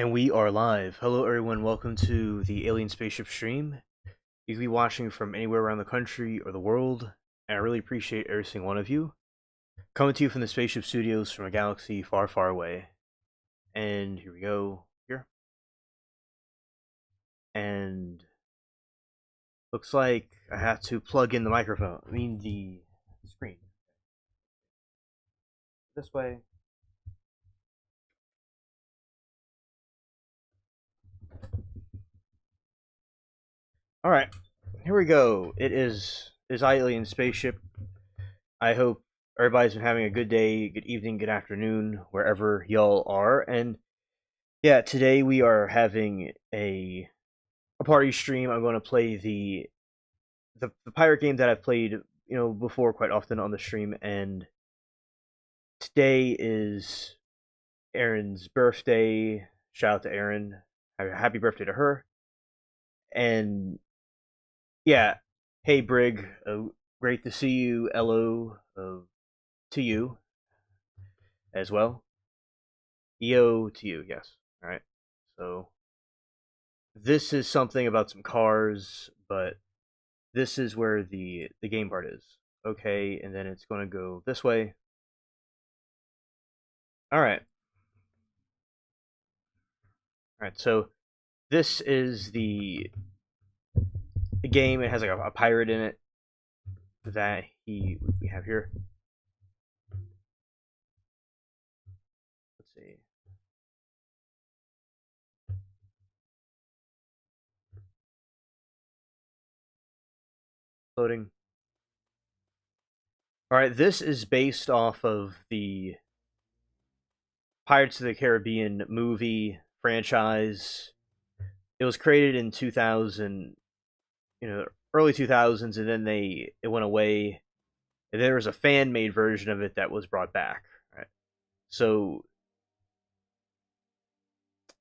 And we are live. Hello, everyone. Welcome to the Alien Spaceship stream. You can be watching from anywhere around the country or the world, and I really appreciate every single one of you. Coming to you from the Spaceship Studios from a galaxy far, far away. And here we go. Here. And looks like I have to plug in the microphone. I mean, the screen. This way. Alright. Here we go. It is Alien Spaceship. I hope everybody's been having a good day, good evening, good afternoon, wherever y'all are. And yeah, today we are having a party stream. I'm going to play the pirate game that I've played, before quite often on the stream. And today is Erin's birthday. Shout out to Erin. Happy birthday to her. And yeah, hey Brig, great to see you. Hello to you as well. EO to you, yes. All right. So this is something about some cars, but this is where the game part is. Okay, and then it's going to go this way. All right. All right. So this is the game. It has like a pirate in it that we have here. Let's see. Loading. All right, this is based off of the Pirates of the Caribbean movie franchise. It was created in 2000, early 2000s, and then it went away. And there was a fan made version of it that was brought back. Right. So,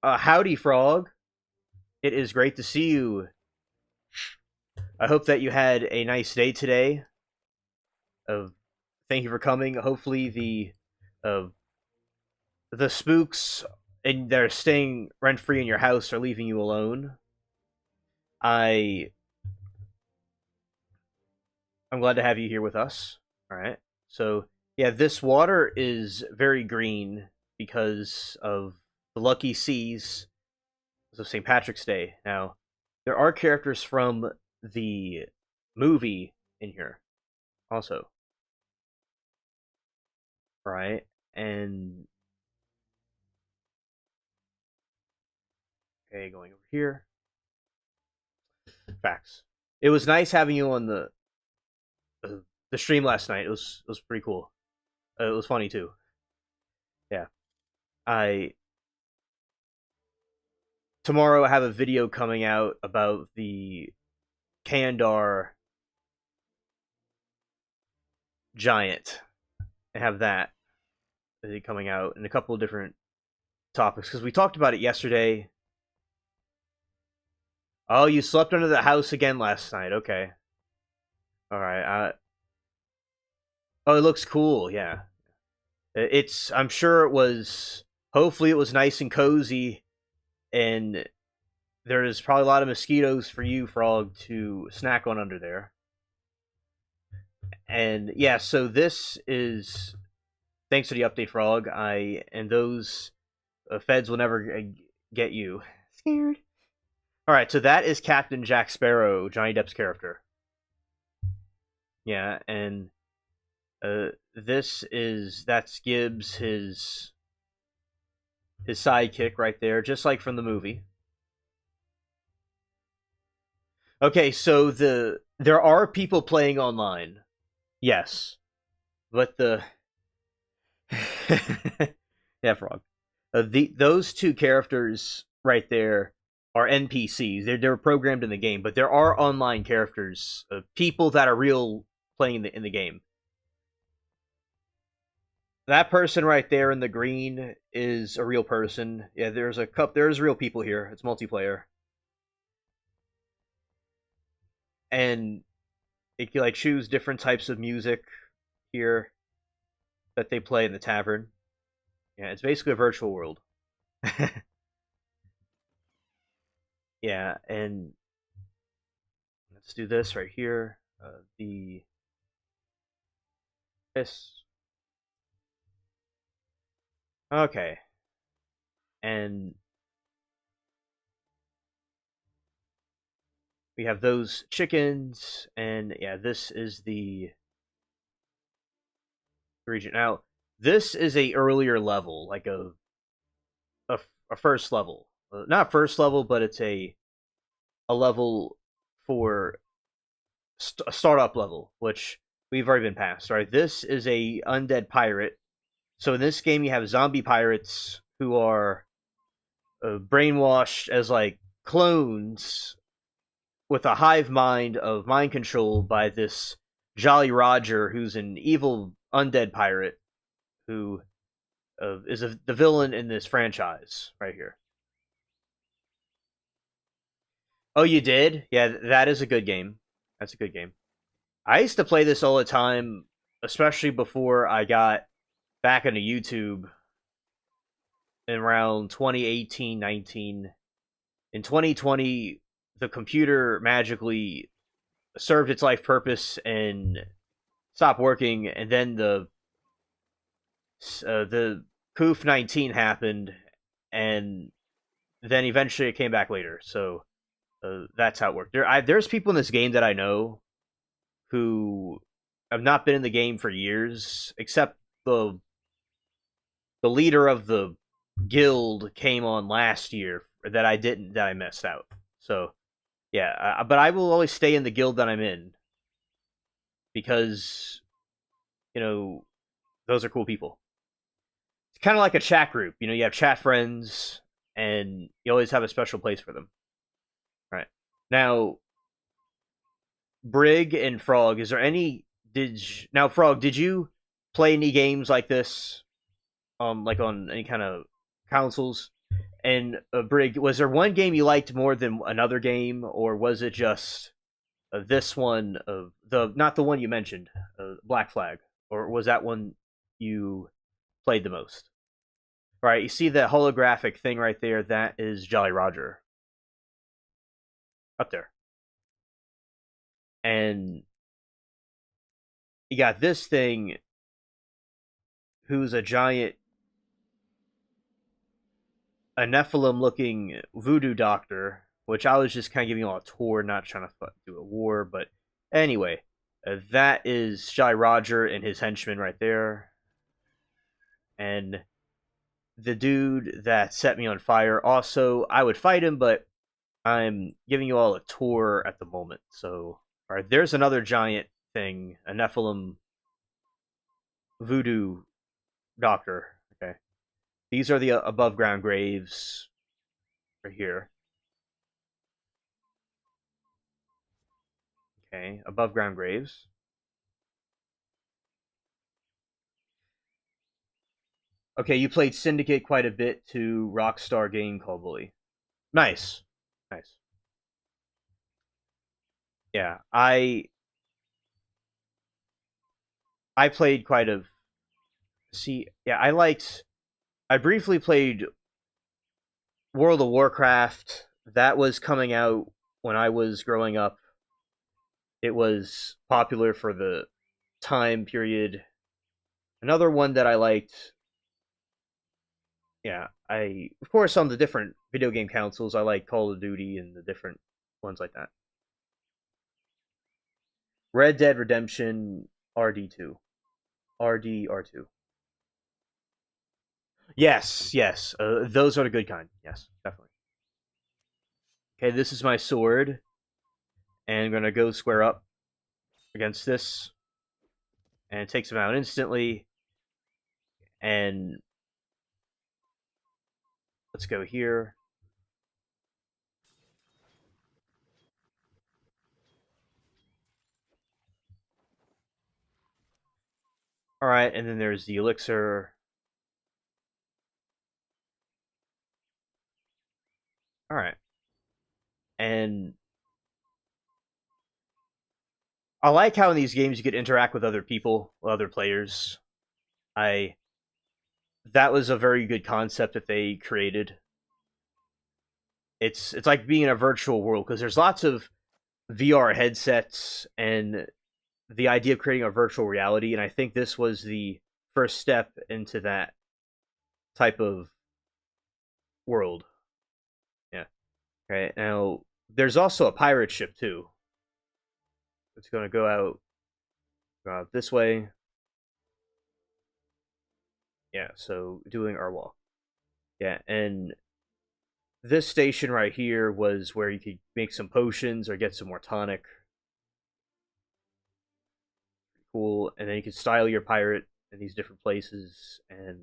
howdy, Frog. It is great to see you. I hope that you had a nice day today. Thank you for coming. Hopefully the spooks and they're staying rent free in your house are leaving you alone. I'm glad to have you here with us. All right. So yeah, this water is very green because of the lucky seas of St. Patrick's Day. Now, there are characters from the movie in here also. Right? And okay, going over here. Facts. It was nice having you on the stream last night. It was pretty cool. It was funny too. Yeah. I Tomorrow I have a video coming out about the Kandar giant. I have that coming out in a couple of different topics because we talked about it yesterday. Oh, you slept under the house again last night. Okay. All right. Oh, it looks cool. Yeah. I'm sure it was. Hopefully, it was nice and cozy, and there's probably a lot of mosquitoes for you, Frog, to snack on under there. And yeah, so this is thanks for the update, Frog. Those feds will never get you. Scared. All right, so that is Captain Jack Sparrow, Johnny Depp's character. Yeah, and that's Gibbs, his sidekick right there, just like from the movie. Okay, so there are people playing online, yes, but yeah, Frog. Those two characters right there are NPCs. They're programmed in the game, but there are online characters, people that are real playing in the game. That person right there in the green is a real person. Yeah, there's real people here. It's multiplayer. And it can like choose different types of music here that they play in the tavern. Yeah, it's basically a virtual world. Yeah, and let's do this right here. The this okay, and we have those chickens, and yeah, this is the region. Now, this is a earlier level, like a first level, not first level, but it's a level for a startup level, which we've already been past. Right, this is a undead pirate. So in this game, you have zombie pirates who are brainwashed as like clones with a hive mind of mind control by this Jolly Roger, who's an evil undead pirate who is the villain in this franchise right here. Oh, you did? Yeah, that is a good game. That's a good game. I used to play this all the time, especially before I got back into YouTube in around 2018, 19. In 2020, the computer magically served its life purpose and stopped working, and then the Coof 19 happened, and then eventually it came back later. So that's how it worked. There's people in this game that I know who have not been in the game for years, except the leader of the guild came on last year that I missed out. So yeah, but I will always stay in the guild that I'm in because you know those are cool people. It's kind of like a chat group. You have chat friends, and you always have a special place for them. Right now, Brig and Frog. Is there any? Now Frog? Did you play any games like this? Like on any kind of consoles? And Brig, was there one game you liked more than another game, or was it just this one of the not the one you mentioned, Black Flag, or was that one you played the most? All right, you see the holographic thing right there? That is Jolly Roger up there, and you got this thing, who's a giant, a Nephilim-looking voodoo doctor. Which I was just kind of giving you all a tour, not trying to do a war, but anyway, that is Jolly Roger and his henchmen right there, and the dude that set me on fire. Also, I would fight him, but I'm giving you all a tour at the moment. So, all right, there's another giant thing, a Nephilim voodoo doctor. Okay, these are the above ground graves right here. Okay, above ground graves. Okay, you played Syndicate quite a bit to Rockstar game called Bully. Nice, nice. Yeah, I played quite a. See, yeah, I briefly played World of Warcraft. That was coming out when I was growing up. It was popular for the time period. Another one that I liked, yeah, I of course on the different video game consoles, I like Call of Duty and the different ones like that. Red Dead Redemption RD2. RDR2. Yes, yes. Those are the good kind. Yes, definitely. Okay, this is my sword, and I'm gonna go square up against this, and it takes him out instantly. And let's go here. All right, and then there's the elixir. All right, and I like how in these games you could interact with other people, with other players. I That was a very good concept that they created. it's like being in a virtual world because there's lots of VR headsets and the idea of creating a virtual reality, and I think this was the first step into that type of world. Yeah. Okay. Now there's also a pirate ship too. It's going to go out this way. Yeah. So doing our walk. Yeah, and this station right here was where you could make some potions or get some more tonic. Cool, and then you could style your pirate in these different places. And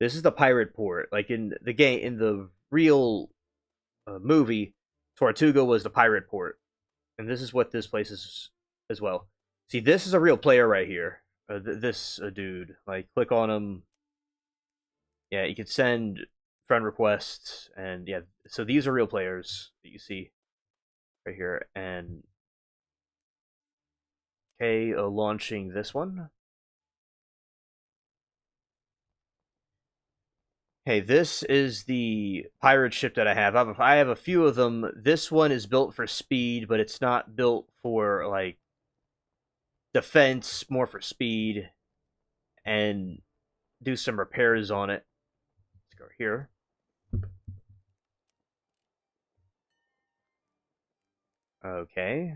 this is the pirate port. Like in the game, in the real movie, Tortuga was the pirate port, and this is what this place is as well. See, this is a real player right here. This dude, like, click on him. Yeah, you could send friend requests, and yeah, so these are real players that you see right here. And okay, launching this one. Hey, this is the pirate ship that I have. I have a few of them. This one is built for speed, but it's not built for like defense, more for speed, and do some repairs on it. Let's go here. Okay.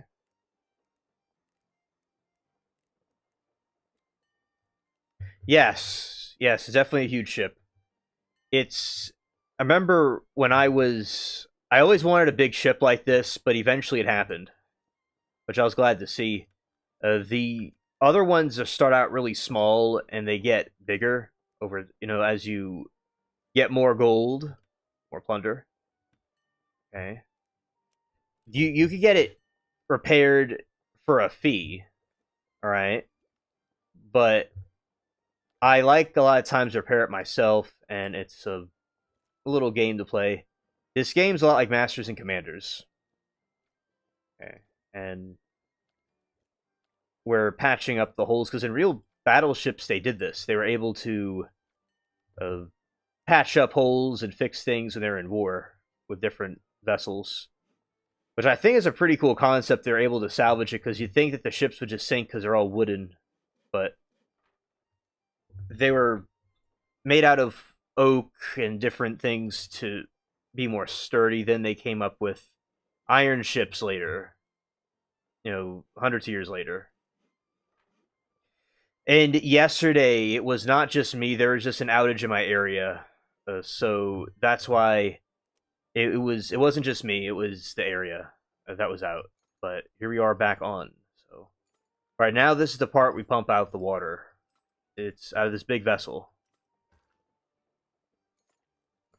Yes, it's definitely a huge ship. It's. I remember when I always wanted a big ship like this, but eventually it happened, which I was glad to see. The other ones just start out really small and they get bigger over, as you get more gold, more plunder. Okay, you could get it repaired for a fee. All right, but I like a lot of times repair it myself, and it's a little game to play. This game's a lot like Masters and Commanders. Okay, and we're patching up the holes because in real battleships they did this. They were able to uh, patch up holes and fix things when they're in war with different vessels, which I think is a pretty cool concept. They're able to salvage it because you'd think that the ships would just sink because they're all wooden, but they were made out of oak and different things to be more sturdy. Then they came up with iron ships later, hundreds of years later. And yesterday, it was not just me. There was just an outage in my area, so that's why it wasn't just me. It was the area that was out. But here we are back on. So right now, this is the part we pump out the water. It's out of this big vessel.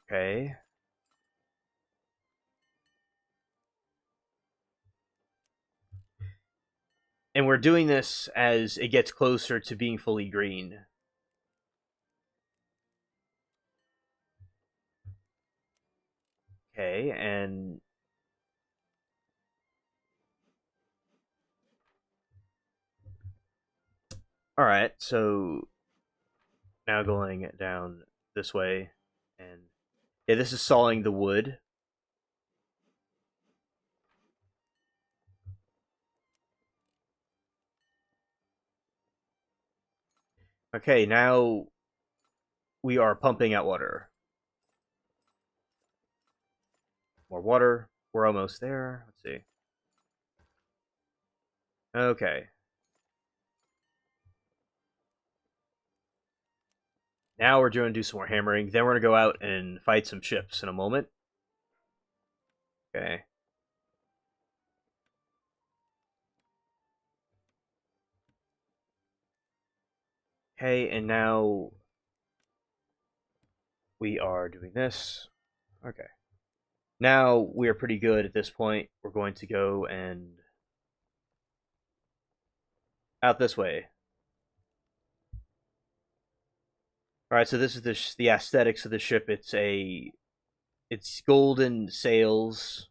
Okay. And we're doing this as it gets closer to being fully green. Okay, and all right, so now going down this way, and yeah, this is sawing the wood. Okay, now we are pumping out water. More water. We're almost there. Let's see. Okay. Now we're going to do some more hammering. Then we're going to go out and fight some ships in a moment. Okay. Okay, and now we are doing this. Okay. Now we are pretty good at this point. We're going to go and out this way. All right, so this is the aesthetics of the ship. It's golden sails.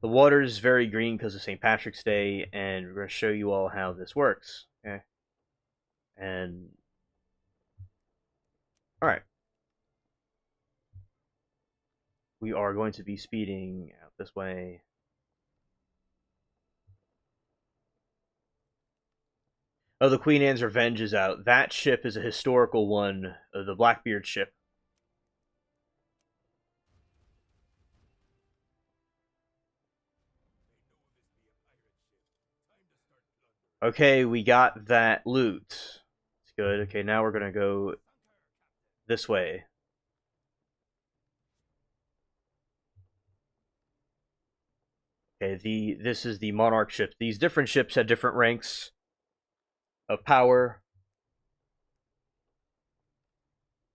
The water is very green because of St. Patrick's Day, and we're going to show you all how this works. Okay. And all right. we are going to be speeding out this way. Oh, the Queen Anne's Revenge is out. That ship is a historical one, the Blackbeard ship. Okay, we got that loot. It's good. Okay, now we're gonna go this way. Okay, this is the Monarch ship. These different ships had different ranks of power,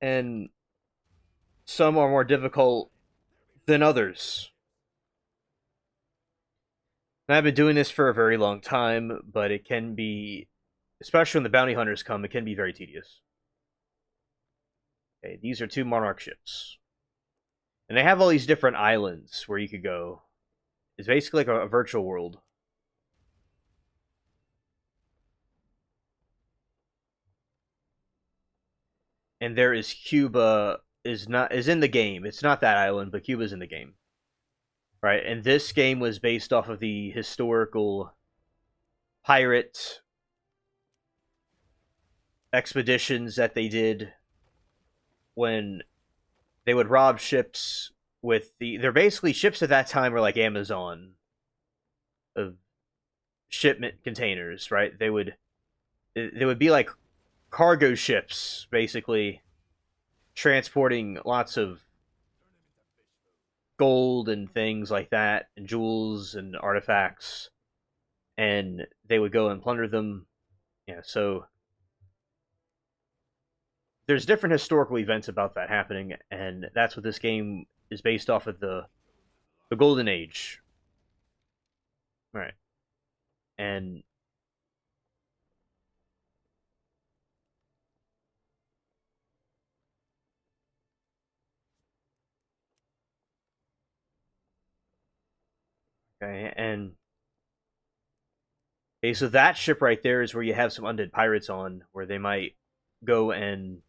and some are more difficult than others. And I've been doing this for a very long time, but it can be, especially when the bounty hunters come, it can be very tedious. Okay, these are two Monarch ships. And they have all these different islands where you could go. It's basically like a virtual world. And there is Cuba is in the game. It's not that island, but Cuba's in the game. Right? And this game was based off of the historical pirate expeditions that they did when they would rob ships with they're basically ships at that time were like Amazon of shipment containers, right? They would be like cargo ships basically transporting lots of gold and things like that and jewels and artifacts, and they would go and plunder them. Yeah, so there's different historical events about that happening, and that's what this game is based off of the Golden Age. Right. And okay, and okay, so that ship right there is where you have some undead pirates on, where they might go and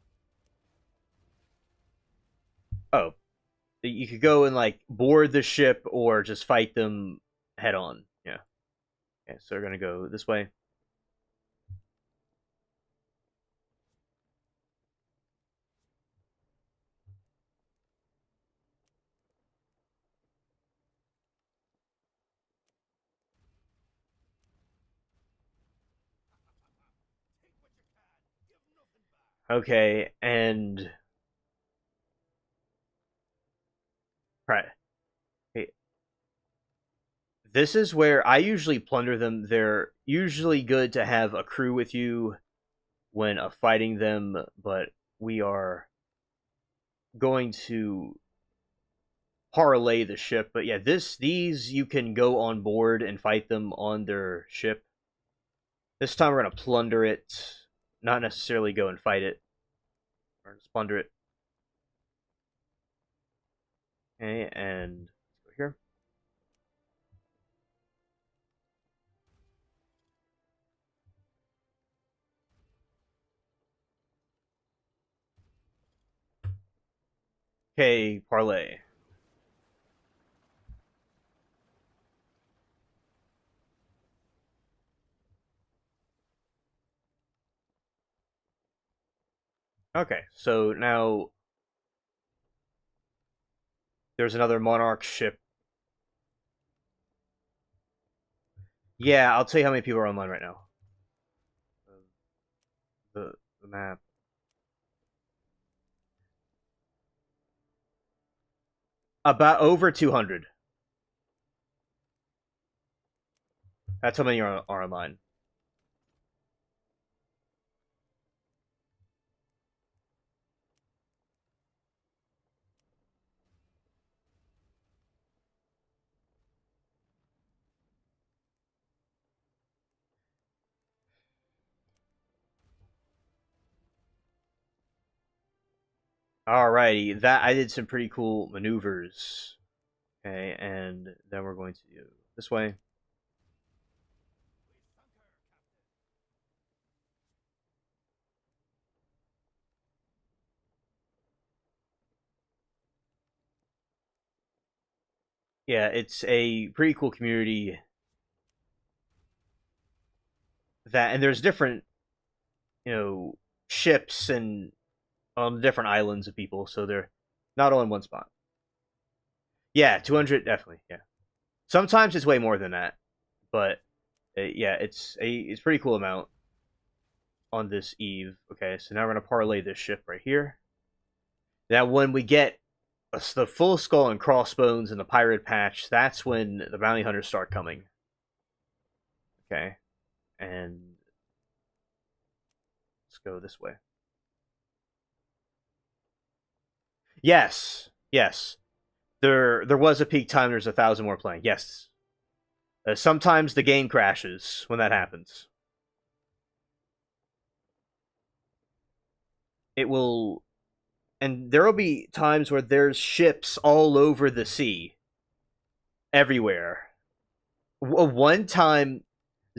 oh, you could go and like board the ship or just fight them head on. Yeah. Okay, so we're gonna go this way. Okay, and right. Okay, this is where I usually plunder them. They're usually good to have a crew with you when fighting them, but we are going to parlay the ship. But yeah, these you can go on board and fight them on their ship. This time we're gonna plunder it, not necessarily go and fight it, or just plunder it. Okay, and let's go here. Okay, parlay. Okay, so now there's another Monarch ship. Yeah, I'll tell you how many people are online right now. The map. About over 200. That's how many are online. Alrighty, that I did some pretty cool maneuvers. Okay, and then we're going to do this way. yeah, it's a pretty cool community that, and there's different, you know, ships and on different islands of people, so they're not all in one spot. Yeah, 200 definitely. Yeah, sometimes it's way more than that, but yeah, it's pretty cool amount on this eve. Okay, so now we're gonna parlay this ship right here. Now, when we get the full skull and crossbones and the pirate patch, that's when the bounty hunters start coming. Okay, and let's go this way. Yes, yes. There was a peak time. There's 1,000 more playing. Yes. Sometimes the game crashes when that happens. It will, and there will be times where there's ships all over the sea, everywhere. One time,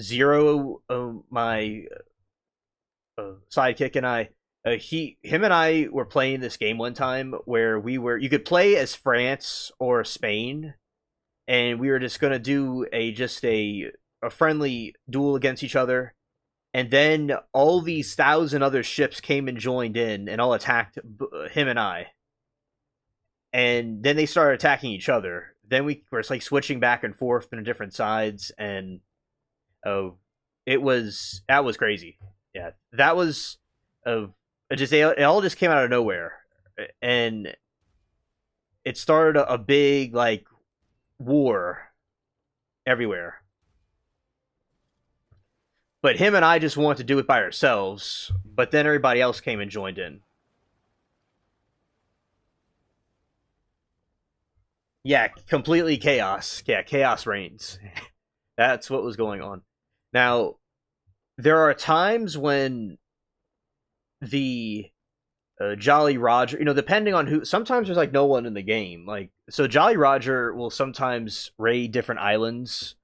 Zero, my sidekick, and I, him and I were playing this game one time where you could play as France or Spain, and we were just gonna do a friendly duel against each other, and then all these 1,000 other ships came and joined in and all attacked him and I, and then they started attacking each other. Then we were like switching back and forth to different sides, and oh, that was crazy. Yeah, that was it all just came out of nowhere, and it started a big like war everywhere. But him and I just wanted to do it by ourselves. But then everybody else came and joined in. Yeah, completely chaos. Yeah, chaos reigns. That's what was going on. Now, there are times when the Jolly Roger, depending on who, sometimes there's like no one in the game. Like, so Jolly Roger will sometimes raid different islands,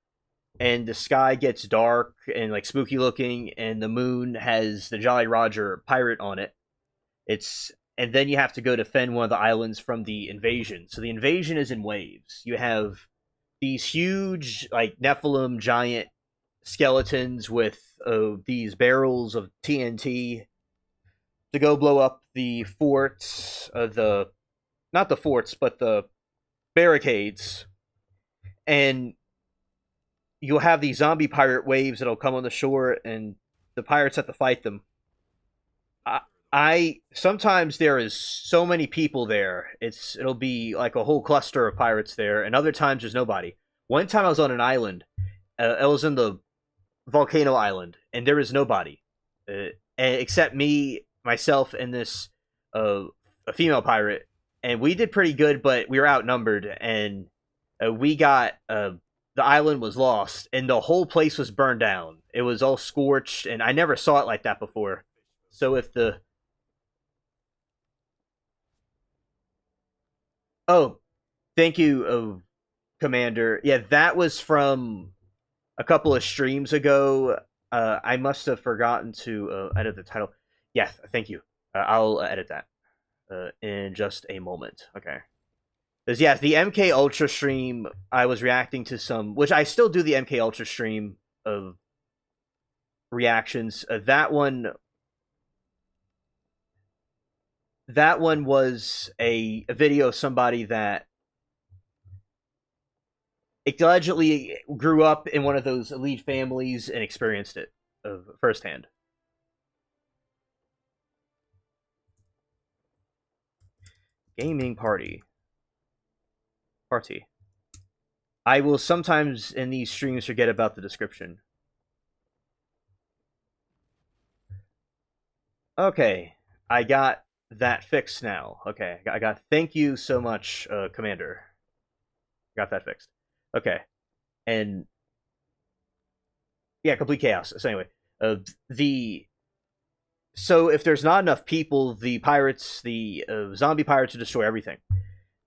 and the sky gets dark and like spooky looking, and the moon has the Jolly Roger pirate on it. It's and then you have to go defend one of the islands from the invasion. So the invasion is in waves. You have these huge like Nephilim giant skeletons with these barrels of TNT to go blow up the forts, the not the forts, but the barricades, and you'll have these zombie pirate waves that'll come on the shore, and the pirates have to fight them. I, I sometimes there is so many people there. It'll be like a whole cluster of pirates there, and other times there's nobody. One time I was on an island. I was in the volcano island, and there was nobody except me, myself, and this a female pirate, and we did pretty good, but we were outnumbered, and we got the island was lost, and the whole place was burned down. It was all scorched, and I never saw it like that before. So if the oh, thank you, Commander. Yeah, that was from a couple of streams ago. I must have forgotten to edit the title. Yeah, thank you. I'll edit that in just a moment. Okay. Because yeah, the MK Ultra stream, I was reacting to some, which I still do the MK Ultra stream of reactions. That one was a video of somebody that allegedly grew up in one of those elite families and experienced it firsthand. Gaming party. I will sometimes in these streams forget about the description. Okay, I got that fixed now. Okay, I got. Thank you so much, Commander. Got that fixed. Okay, and yeah, complete chaos. So anyway, the so if there's not enough people, the zombie pirates will destroy everything.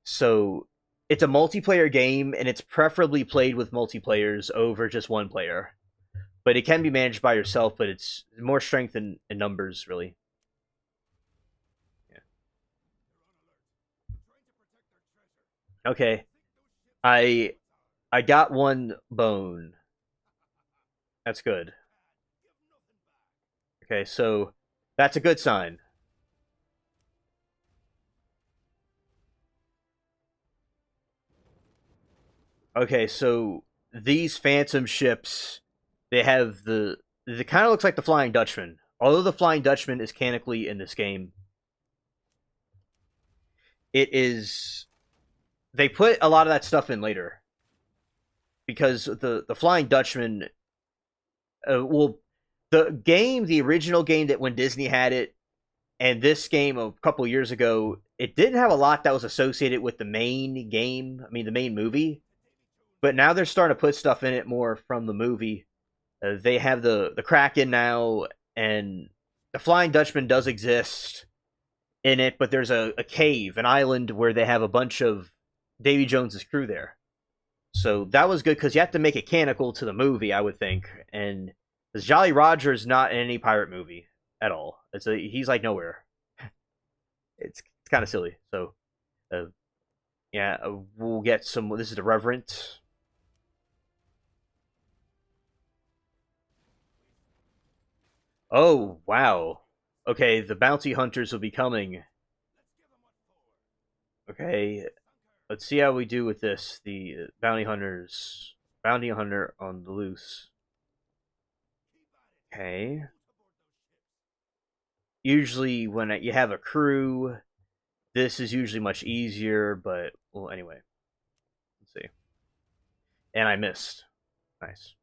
So it's a multiplayer game, and it's preferably played with multiplayers over just one player. But it can be managed by yourself, but it's more strength in numbers, really. Yeah. Okay. I I got one bone. That's good. Okay, so that's a good sign. Okay, so these phantom ships, they have the it kind of looks like the Flying Dutchman. Although the Flying Dutchman is canonically in this game, it is they put a lot of that stuff in later because the Flying Dutchman, well, the original game that when Disney had it, and this game a couple years ago, it didn't have a lot that was associated with the main game. I mean, the main movie, but now they're starting to put stuff in it more from the movie. They have the Kraken now, and the Flying Dutchman does exist in it, but there's a cave, an island where they have a bunch of Davy Jones's crew there. So that was good because you have to make it canonical to the movie, I would think. And because Jolly Roger is not in any pirate movie at all, he's like nowhere. It's kind of silly. So uh, yeah, we'll get some. This is the Reverent. Oh wow. Okay, the bounty hunters will be coming. Okay, let's see how we do with this. The bounty hunters, bounty hunter on the loose. Okay. Usually, when you have a crew, this is usually much easier. But well, anyway, let's see. And I missed. Nice.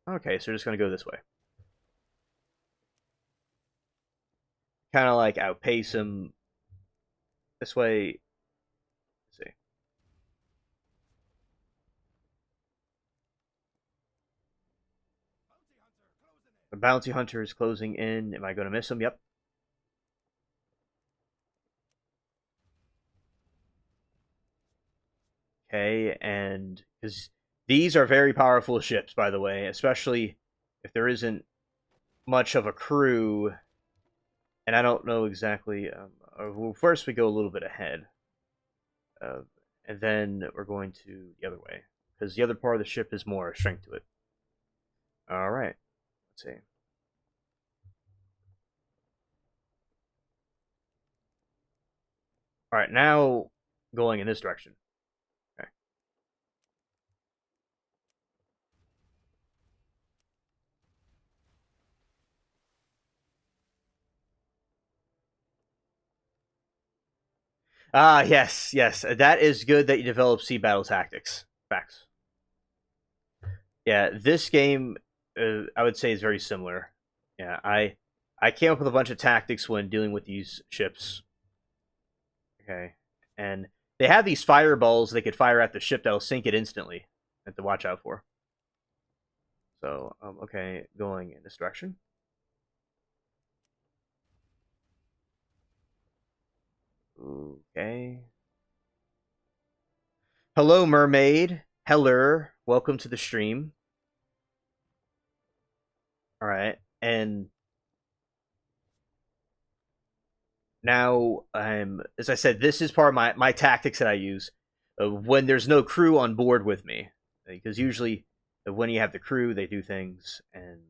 Okay, so we're just gonna go this way. Kind of like outpace him this way. Let's see. The bounty hunter is closing in. Am I going to miss him? Yep. Okay, and because these are very powerful ships, by the way, especially if there isn't much of a crew. And I don't know exactly. Well, first we go a little bit ahead, uh, and then we're going to the other way because the other part of the ship is more strength to it. All right. Let's see. All right, now going in this direction. Okay. Ah, yes, yes. That is good that you develop sea battle tactics. Facts. Yeah, this game, I would say, is very similar. Yeah, I came up with a bunch of tactics when dealing with these ships. Okay, and they have these fireballs they could fire at the ship that'll sink it instantly. Have to watch out for. So, okay, going in this direction. Okay. Hello, mermaid. Heller, welcome to the stream. All right, and now as I said, this is part of my tactics that I use when there's no crew on board with me, because usually when you have the crew, they do things. And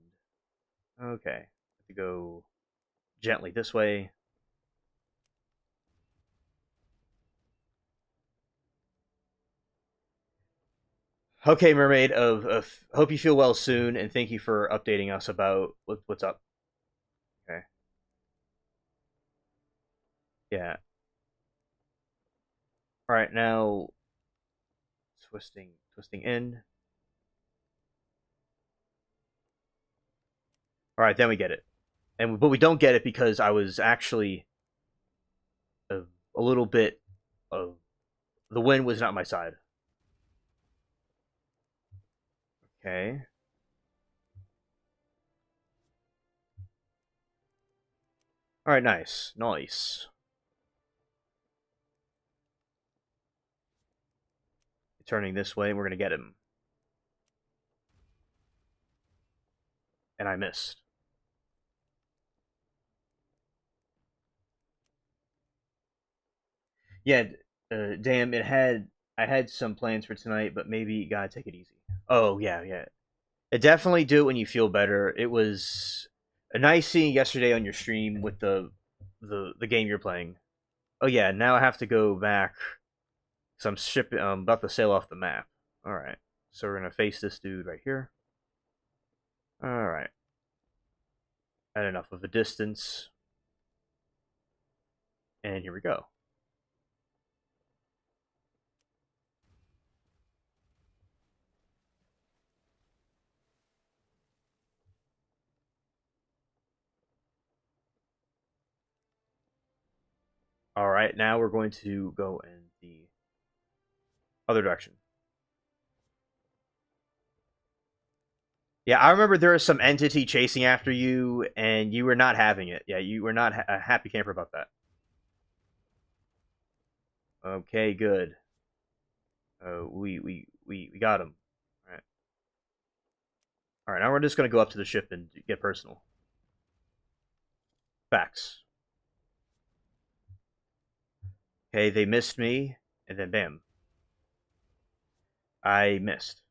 okay, to go gently this way. Okay, mermaid. Of hope you feel well soon, and thank you for updating us about what's up. Okay, yeah. All right, now twisting in. All right, then we get it, and but we don't get it because I was actually a, a little bit of the wind was not my side. Okay. All right, nice, nice. Turning this way, we're gonna get him, and I missed. Yeah, damn, it had. I had some plans for tonight, but maybe you gotta take it easy. Oh yeah, yeah. Definitely do it when you feel better. It was a nice seeing yesterday on your stream with the game you're playing. Oh yeah, now I have to go back because I'm shipping. I'm about to sail off the map. All right, so we're gonna face this dude right here. All right, at enough of a distance, and here we go. All right, now we're going to go in the other direction. Yeah, I remember there was some entity chasing after you, and you were not having it. Yeah, you were not a happy camper about that. Okay, good. We got him. All right. All right. Now we're just gonna go up to the ship and get personal. Facts. Okay, they missed me, and then bam, I missed.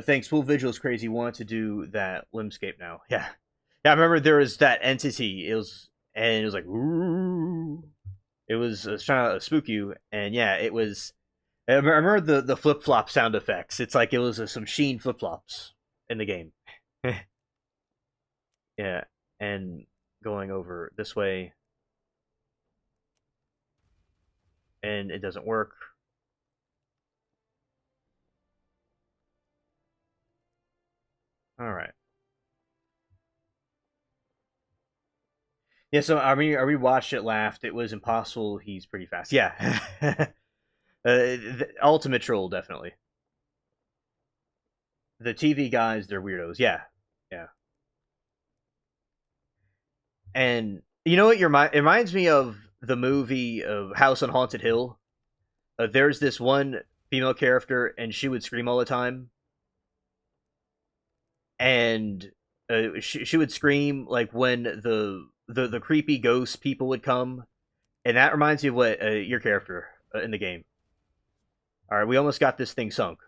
Thanks. Full Vigil is crazy. Wanted to do that Limscape now. Yeah, yeah. I remember there was that entity. It was like ooh. It was trying to spook you, and yeah, it was. I remember the flip flop sound effects. It's like it was some Sheen flip flops in the game. Yeah, and going over this way, and it doesn't work. All right. Yeah, so I rewatched it, laughed. It was impossible. He's pretty fast. Yeah. Ultimate troll, definitely. The TV guys, they're weirdos. Yeah. Yeah. And you know what? It reminds me of the movie of House on Haunted Hill. There's this one female character, and she would scream all the time. And she would scream like when the creepy ghost people would come, and that reminds me of what your character in the game. All right, we almost got this thing sunk.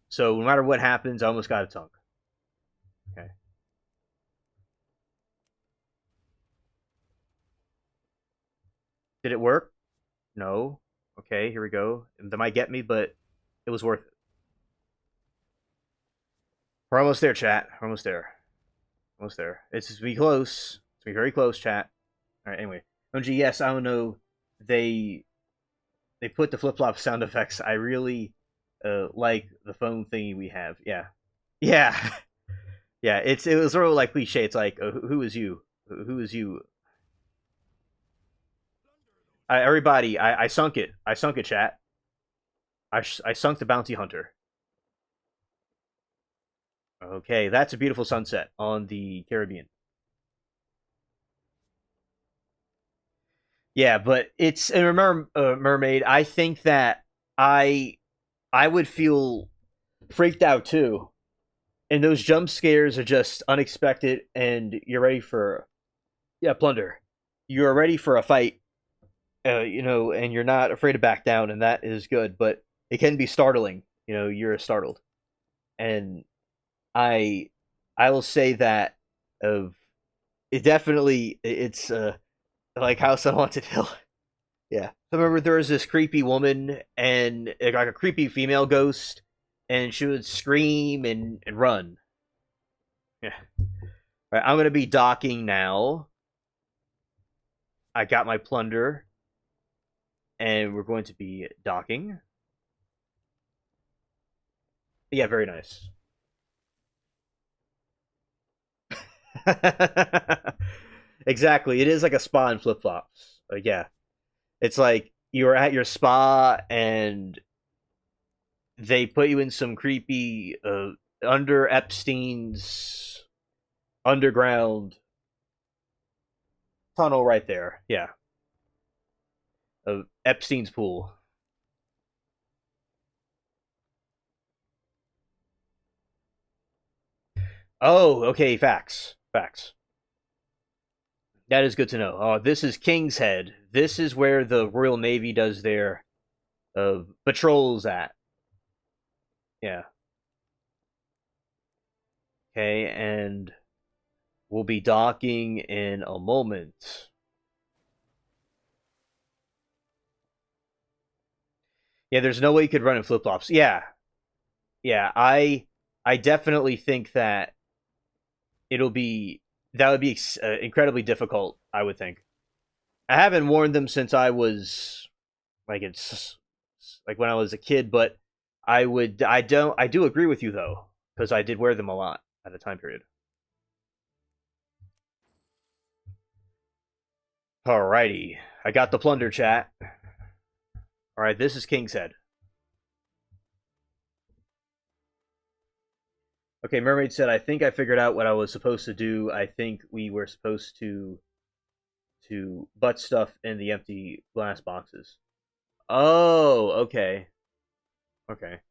So no matter what happens, I almost got it sunk. Okay. Did it work? No. Okay, here we go. They might get me, but it was worth it. We're almost there, chat. We're almost there. Almost there. It's to be close. It's to be very close, chat. All right. Anyway, Unji, yes, I don't know. They they put the flip flop sound effects. I really like the phone thingy we have. Yeah, yeah, yeah. It was sort of like cliche. It's like who is you? Who is you? Everybody, I sunk it. I sunk it, chat. I sunk the bounty hunter. Okay, that's a beautiful sunset on the Caribbean. Yeah, but it's and remember, mermaid. I think that I I would feel freaked out too, and those jump scares are just unexpected, and you're ready for yeah plunder. You're ready for a fight, and you're not afraid to back down, and that is good. But it can be startling. You're startled, and I I will say that of it definitely it's like House on Haunted Hill. Yeah. So remember there was this creepy woman and like a creepy female ghost, and she would scream and run. Yeah. All right, I'm gonna be docking now. I got my plunder, and we're going to be docking. Yeah, very nice. Exactly. It is like a spa in flip flops. Yeah. It's like you're at your spa and they put you in some creepy under Epstein's underground tunnel right there. Yeah. Of Epstein's pool. Oh, okay, facts. Facts. That is good to know. Oh, this is King's Head. This is where the Royal Navy does their patrols at. Yeah. Okay, and we'll be docking in a moment. Yeah, there's no way you could run in flip flops. Yeah, yeah. I definitely think that it'll be that would be incredibly difficult. I would think. I haven't worn them since I was it's like when I was a kid, but I do agree with you though because I did wear them a lot at a time period. Alrighty, I got the plunder chat. All right, this is King's Head. Okay, Mermaid said, I think I figured out what I was supposed to do. I think we were supposed to butt stuff in the empty glass boxes. Oh, okay. Okay.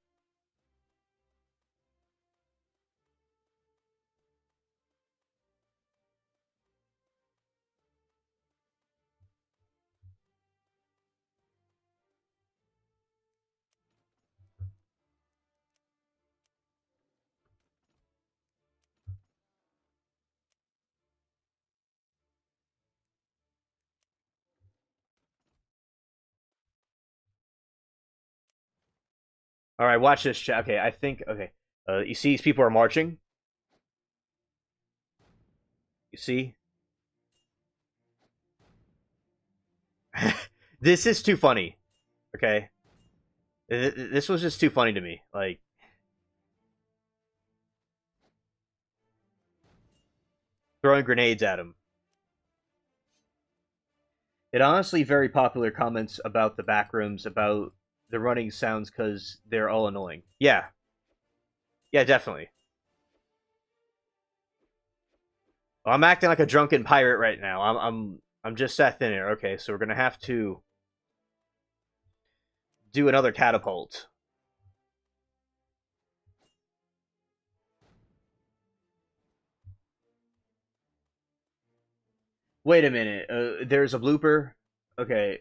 All right, watch this chat. Okay, I think okay. You see these people are marching? You see? This is too funny. Okay? This was just too funny to me. Like throwing grenades at him. It honestly very popular comments about the back rooms about the running sounds because they're all annoying. Yeah, yeah, definitely. Well, I'm acting like a drunken pirate right now. I'm just that thin air. Okay, so we're gonna have to do another catapult. Wait a minute. There's a blooper. Okay.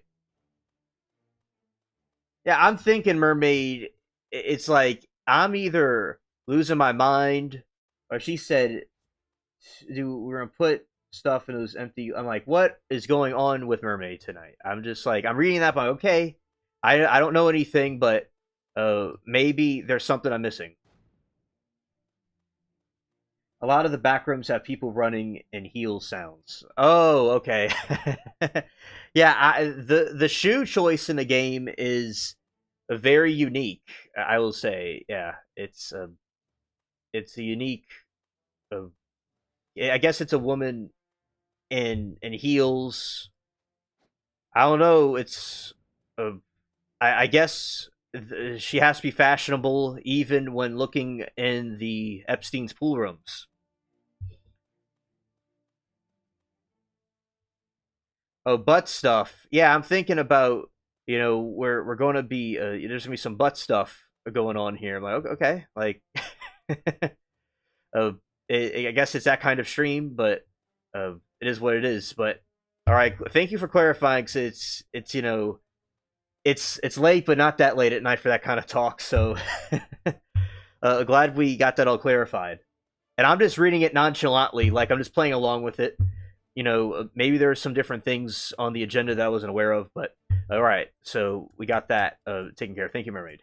Yeah, I'm thinking mermaid. It's like I'm either losing my mind, or she said, "Do we're gonna put stuff in those empty?" I'm like, what is going on with mermaid tonight? I'm just like I'm reading that, but I'm okay. I don't know anything, but maybe there's something I'm missing. A lot of the back rooms have people running and heel sounds. Oh, okay. Yeah, the shoe choice in the game is very unique. I will say, yeah, it's a unique. Uh, I guess it's a woman in heels. I don't know. It's uh, I guess she has to be fashionable even when looking in the Epstein's pool rooms. Oh, butt stuff. Yeah, I'm thinking about we're going to be there's gonna be some butt stuff going on here. I'm like okay, like uh, I guess it's that kind of stream, but it is what it is. But all right, thank you for clarifying. Cause it's late, but not that late at night for that kind of talk. So glad we got that all clarified. And I'm just reading it nonchalantly, like I'm just playing along with it. Maybe there are some different things on the agenda that I wasn't aware of, but all right. So we got that taken care of. Thank you, Mermaid.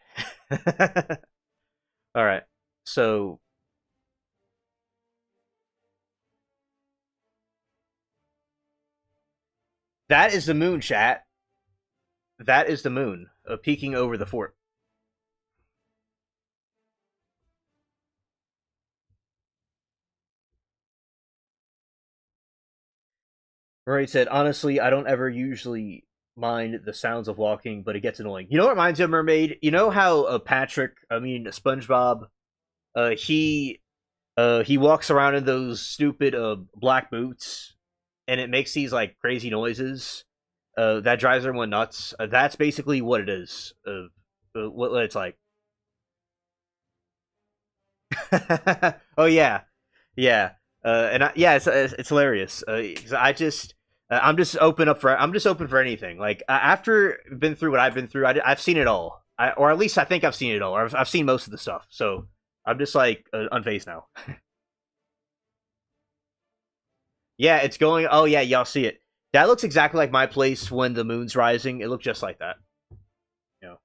All right. So that is the moon, chat. That is the moon peeking over the fort. Mermaid said, honestly, I don't ever usually mind the sounds of walking, but it gets annoying. You know what reminds you of Mermaid? You know how SpongeBob, he walks around in those stupid black boots, and it makes these like crazy noises. That drives everyone nuts. That's basically what it is. What it's like. Oh yeah, yeah, and yeah, it's hilarious. 'Cause I just I'm just open for anything. Like after been through what I've been through, I've seen it all. Or at least I think I've seen it all. Or I've seen most of the stuff. So I'm just like unfazed now. Yeah, it's going. Oh yeah, y'all see it. That looks exactly like my place when the moon's rising. It looked just like that. You know.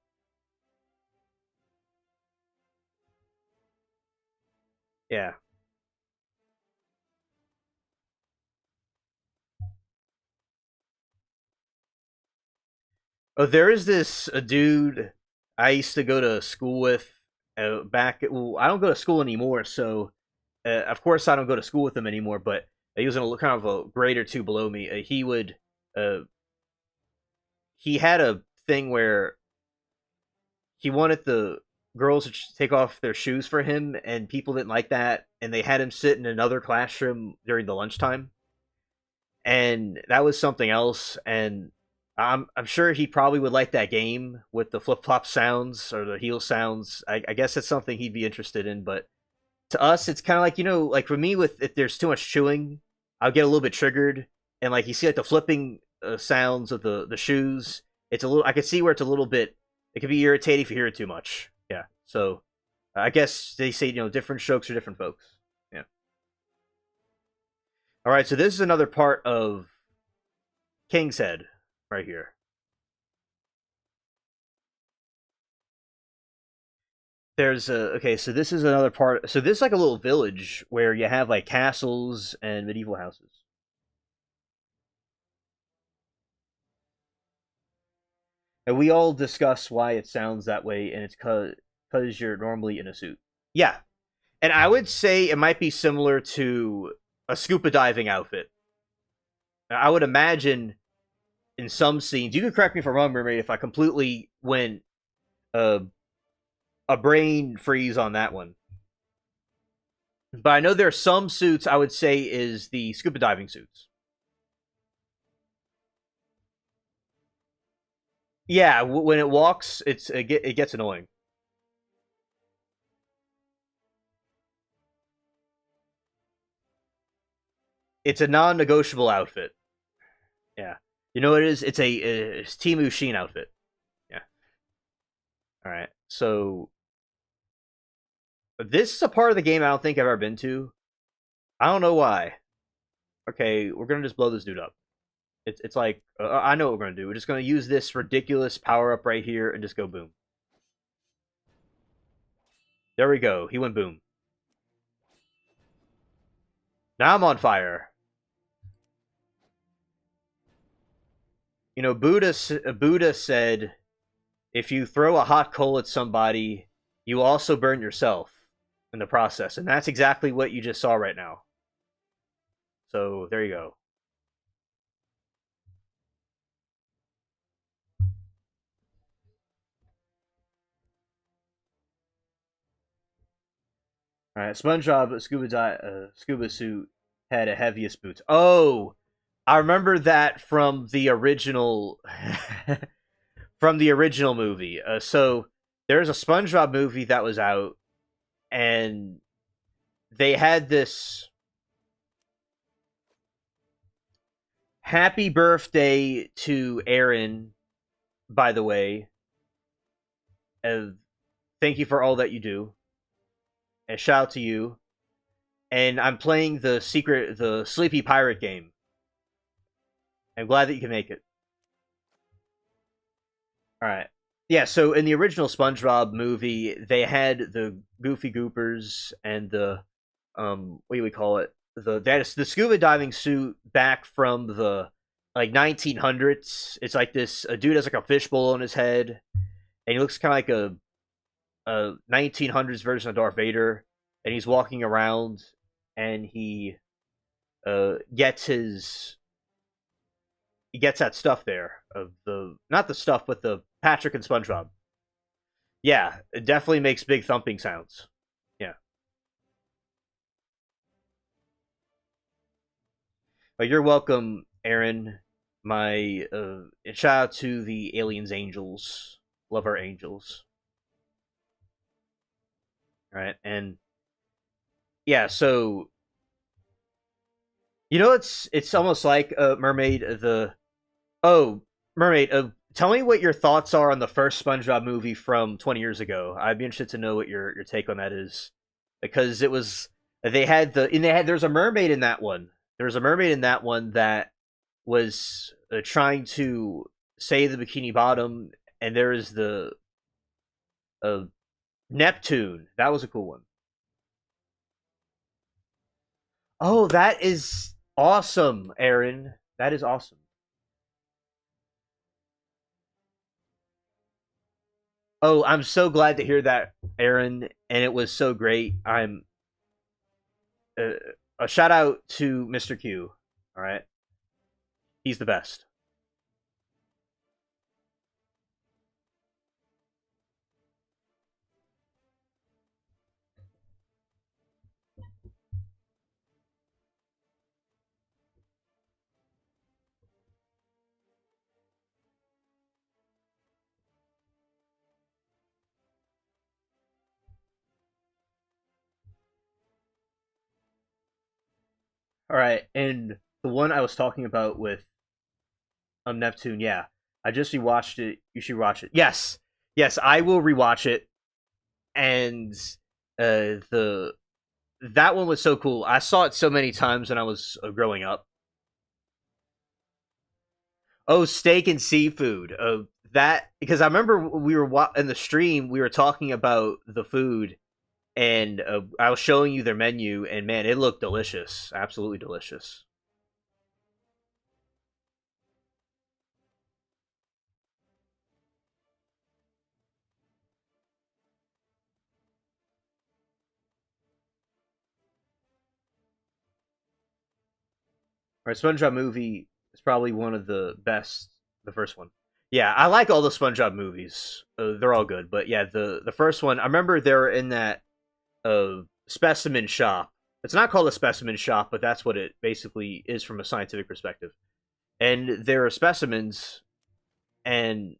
Yeah. Oh, there is this a dude I used to go to school with back. Well, I don't go to school anymore, so of course I don't go to school with him anymore. But he was in a kind of a grade or two below me. He would. He had a thing where he wanted the girls to take off their shoes for him, and people didn't like that, and they had him sit in another classroom during the lunchtime, and that was something else. And I'm sure he probably would like that game with the flip flop sounds or the heel sounds. I guess it's something he'd be interested in, but to us, it's kind of like like for me, with if there's too much chewing, I'll get a little bit triggered, and like you see like the flipping sounds of the shoes. It's a little. I can see where it's a little bit. It can be irritating if you hear it too much. Yeah. So I guess they say different strokes for different folks. Yeah. All right. So this is another part of King's Head right here. There's a okay. So this is another part. So this is like a little village where you have like castles and medieval houses. And we all discuss why it sounds that way, and it's because you're normally in a suit. Yeah, and I would say it might be similar to a scuba diving outfit. I would imagine in some scenes. You can correct me if I'm wrong, Mermaid, if I completely went uh, a brain freeze on that one. But I know there are some suits I would say is the scuba diving suits. Yeah, when it walks, it gets annoying. It's a non-negotiable outfit. Yeah. You know what it is? It's Timu Sheen outfit. Yeah. All right. So this is a part of the game I don't think I've ever been to. I don't know why. Okay, we're gonna just blow this dude up. It's like I know what we're gonna do. We're just gonna use this ridiculous power up right here and just go boom. There we go. He went boom. Now I'm on fire. Buddha said, if you throw a hot coal at somebody, you also burn yourself in the process, and that's exactly what you just saw right now. So there you go. All right, SpongeBob scuba suit had a heaviest boots. Oh, I remember that from the original from the original movie. So there's a SpongeBob movie that was out, and they had this happy birthday to Aaron. By the way, uh, thank you for all that you do, and shout out to you. And I'm playing the Sleepy Pirate game. I'm glad that you can make it. All right. Yeah, so in the original SpongeBob movie, they had the Goofy Goopers and the what do we call it? The scuba diving suit back from the like 1900s. It's like this a dude has like a fishbowl on his head, and he looks kind of like a 1900s version of Darth Vader, and he's walking around, and gets his he gets that stuff there of the not the stuff but the Patrick and SpongeBob. Yeah, it definitely makes big thumping sounds. Yeah. But you're welcome, Aaron. My shout out to the aliens angels. Love our angels. All right. And yeah, so You know, it's almost like Mermaid. The oh Mermaid. Tell me what your thoughts are on the first SpongeBob movie from 20 years ago. I'd be interested to know what your take on that is, because it was they had the and they had there's a mermaid in that one. There's a mermaid in that one that was trying to save the Bikini Bottom, and there is the uh, Neptune. That was a cool one. Oh, that is awesome, Aaron. That is awesome. Oh, I'm so glad to hear that, Aaron, and it was so great. I'm uh, a shout out to Mr. Q. All right, he's the best. All right, and the one I was talking about with Neptune, yeah, I just rewatched it. You should watch it. Yes, yes, I will rewatch it. And the that one was so cool. I saw it so many times when I was growing up. Oh, steak and seafood. That because I remember we were in the stream. We were talking about the food, and I was showing you their menu, and man, it looked delicious. Absolutely delicious. Our SpongeBob movie is probably one of the best. The first one. Yeah, I like all the SpongeBob movies. They're all good, but yeah, the first one. I remember they were in that specimen shop. It's not called a specimen shop, but that's what it basically is from a scientific perspective. And there are specimens, and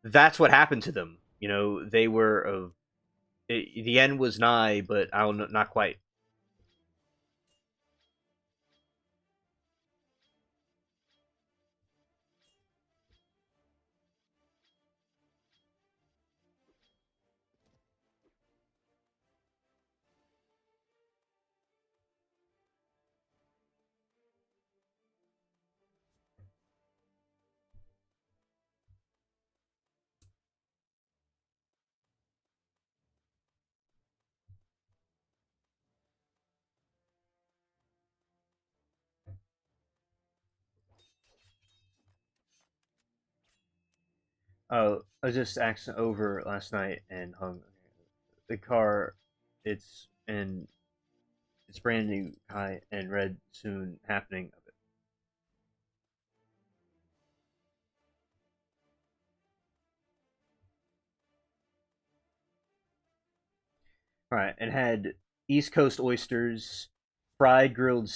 that's what happened to them. You know, they were the end was nigh, but I don't know, not quite. I was just accident over last night and hung the car. It's and it's brand new, high and red, soon happening. All right, and had East Coast oysters, fried grilled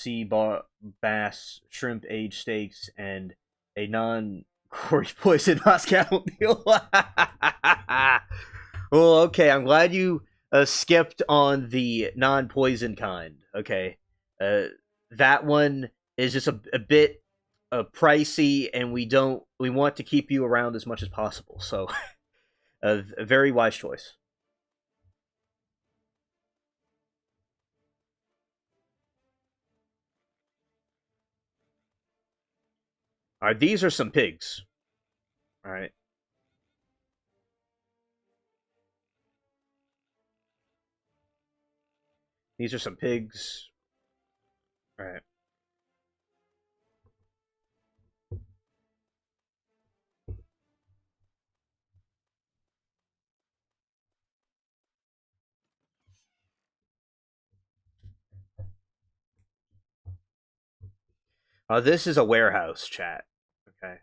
bass, shrimp aged steaks, and a non Corey poison Moscow meal. Well, okay, I'm glad you skipped on the non poison kind. Okay, uh, that one is just a bit pricey, and we want to keep you around as much as possible. So, a very wise choice. All right, these are some pigs. All right. These are some pigs. All right. This is a warehouse chat. Okay.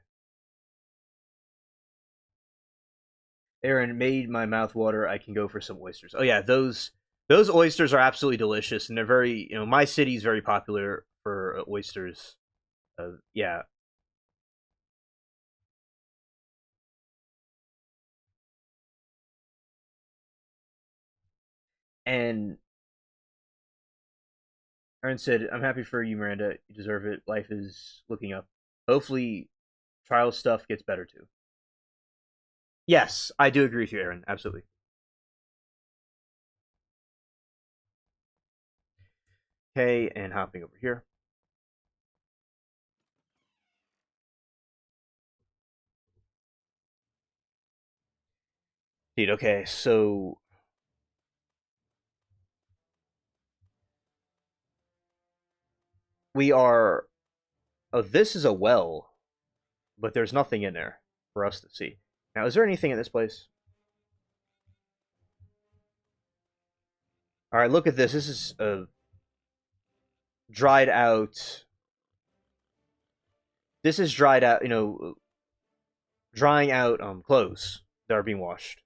Aaron made my mouth water. I can go for some oysters. Oh yeah, those oysters are absolutely delicious, and they're very my city's very popular for oysters. Yeah, and Aaron said, "I'm happy for you, Miranda. You deserve it. Life is looking up. Hopefully, trial stuff gets better too." Yes, I do agree with you, Aaron. Absolutely. Okay, and hopping over here. Dude, okay, so we are. Oh, this is a well, but there's nothing in there for us to see. Now, is there anything in this place? All right, look at this. This is a dried out. This is dried out. Drying out clothes that are being washed.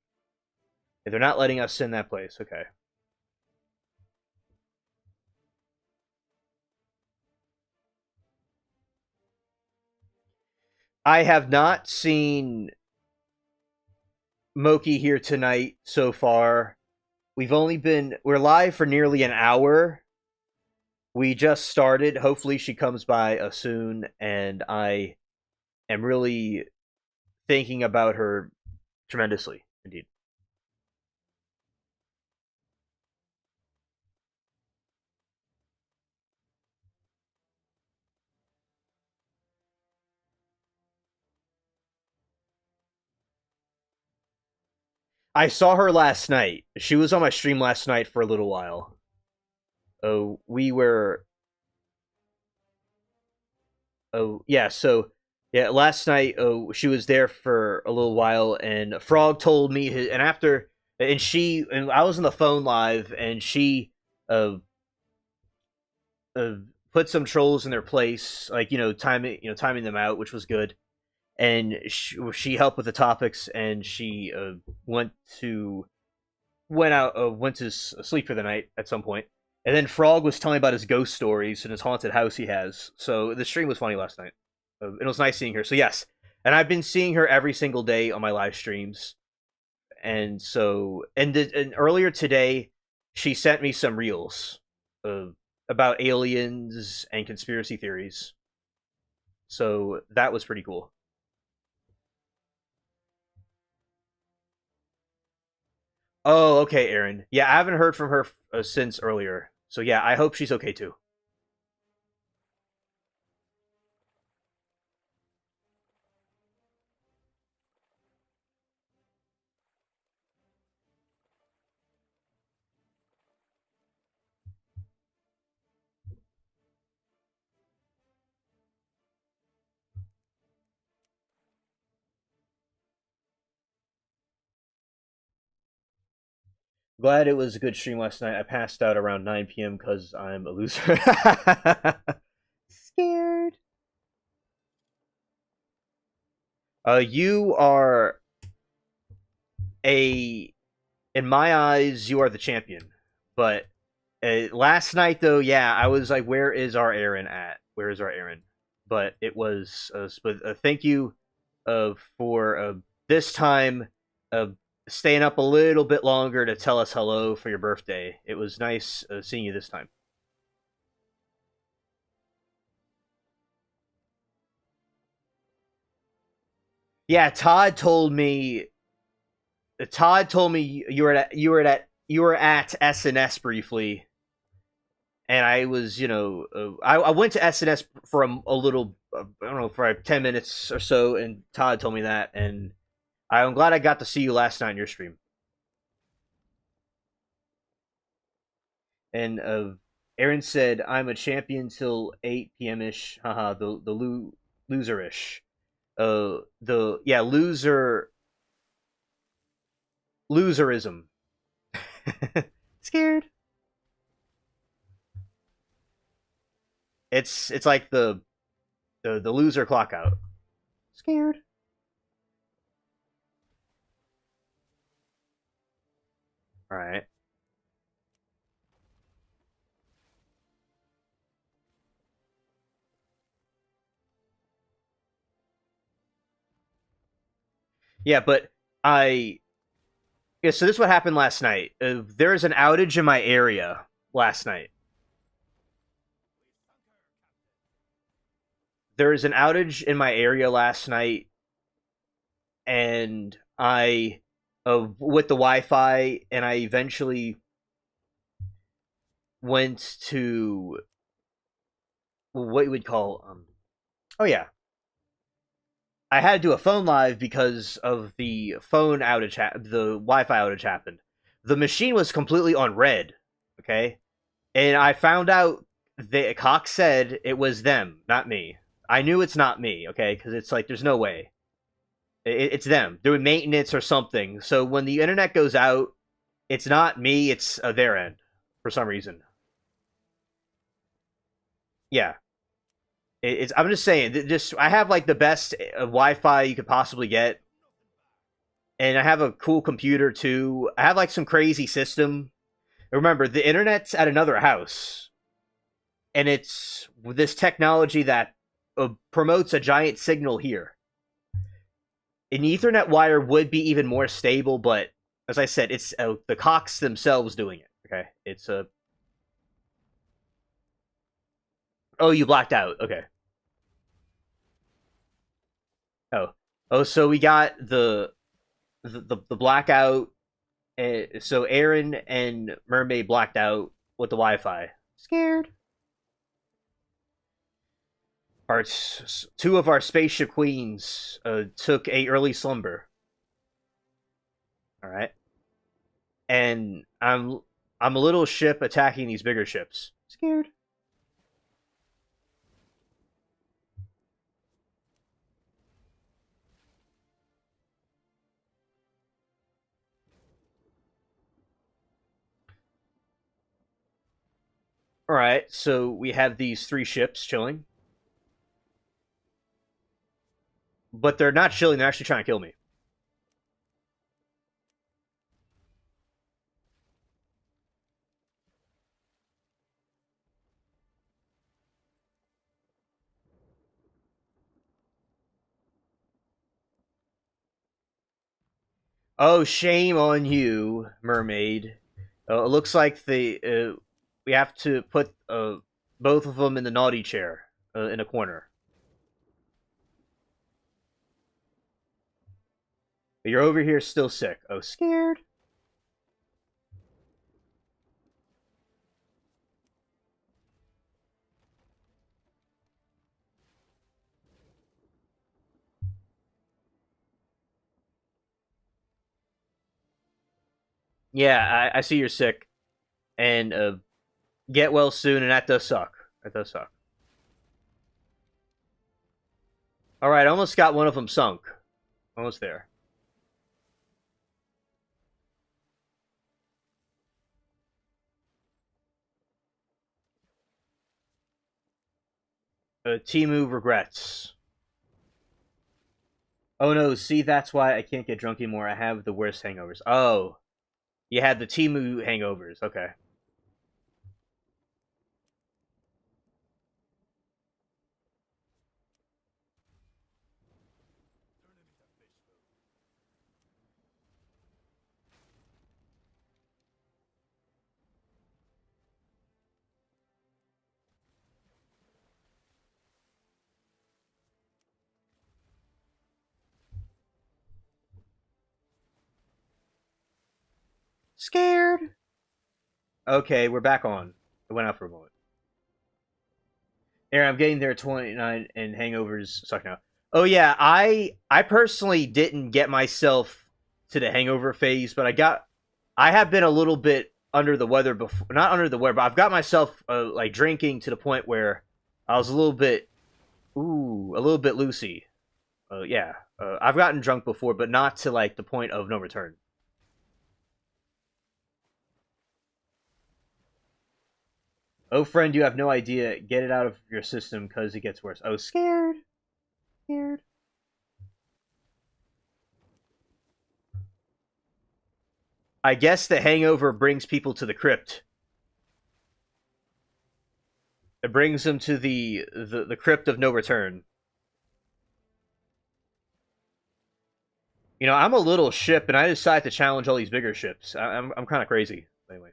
If they're not letting us in that place, okay. I have not seen Moki here tonight so far. We're live for nearly an hour. We just started. Hopefully she comes by soon, and I am really thinking about her tremendously, indeed. I saw her last night. She was on my stream last night for a little while. Oh, we were. Oh, yeah. So, yeah, last night. Oh, she was there for a little while, and Frog told me. And after, and I was on the phone live, and she, uh, uh put some trolls in their place, like timing them out, which was good. And she helped with the topics, and she went to went to sleep for the night at some point. And then Frog was telling about his ghost stories and his haunted house he has. So the stream was funny last night. It was nice seeing her. So yes, and I've been seeing her every single day on my live streams. And so and earlier today, she sent me some reels uh, about aliens and conspiracy theories. So that was pretty cool. Oh, okay, Aaron. Yeah, I haven't heard from her since earlier. So yeah, I hope she's okay too. Glad it was a good stream last night. I passed out around 9 p.m. because I'm a loser. Scared. You are a, in my eyes, you are the champion. But last night, though, yeah, I was like, where is our Aaron at? Where is our Aaron? But it was, but thank you for this time uh, staying up a little bit longer to tell us hello for your birthday. It was nice seeing you this time. Yeah, Todd told me you were at SNS briefly, and I was I went to SNS for a little I don't know for like 10 minutes or so, and Todd told me that, and I'm glad I got to see you last night in your stream. And Aaron said I'm a champion till 8 p.m. ish. Haha, loser ish. The yeah loserism. Scared. It's like the loser clock out. Scared. All right. Yeah, but I yeah. So this is what happened last night. There is an outage in my area last night, there was an outage in my area last night, and I with the Wi-Fi, and I eventually went to what you would call oh yeah, I had to do a phone live because of the phone outage. The Wi-Fi outage happened. The machine was completely on red. Okay, and I found out that Cox said it was them, not me. I knew it's not me. Okay, because it's like there's no way it's them doing maintenance or something. So when the internet goes out, it's not me. It's their end for some reason. Yeah, it's. I'm just saying. Just I have like the best Wi-Fi you could possibly get, and I have a cool computer too. I have like some crazy system. Remember, the internet's at another house, and it's this technology that promotes a giant signal here. An Ethernet wire would be even more stable, but as I said, it's the Cox themselves doing it. Okay, it's a. Oh, you blacked out. Okay. Oh, So we got the blackout. So Aaron and Mermaid blacked out with the Wi-Fi. Scared. Our two of our spaceship queens took a early slumber. All right, and I'm a little ship attacking these bigger ships. Scared. All right, so we have these three ships chilling, but they're not chilling. They're actually trying to kill me. Oh, shame on you, mermaid. It looks like we have to put both of them in the naughty chair in a corner. You're over here still sick. Oh, scared. Yeah, I see you're sick, and get well soon. And that does suck. That does suck. All right, I almost got one of them sunk. Almost there. Timu regrets. Oh no, see, that's why I can't get drunk anymore. I have the worst hangovers. Oh, you had the Timu hangovers. Okay. Scared. Okay, we're back on. It went out for a moment. Aaron, I'm getting there at 29 and hangovers suck now. Oh yeah, I personally didn't get myself to the hangover phase, but I have been a little bit under the weather before, not under the weather, but I've got myself like drinking to the point where I was a little bit loosey. Yeah, I've gotten drunk before, but not to like the point of no return. Oh, friend, you have no idea. Get it out of your system because it gets worse. Oh, scared, scared. I guess the hangover brings people to the crypt. It brings them to the crypt of no return. You know, I'm a little ship, and I decide to challenge all these bigger ships. I'm kind of crazy. Anyway,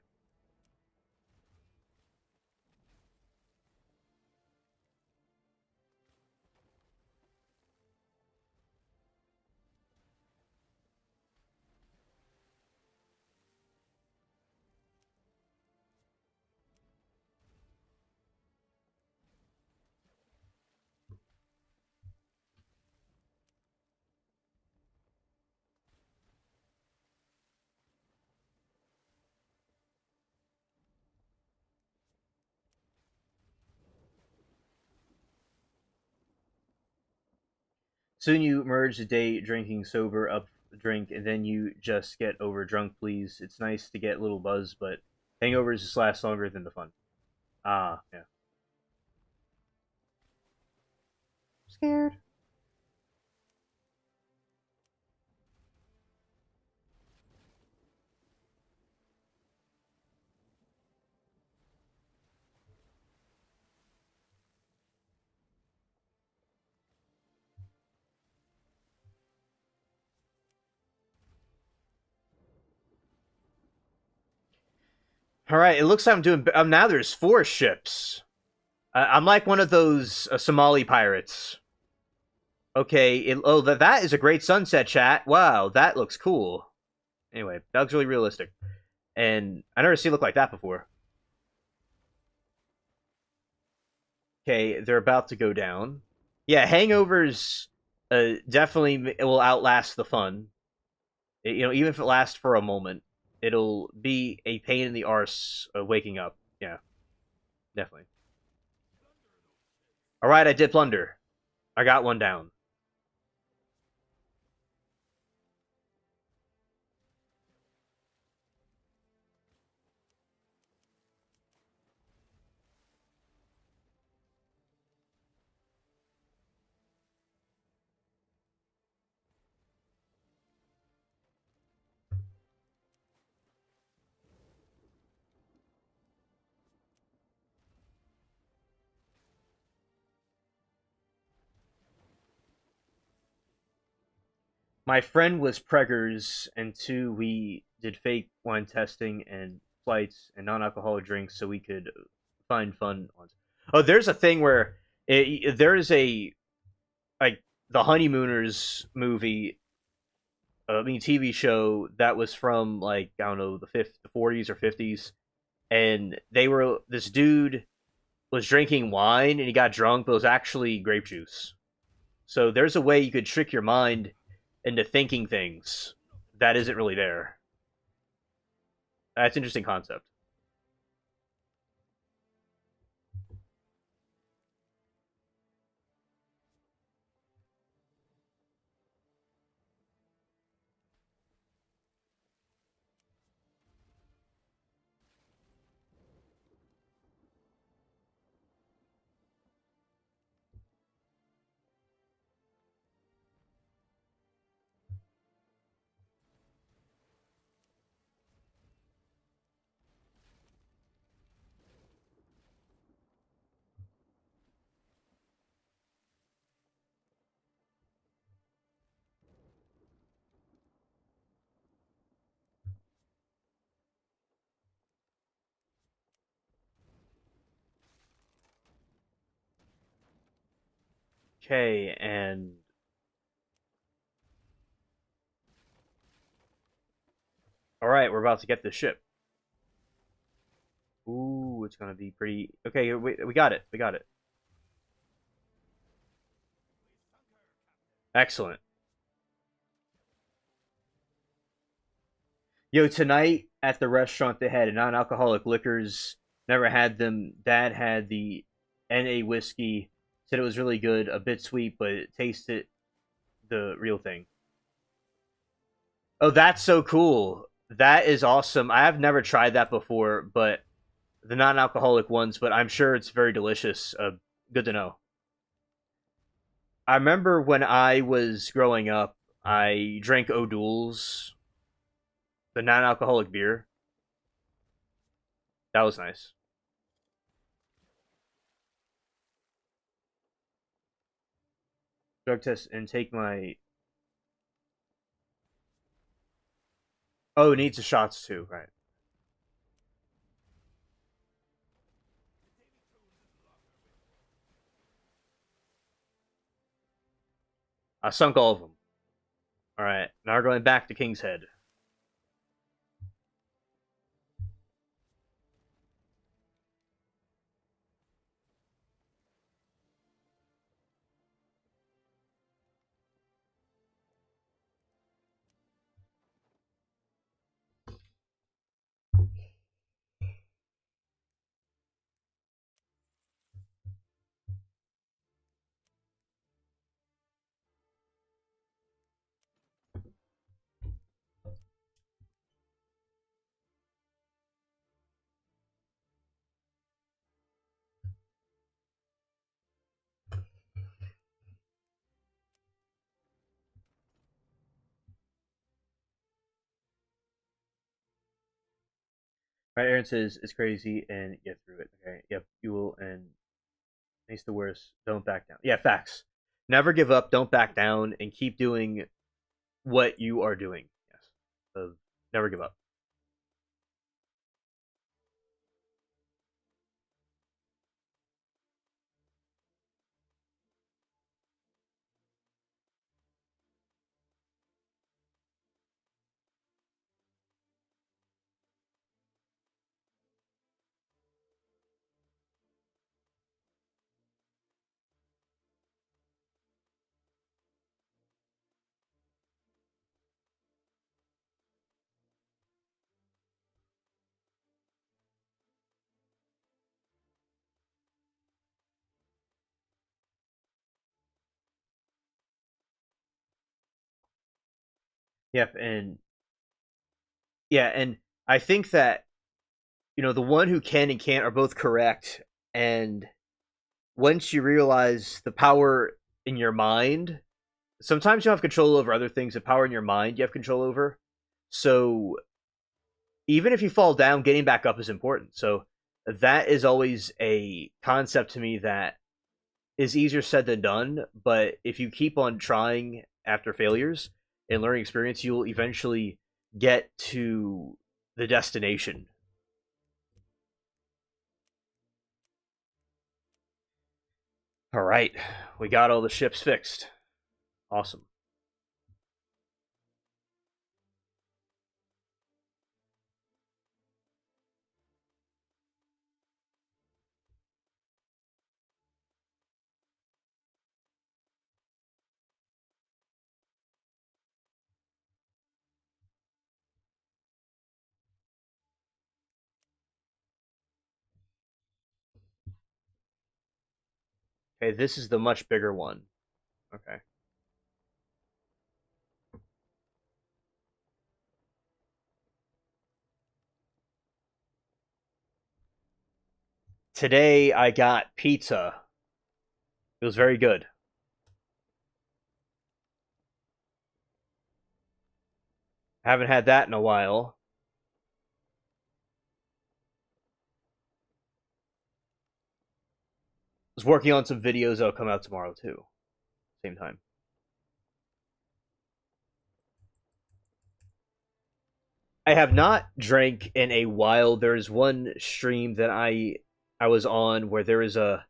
Soon you merge the day drinking sober up drink, and then you just get over drunk. Please, it's nice to get a little buzz, but hangovers just last longer than the fun. Ah, yeah. Scared. All right, it looks like I'm doing. Now there's four ships. I'm like one of those Somali pirates. Okay, that is a great sunset chat. Wow, that looks cool. Anyway, that looks really realistic, and I never seen it look like that before. Okay, they're about to go down. Yeah, hangovers definitely it will outlast the fun. Even if it lasts for a moment, it'll be a pain in the arse waking up. Yeah, definitely. All right, I did plunder. I got one down. My friend was preggers, and two, we did fake wine testing and flights and non-alcoholic drinks so we could find fun ones. Oh, there's a thing where there's a like the Honeymooners movie, TV show that was from like I don't know the 40s or 50s, and they were this dude was drinking wine and he got drunk, but it was actually grape juice. So there's a way you could trick your mind into thinking things that isn't really there. That's an interesting concept. Okay, and all right, we're about to get the ship. Ooh, it's gonna be pretty. Okay, we got it. We got it. Excellent. Yo, tonight at the restaurant they had non-alcoholic liquors. Never had them. Dad had the NA whiskey. Said it was really good. A bit sweet, but it tasted the real thing. Oh, that's so cool. That is awesome. I have never tried that before, but the non-alcoholic ones. But I'm sure it's very delicious. Good to know. I remember when I was growing up, I drank O'Doul's, the non-alcoholic beer. That was nice. Drug test and take my. Oh, it needs the shots too, right? I sunk all of them. All right, now we're going back to King's Head. Right, Aaron says it's crazy and get through it. Okay, yep, you will, and it's the worst. Don't back down. Yeah, facts. Never give up. Don't back down, and keep doing what you are doing. Yes, never give up. Yep, and yeah, and I think that the one who can and can't are both correct, and once you realize the power in your mind, sometimes you don't have control over other things. The power in your mind you have control over. So even if you fall down, getting back up is important. So that is always a concept to me that is easier said than done. But if you keep on trying after failures and learning experience, you'll eventually get to the destination. All right, we got all the ships fixed. Awesome. Okay, this is the much bigger one. Okay. Today I got pizza. It was very good. Haven't had that in a while. Was working on some videos that'll come out tomorrow too. Same time. I have not drank in a while. There's one stream that I was on where there is a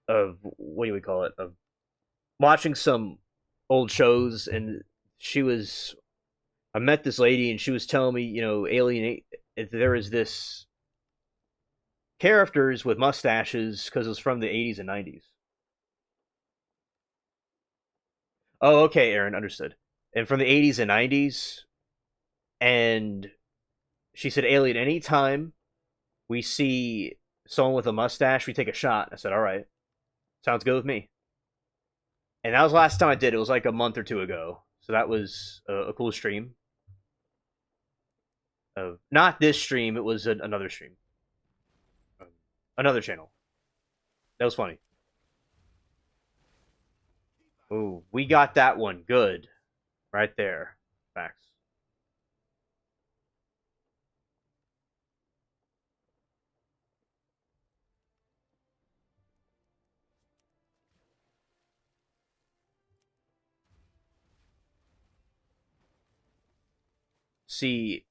what do we call it? Of watching some old shows, and she was I met this lady and she was telling me, Alien there is this characters with mustaches because it was from the 80s and 90s. Oh, okay, Aaron, understood. And from the 80s and 90s, and she said, Alien, anytime we see someone with a mustache, we take a shot. I said, all right, sounds good with me. And that was the last time I did. It was like a month or two ago. So that was a cool stream. Not this stream, it was another stream. Um, Another channel. That was funny. Ooh, we got that one good. Right there. Facts. See,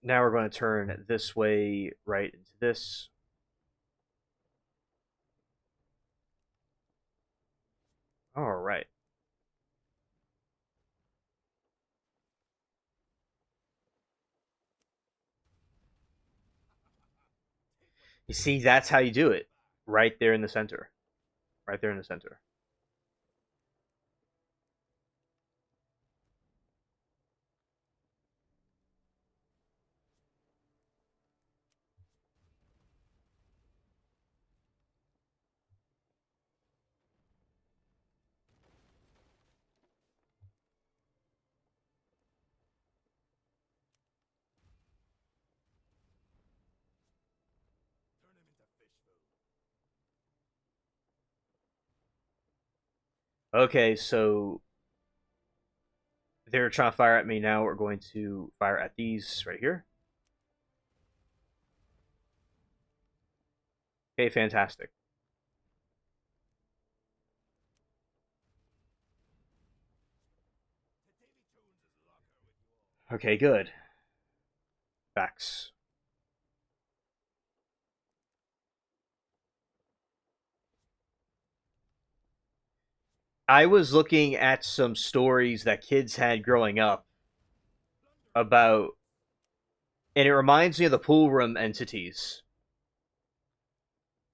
now we're going to turn this way right into this. All right. You see, that's how you do it. Right there in the center. Right there in the center. Okay, so they're trying to fire at me now. We're going to fire at these right here. Okay, fantastic. Okay, good. Facts. I was looking at some stories that kids had growing up about, and it reminds me of the pool room entities.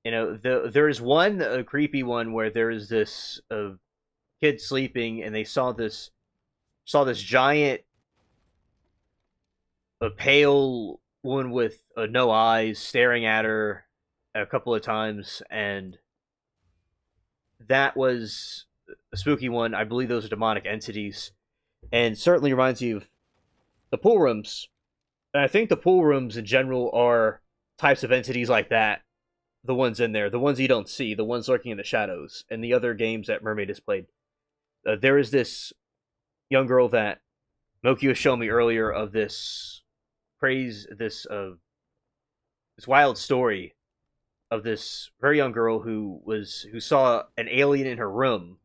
There's one a creepy one where there's this kid sleeping, and they saw this giant, a pale woman with no eyes staring at her a couple of times, and that was a spooky one. I believe those are demonic entities, and certainly reminds you of the pool rooms. And I think the pool rooms in general are types of entities like that. The ones in there, the ones you don't see, the ones lurking in the shadows, and the other games that Mermaid has played. There is this young girl that Moki was showing me earlier of this praise this wild story of this very young girl who saw an alien in her room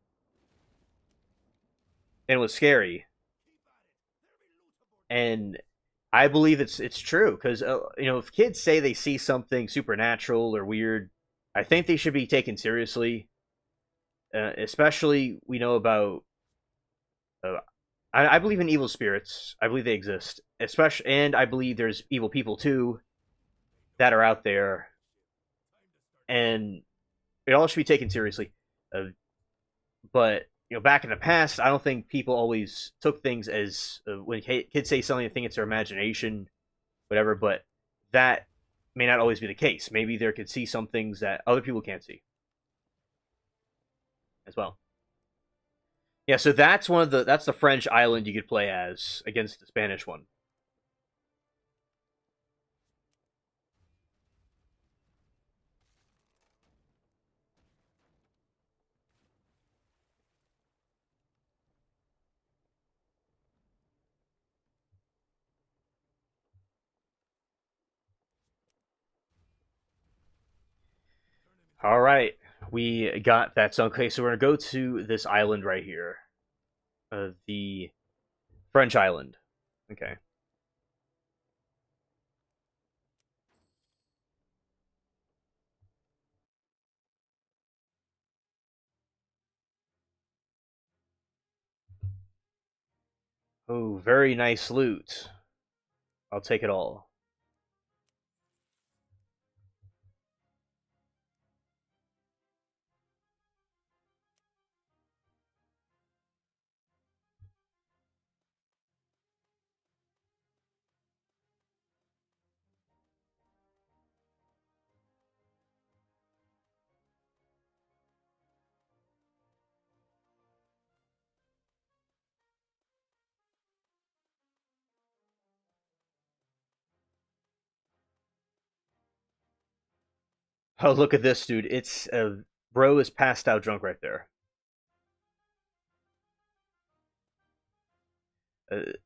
and it was scary. And I believe it's true because if kids say they see something supernatural or weird, I think they should be taken seriously. Especially we know about. Uh, I believe in evil spirits. I believe they exist. Especially, and I believe there's evil people too that are out there, and it all should be taken seriously. Uh, but back in the past, I don't think people always took things as when kids say something, they think it's their imagination, whatever. But that may not always be the case. Maybe they could see some things that other people can't see as well. Yeah, so that's the French island you could play as against the Spanish one. All right, we got that. So okay, so we're gonna go to this island right here, the French island. Okay. Oh, very nice loot. I'll take it all. Oh, look at this, dude. It's bro is passed out drunk right there.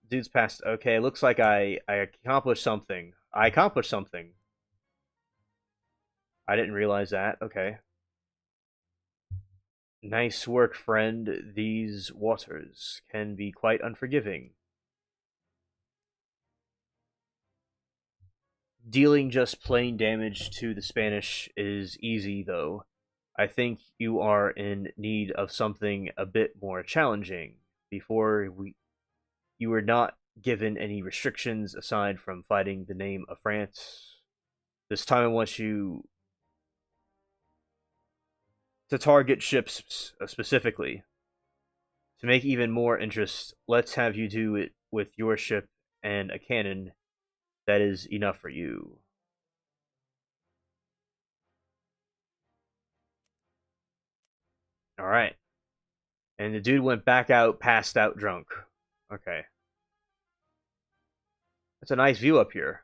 Dude's passed. Okay, looks like I accomplished something. I accomplished something. I didn't realize that. Okay. Nice work, friend. These waters can be quite unforgiving. Dealing just plain damage to the Spanish is easy, though. I think you are in need of something a bit more challenging. Before you were not given any restrictions aside from fighting the name of France. This time I want you to target ships specifically. To make even more interest, let's have you do it with your ship and a cannon. That is enough for you. All right. And the dude went back out, passed out drunk. Okay. That's a nice view up here.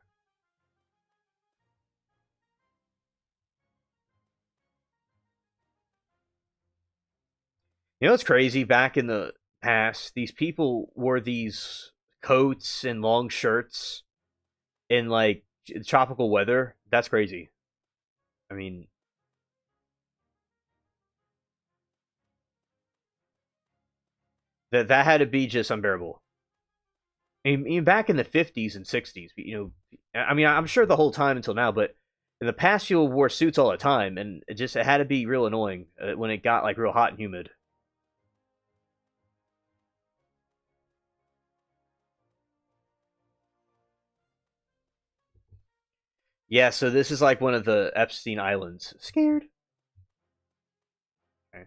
You know what's crazy? Back in the past, these people wore these coats and long shirts in like tropical weather. That's crazy. I mean, that had to be just unbearable. Even back in the 50s and 60s, I mean, I'm sure the whole time until now, but in the past, people wore suits all the time, and it had to be real annoying when it got like real hot and humid. Yeah, so this is like one of the Epstein Islands. Scared. Okay.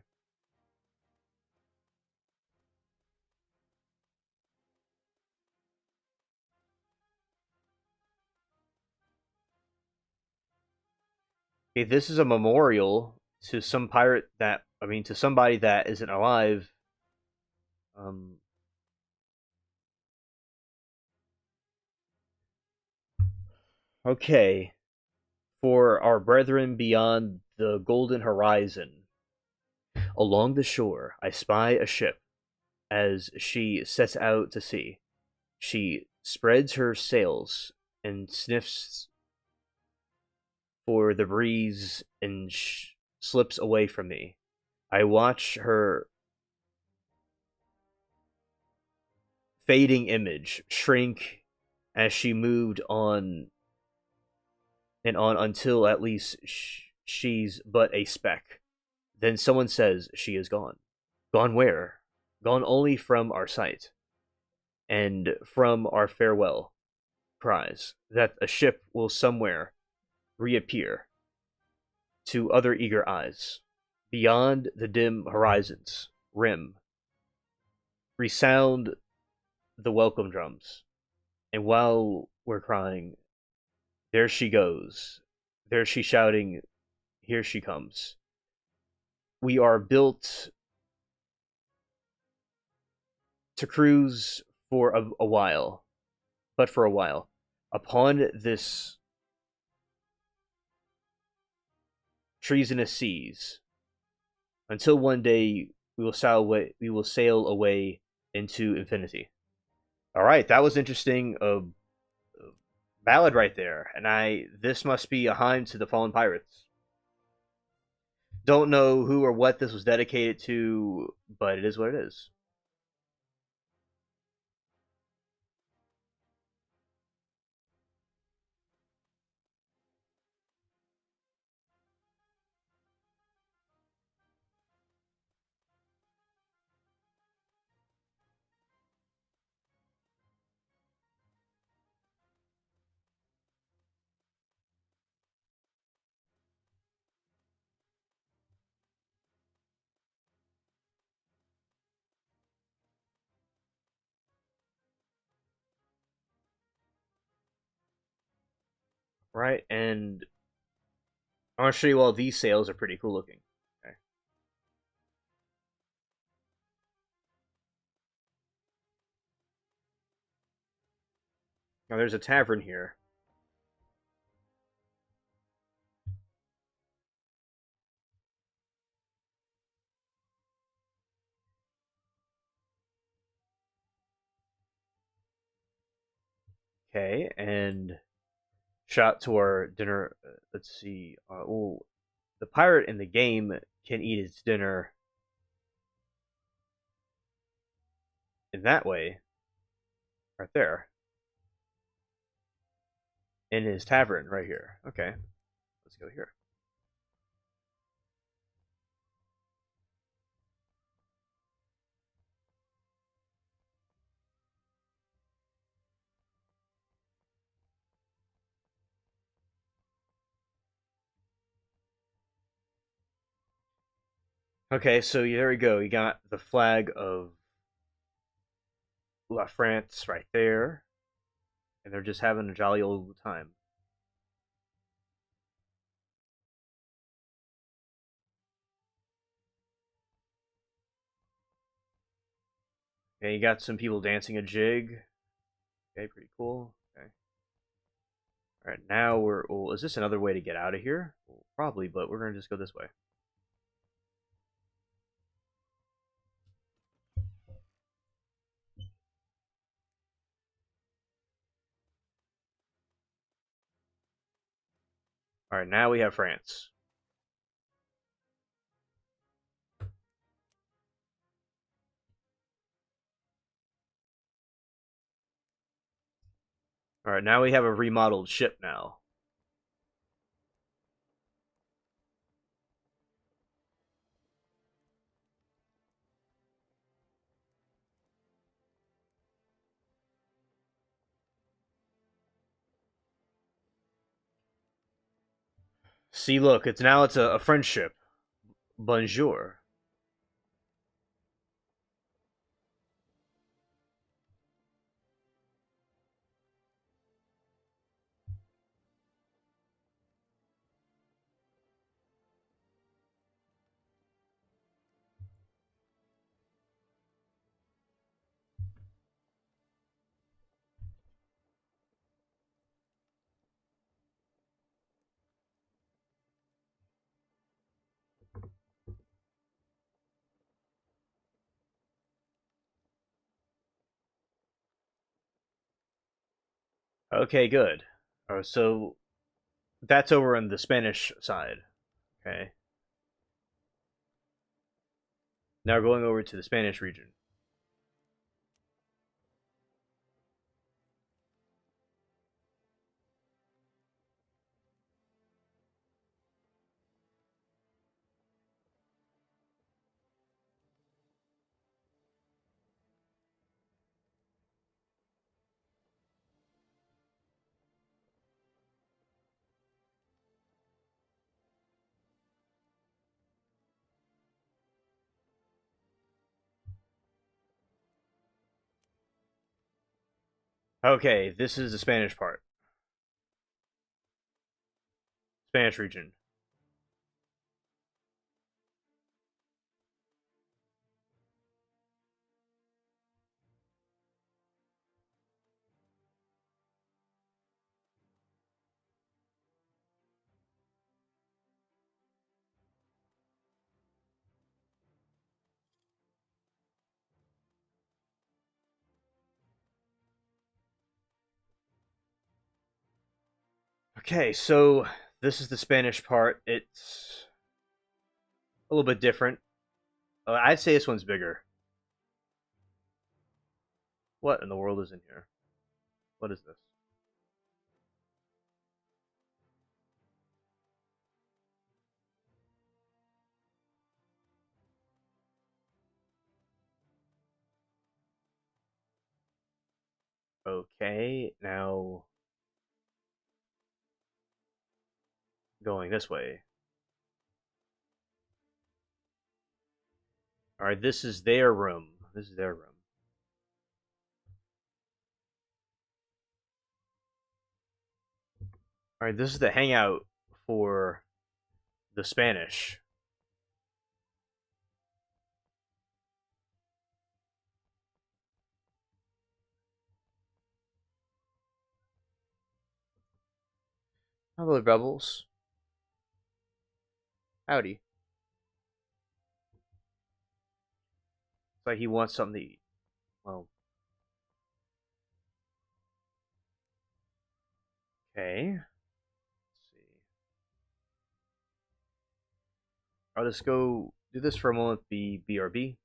Okay, this is a memorial to some pirate that I mean to somebody that isn't alive. Um, okay, for our brethren beyond the golden horizon, along the shore, I spy a ship as she sets out to sea. She spreads her sails and sniffs for the breeze and slips away from me. I watch her fading image shrink as she moved on and on until at least she's but a speck. Then someone says she is gone. Gone where? Gone only from our sight and from our farewell cries that a ship will somewhere reappear to other eager eyes. Beyond the dim horizon's rim resound the welcome drums. And while we're crying, there she goes. There she shouting, here she comes. We are built to cruise for a while, but for a while. Upon this treasonous seas, until one day we will sail away into infinity. All right, that was interesting. Ballad right there, and this must be a hymn to the fallen pirates. Don't know who or what this was dedicated to, but it is what it is. Right, and I want to show you all these sails are pretty cool looking. Okay, now there's a tavern here. Okay, and shot to our dinner. Let's see. Oh, the pirate in the game can eat his dinner in that way, right there, in his tavern right here. Okay, let's go here. Okay, so there we go. You got the flag of La France right there, and they're just having a jolly old time. Okay, you got some people dancing a jig. Okay, pretty cool. Okay. All right, now we're. Well, is this another way to get out of here? Well, probably, but we're gonna just go this way. All right, now we have France. All right, now we have a remodeled ship now. See, look, it's a French ship. Bonjour. Okay, good. So that's over on the Spanish side. Okay. Now going over to the Spanish region. Okay, this is the Spanish part. Spanish region. Okay, so this is the Spanish part. It's a little bit different. I'd say this one's bigger. What in the world is in here? What is this? Okay, now going this way. All right, this is their room. This is their room. All right, this is the hangout for the Spanish. Hello, rebels. Howdy. It's like he wants something to eat. Well, okay. Let's see. I'll just go do this for a moment. Be BRB.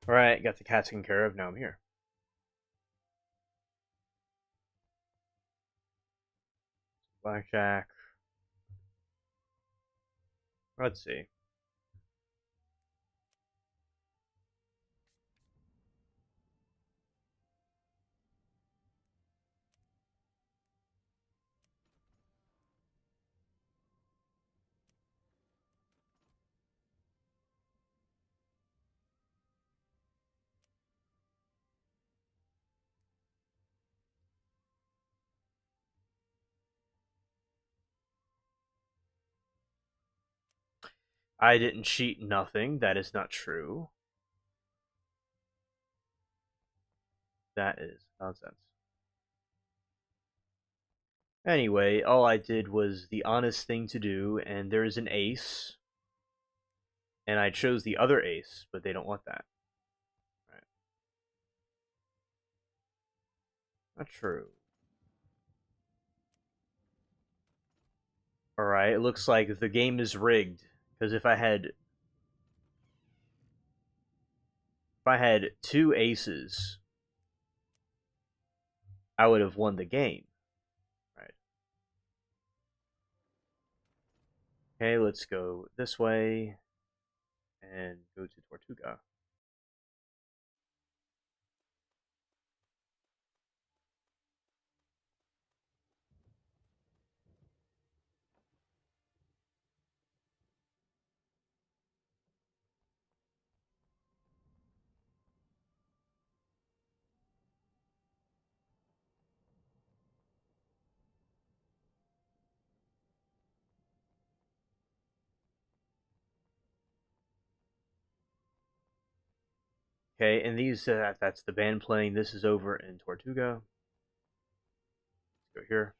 Alright, got the cat taken care of. Now I'm here. Blackjack. Let's see. I didn't cheat nothing. That is not true. That is nonsense. Anyway, all I did was the honest thing to do, and there is an ace, and I chose the other ace, but they don't want that. Right. Not true. Alright, it looks like the game is rigged, because if I had two aces, I would have won the game. Right. Okay, let's go this way and go to Tortuga. Okay, and that's the band playing. This is over in Tortuga. Let's go here.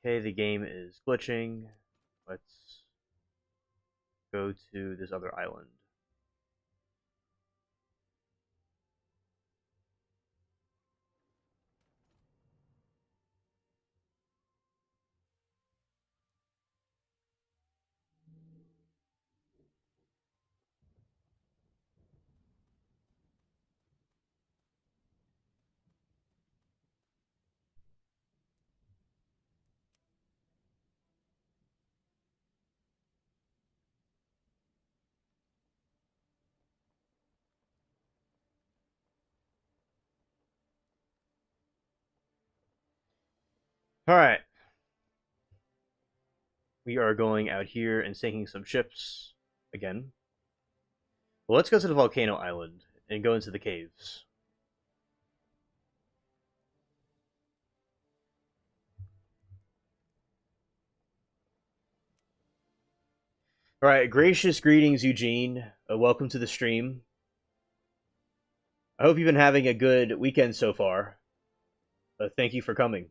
Okay, the game is glitching. Let's go to this other island. Alright, we are going out here and sinking some ships again. Well, let's go to the volcano island and go into the caves. Alright, gracious greetings, Eugene. Welcome to the stream. I hope you've been having a good weekend so far. Thank you for coming.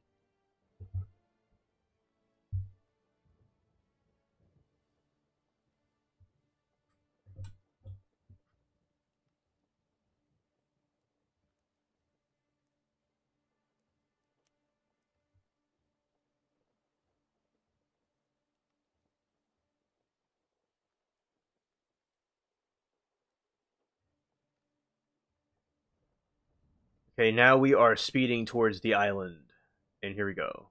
Okay, now we are speeding towards the island. And here we go.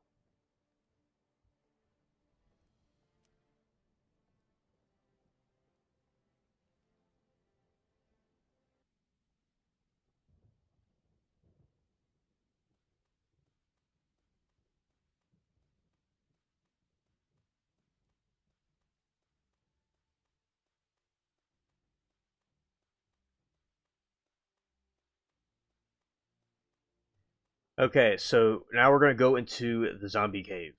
Okay, so now we're going to go into the zombie cave.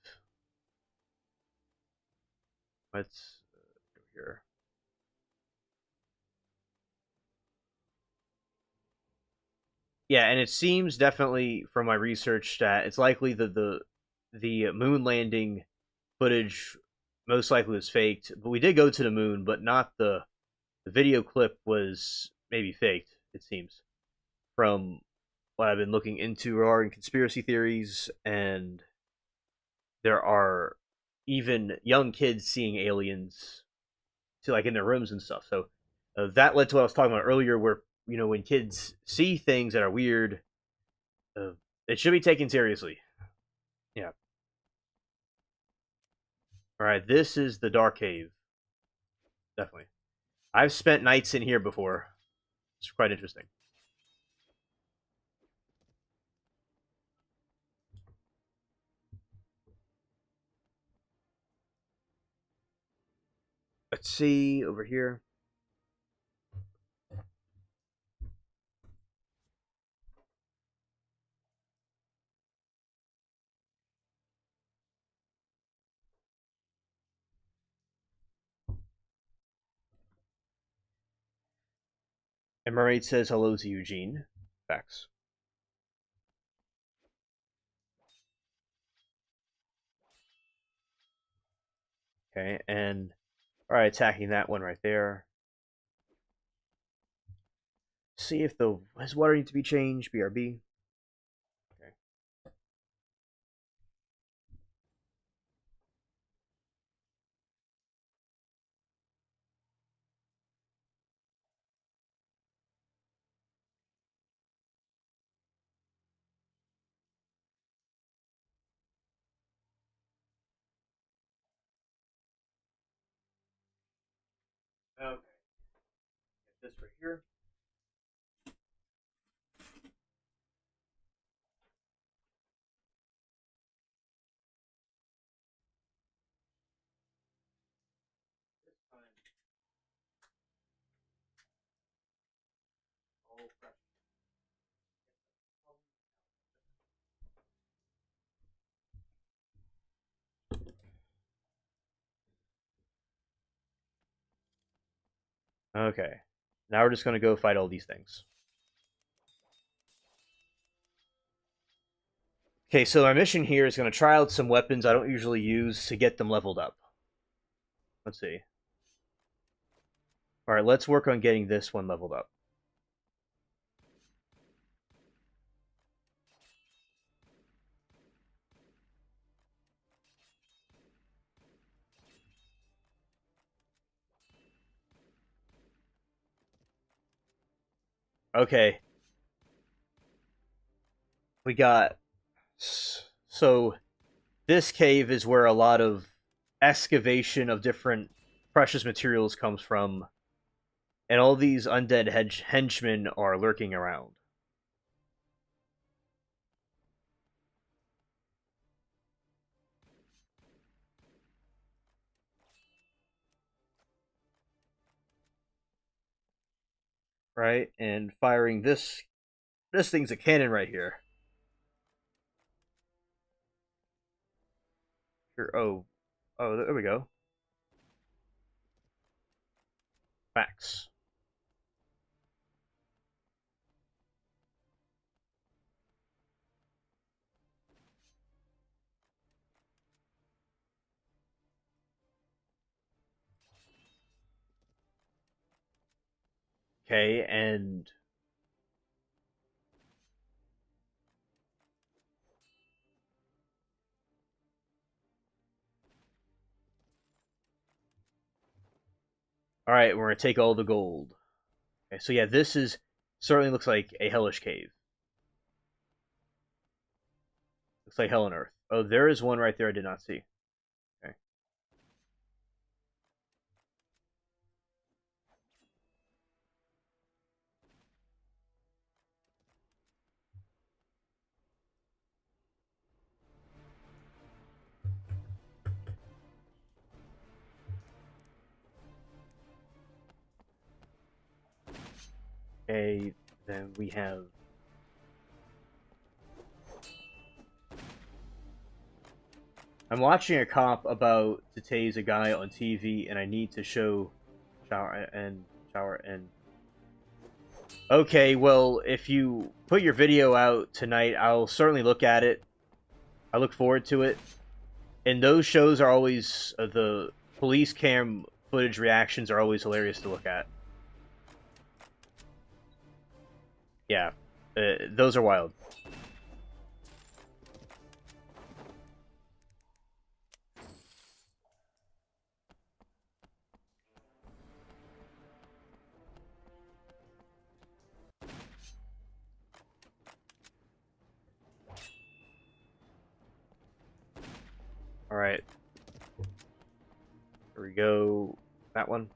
Let's go here. Yeah, and it seems definitely from my research that it's likely that the moon landing footage most likely was faked. But we did go to the moon, but not the video clip was maybe faked. It seems from what I've been looking into regarding conspiracy theories, and there are even young kids seeing aliens to like in their rooms and stuff. So that led to what I was talking about earlier, where when kids see things that are weird, uh, it should be taken seriously. Yeah. All right. This is the dark cave. Definitely. I've spent nights in here before. It's quite interesting. Let's see over here. And Mermaid says hello to Eugene. Facts. Okay, and all right, attacking that one right there. See if the his water needs to be changed. BRB. Okay. Okay. Get this right here. This time, all fresh. Okay. Now we're just gonna go fight all these things. Okay, so our mission here is gonna try out some weapons I don't usually use to get them leveled up. Let's see. All right, let's work on getting this one leveled up. Okay, we got so this cave is where a lot of excavation of different precious materials comes from, and all these undead henchmen are lurking around. Right, and firing this thing's a cannon right here. Here, oh, there we go. Facts. Okay, and all right, we're gonna take all the gold. Okay, so yeah, this is certainly looks like a hellish cave. Looks like hell on earth. Oh, there is one right there I did not see. Okay. Okay, then we have. I'm watching a cop about to tase a guy on TV, and I need to shower and. Okay, well, if you put your video out tonight, I'll certainly look at it. I look forward to it. And those shows are always the police cam footage reactions are always hilarious to look at. Yeah, those are wild. Alright. Here we go. That one.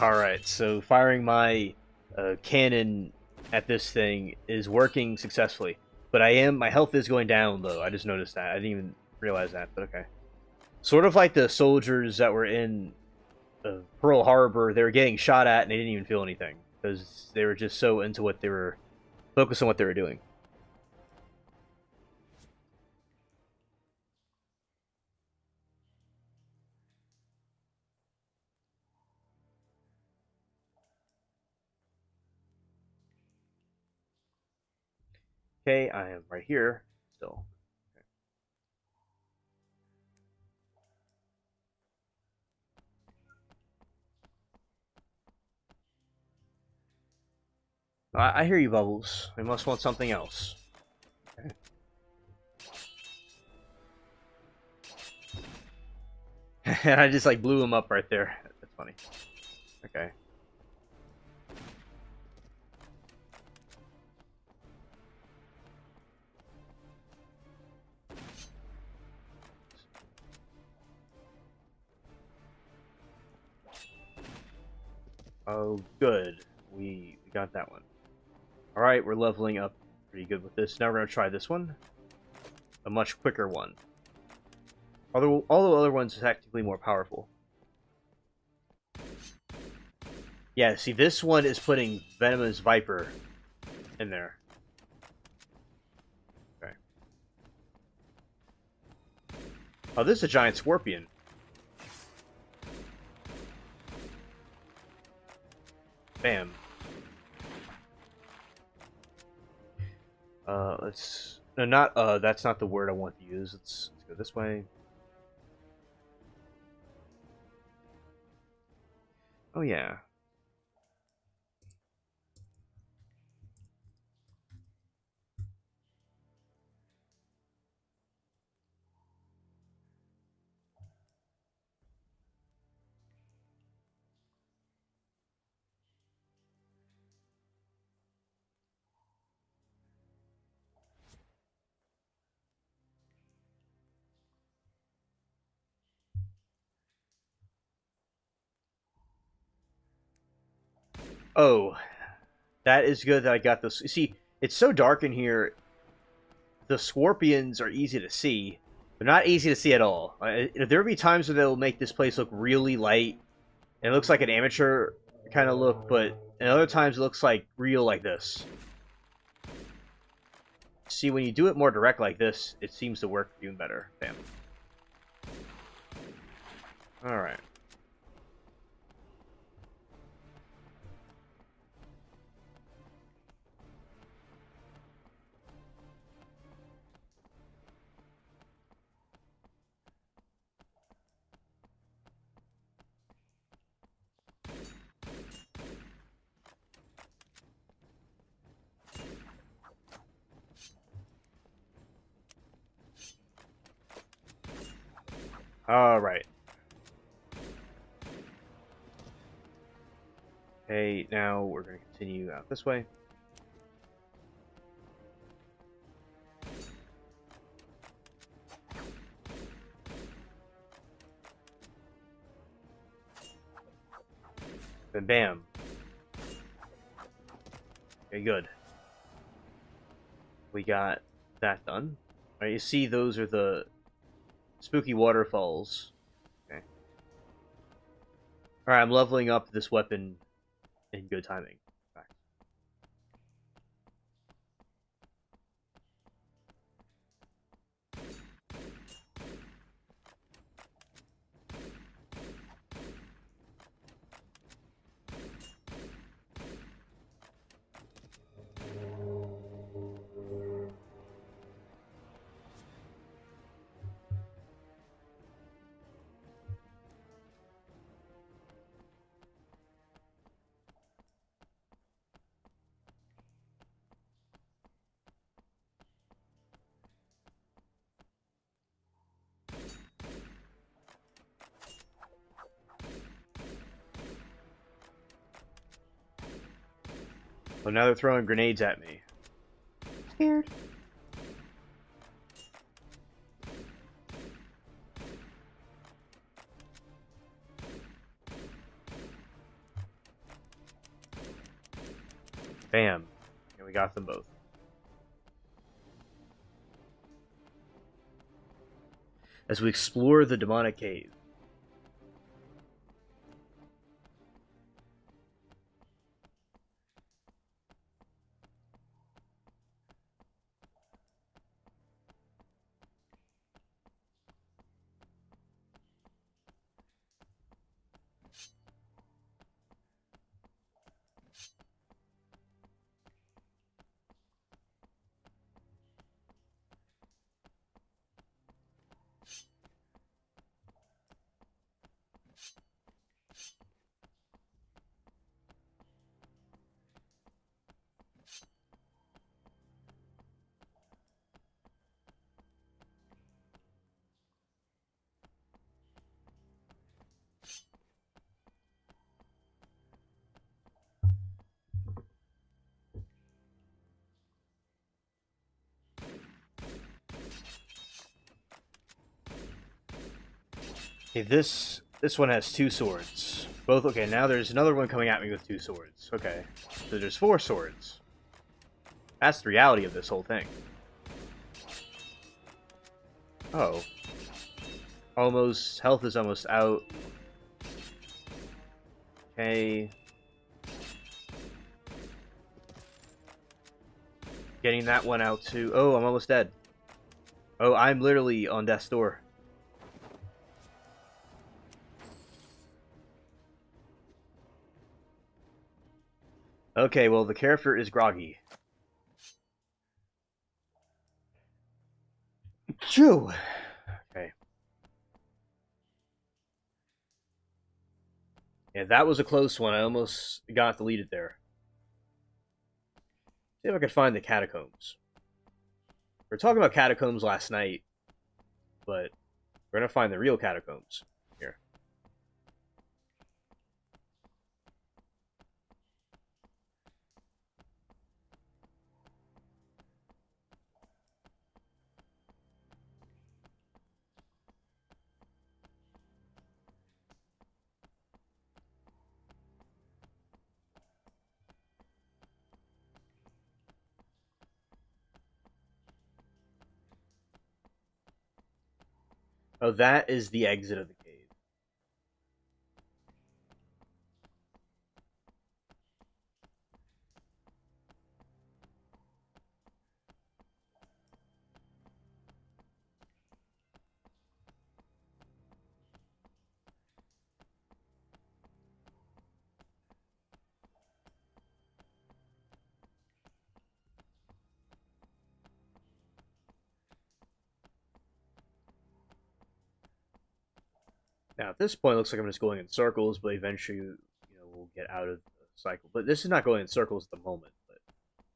Alright, so firing my cannon at this thing is working successfully. But my health is going down, though. I just noticed that. I didn't even realize that, but okay. Sort of like the soldiers that were in Pearl Harbor, they were getting shot at and they didn't even feel anything. Because they were just so into what they were, focused on what they were doing. Okay, I am right here, still. I hear you, Bubbles. We must want something else. Okay. And I just, like, blew him up right there. That's funny. Okay. Oh, good. We got that one. Alright, we're leveling up pretty good with this. Now we're going to try this one. A much quicker one. Although all the other ones are technically more powerful. Yeah, see, this one is putting Venomous Viper in there. Okay. Oh, this is a giant scorpion. Bam. Let's... No, not, that's not the word I want to use. Let's go this way. Oh, yeah. Oh, that is good that I got this. See, it's so dark in here. The scorpions are easy to see. They're not easy to see at all. There'll be times where they'll make this place look really light, and it looks like an amateur kind of look, but in other times it looks like real like this. See, when you do it more direct like this, it seems to work even better. Bam. Alright. Alright. Okay, now we're going to continue out this way. Then bam. Okay, good. We got that done. Alright, you see those are the spooky waterfalls. Okay. Alright, I'm leveling up this weapon in good timing. Oh, now they're throwing grenades at me. Scared. Bam. And we got them both. As we explore the demonic cave. Okay, this one has 2 swords. Both okay, now there's another one coming at me with 2 swords. Okay. So there's 4 swords. That's the reality of this whole thing. Oh. Almost health is almost out. Okay. Getting that one out too. Oh, I'm almost dead. Oh, I'm literally on death's door. Okay, well, the character is groggy. Phew. Okay. Yeah, that was a close one. I almost got deleted there. See if I can find the catacombs. We were talking about catacombs last night, but we're gonna find the real catacombs here. Oh, that is the exit of the cave. Now, at this point, it looks like I'm just going in circles, but eventually, we'll get out of the cycle. But this is not going in circles at the moment.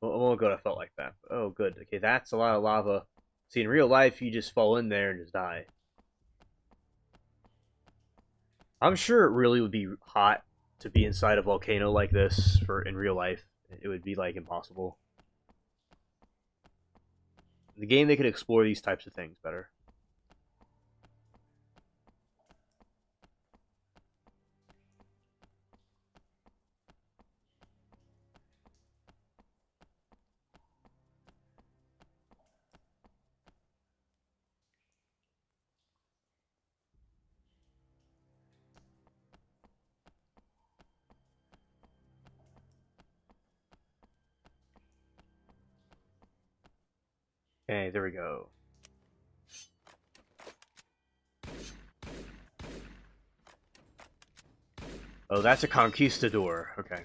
But a moment ago, I felt like that. But, oh, good. Okay, that's a lot of lava. See, in real life, you just fall in there and just die. I'm sure it really would be hot to be inside a volcano like this in real life. It would be like impossible. In the game, they could explore these types of things better. Okay, there we go. Oh, that's a conquistador. Okay.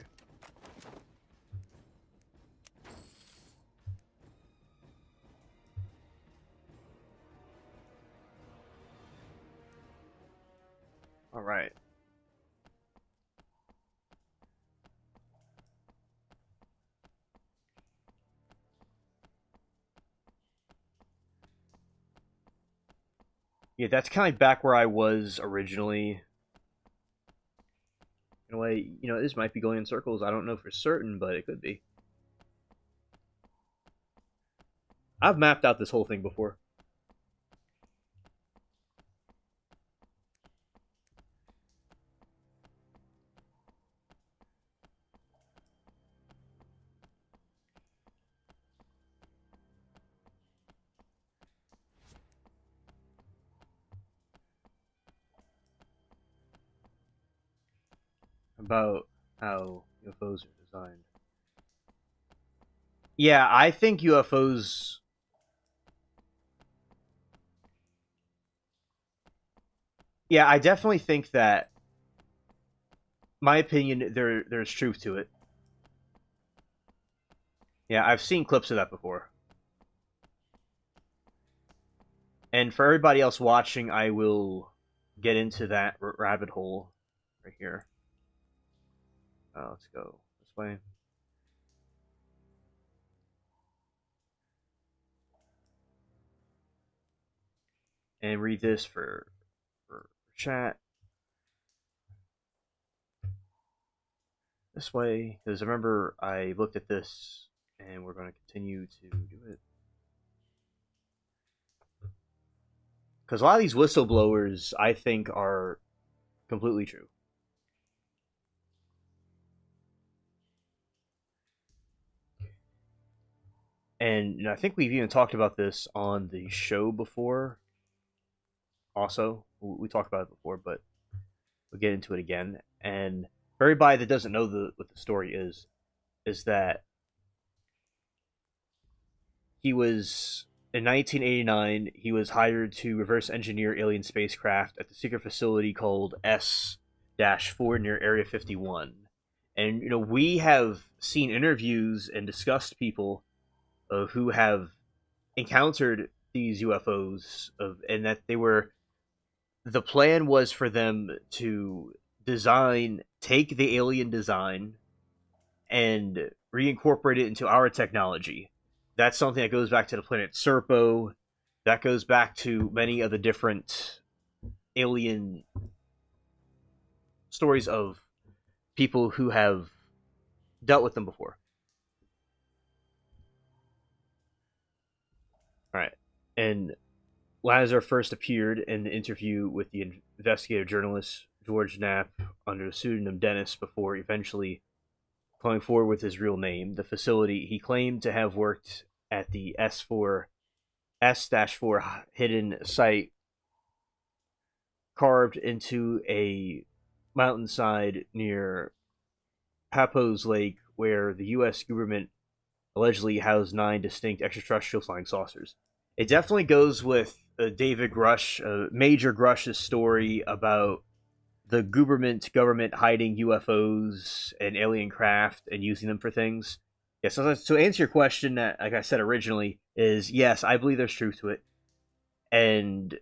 All right. Yeah, that's kind of back where I was originally. In a way, this might be going in circles. I don't know for certain, but it could be. I've mapped out this whole thing before. About how UFOs are designed. Yeah, I think UFOs. Yeah, I definitely think that. My opinion, there's truth to it. Yeah, I've seen clips of that before. And for everybody else watching, I will get into that rabbit hole right here. Let's go this way. And read this for chat. This way, because remember, I looked at this, and we're going to continue to do it. Because a lot of these whistleblowers, I think, are completely true. And I think we've even talked about this on the show before. Also, we talked about it before, but we'll get into it again. And for everybody that doesn't know what the story is that he was in 1989. He was hired to reverse engineer alien spacecraft at the secret facility called S-4 near Area 51. And we have seen interviews and discussed people who have encountered these UFOs and that the plan was for them to take the alien design and reincorporate it into our technology. That's something that goes back to the planet Serpo. That goes back to many of the different alien stories of people who have dealt with them before. All right. And Lazar first appeared in the interview with the investigative journalist George Knapp under the pseudonym Dennis before eventually coming forward with his real name. The facility he claimed to have worked at the S-4 hidden site carved into a mountainside near Papo's Lake, where the U.S. government allegedly housed 9 distinct extraterrestrial flying saucers. It definitely goes with David Grush, Major Grush's story about the government hiding UFOs and alien craft and using them for things. Yes, yeah, so to answer your question, like I said originally, is yes, I believe there's truth to it, and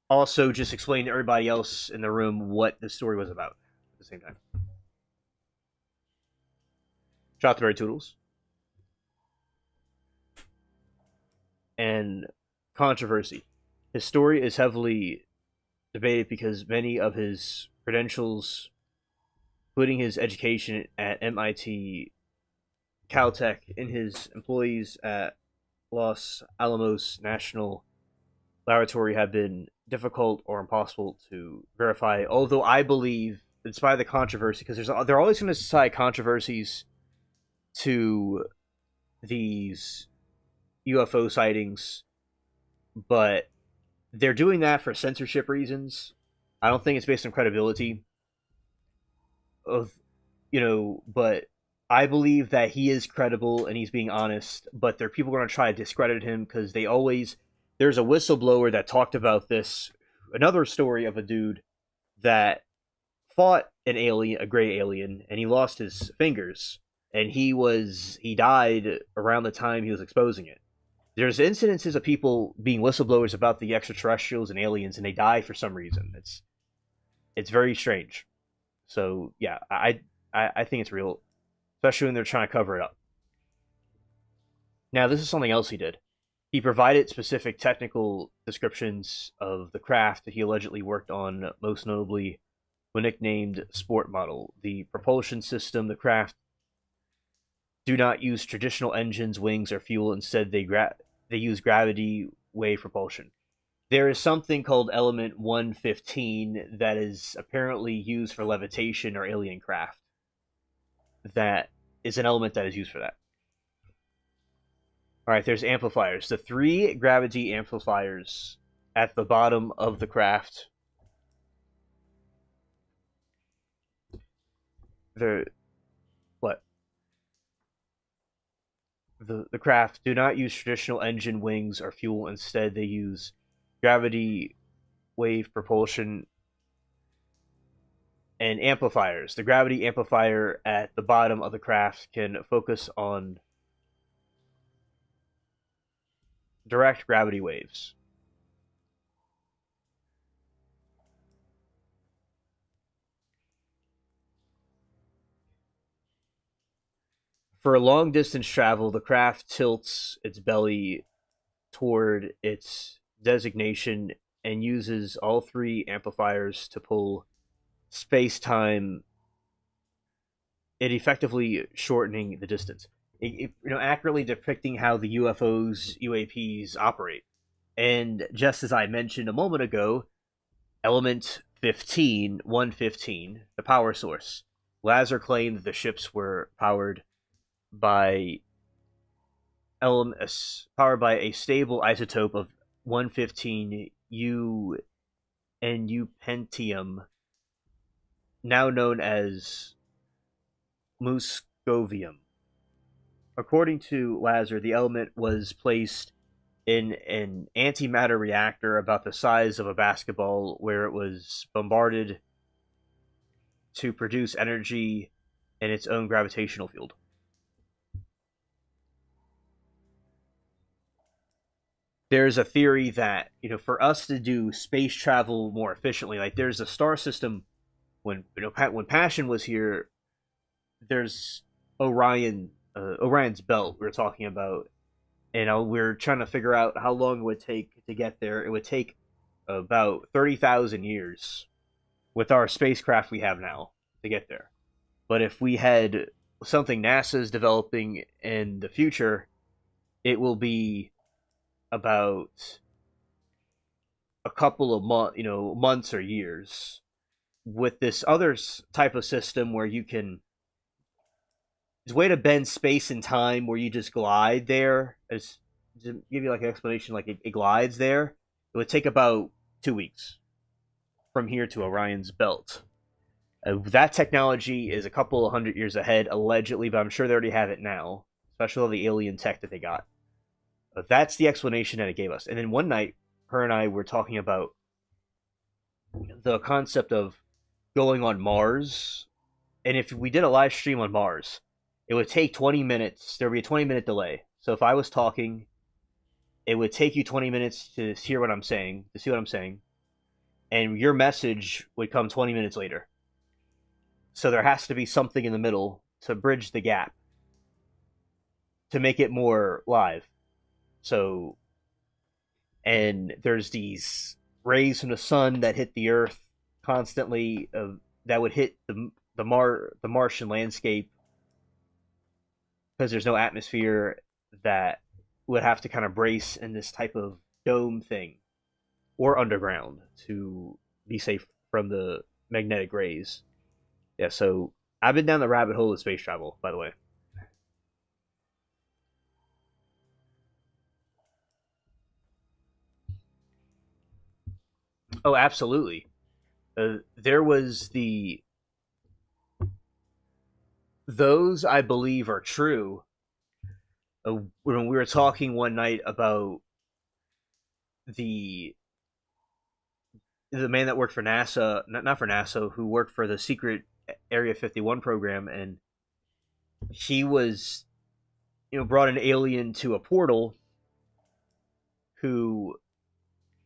also just explain to everybody else in the room what the story was about at the same time. Shout out to Barry Toodles. And controversy. His story is heavily debated because many of his credentials, including his education at MIT, Caltech, and his employees at Los Alamos National Laboratory, have been difficult or impossible to verify. Although I believe, in spite of the controversy, because they're always going to tie controversies to these UFO sightings, but they're doing that for censorship reasons. I don't think it's based on credibility of but I believe that he is credible and he's being honest, but there are people going to try to discredit him because there's a whistleblower that talked about this, another story of a dude that fought a gray alien, and he lost his fingers, and he died around the time he was exposing it. There's incidences of people being whistleblowers about the extraterrestrials and aliens, and they die for some reason. It's very strange. So yeah, I think it's real, especially when they're trying to cover it up. Now, this is something else he did. He provided specific technical descriptions of the craft that he allegedly worked on, most notably the nicknamed Sport Model, the propulsion system the craft do not use traditional engines, wings, or fuel. Instead, they use gravity wave propulsion. There is something called element 115 that is apparently used for levitation or alien craft. That is an element that is used for that. All right, there's amplifiers. The three gravity amplifiers at the bottom of the craft. The what? The craft do not use traditional engine, wings, or fuel. Instead, they use gravity wave propulsion and amplifiers. The gravity amplifier at the bottom of the craft can focus on direct gravity waves. For long distance travel, the craft tilts its belly toward its designation and uses all three amplifiers to pull space time, it effectively shortening the distance. Accurately depicting how the UFOs, UAPs operate. And just as I mentioned a moment ago, element 115, the power source. Lazar claimed that the ships were powered by a stable isotope of 115 U and Upentium, now known as muscovium. According to Lazar, the element was placed in an antimatter reactor about the size of a basketball where it was bombarded to produce energy in its own gravitational field. There's a theory that, for us to do space travel more efficiently, like there's a star system when Passion was here, there's Orion's belt we were talking about, and we're trying to figure out how long it would take to get there. It would take about 30,000 years with our spacecraft we have now to get there. But if we had something NASA's developing in the future, it will be about a couple of months or years. With this other type of system where you can, there's a way to bend space and time where you just glide there. As to give you like an explanation, like it glides there. It would take about 2 weeks from here to Orion's belt. That technology is a couple of 100 years ahead, allegedly, but I'm sure they already have it now, especially all the alien tech that they got. But that's the explanation that it gave us. And then one night, her and I were talking about the concept of going on Mars. And if we did a live stream on Mars, it would take 20 minutes. There would be a 20-minute delay. So if I was talking, it would take you 20 minutes to hear what I'm saying, to see what I'm saying. And your message would come 20 minutes later. So there has to be something in the middle to bridge the gap, to make it more live. So, and there's these rays from the sun that hit the Earth constantly, that would hit the Martian landscape because there's no atmosphere, that would have to kind of brace in this type of dome thing or underground to be safe from the magnetic rays. Yeah, so I've been down the rabbit hole of space travel, by the way. Oh, absolutely. There was those I believe are true. When we were talking one night about the the man that worked for NASA, not for NASA, who worked for the secret Area 51 program, and he was, brought an alien to a portal, who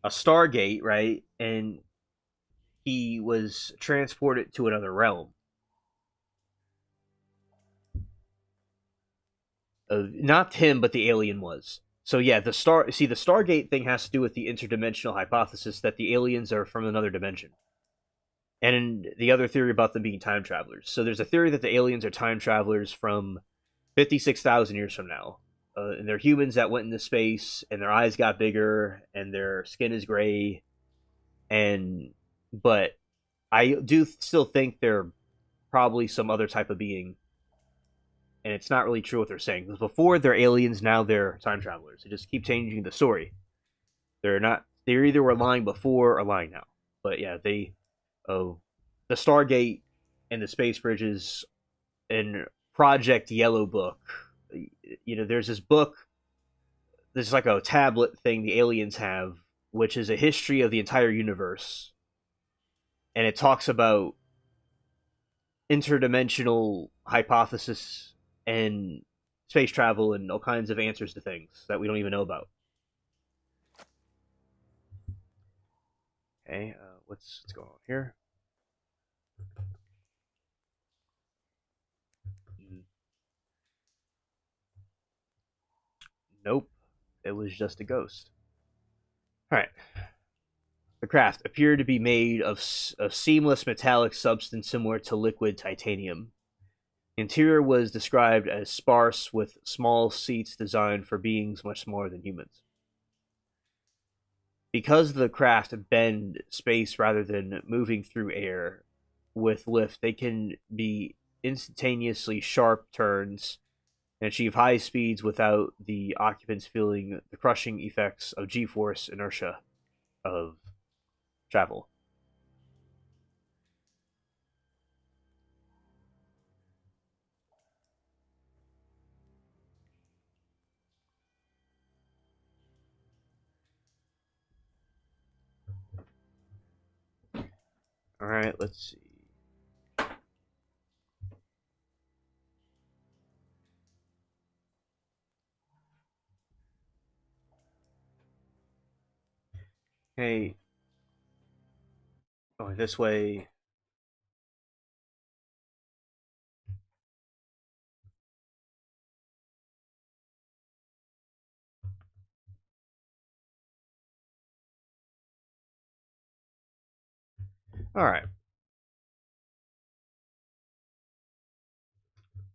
a Stargate, right, and he was transported to another realm. Not him, but the alien was. So yeah, the Stargate thing has to do with the interdimensional hypothesis that the aliens are from another dimension, and the other theory about them being time travelers. So there's a theory that the aliens are time travelers from 56,000 years from now. And they're humans that went into space, and their eyes got bigger, and their skin is gray, and but I do still think they're probably some other type of being, and it's not really true what they're saying. Because before they're aliens, now they're time travelers. They just keep changing the story. They're not. They either were lying before or lying now. But yeah, they, oh, the Stargate and the space bridges and Project Yellow Book. There's this book. There's like a tablet thing the aliens have, which is a history of the entire universe, and it talks about interdimensional hypothesis and space travel and all kinds of answers to things that we don't even know about. Okay, what's going on here? Nope, it was just a ghost. All right. The craft appeared to be made of a seamless metallic substance similar to liquid titanium. Interior was described as sparse with small seats designed for beings much smaller than humans. Because the craft bend space rather than moving through air with lift, they can be instantaneously sharp turns and achieve high speeds without the occupants feeling the crushing effects of G-force inertia of travel. All right, let's see. Hey, going this way. All right.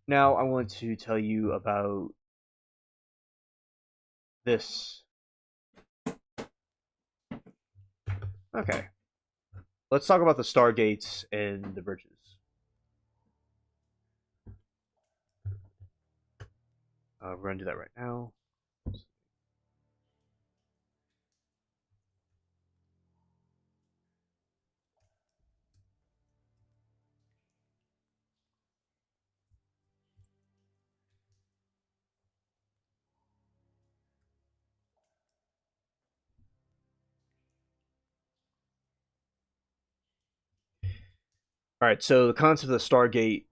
Now I want to tell you about this. Okay. Let's talk about the stargates and the bridges. We're going to do that right now. All right, so the concept of the Stargate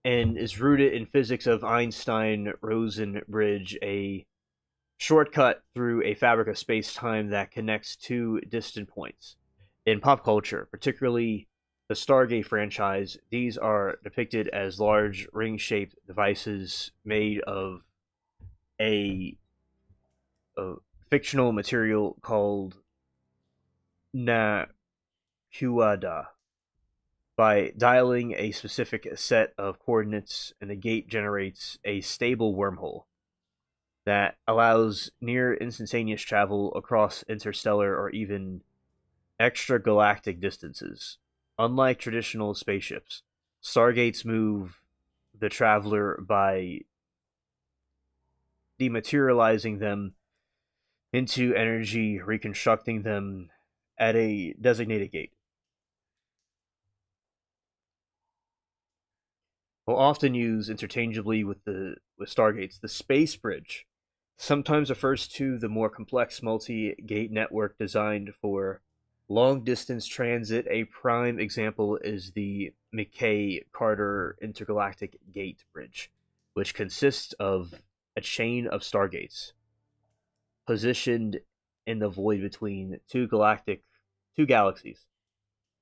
and is rooted in physics of Einstein-Rosen bridge, a shortcut through a fabric of space-time that connects two distant points. In pop culture, particularly the Stargate franchise, these are depicted as large ring-shaped devices made of a, a fictional material called Nakuada. By dialing a specific set of coordinates, and the gate generates a stable wormhole that allows near instantaneous travel across interstellar or even extragalactic distances. Unlike traditional spaceships, stargates move the traveler by dematerializing them into energy, reconstructing them at a designated gate. Will often use interchangeably with the with stargates. The space bridge sometimes refers to the more complex multi-gate network designed for long-distance transit. A prime example is the McKay-Carter Intergalactic Gate Bridge, which consists of a chain of stargates positioned in the void between two galaxies.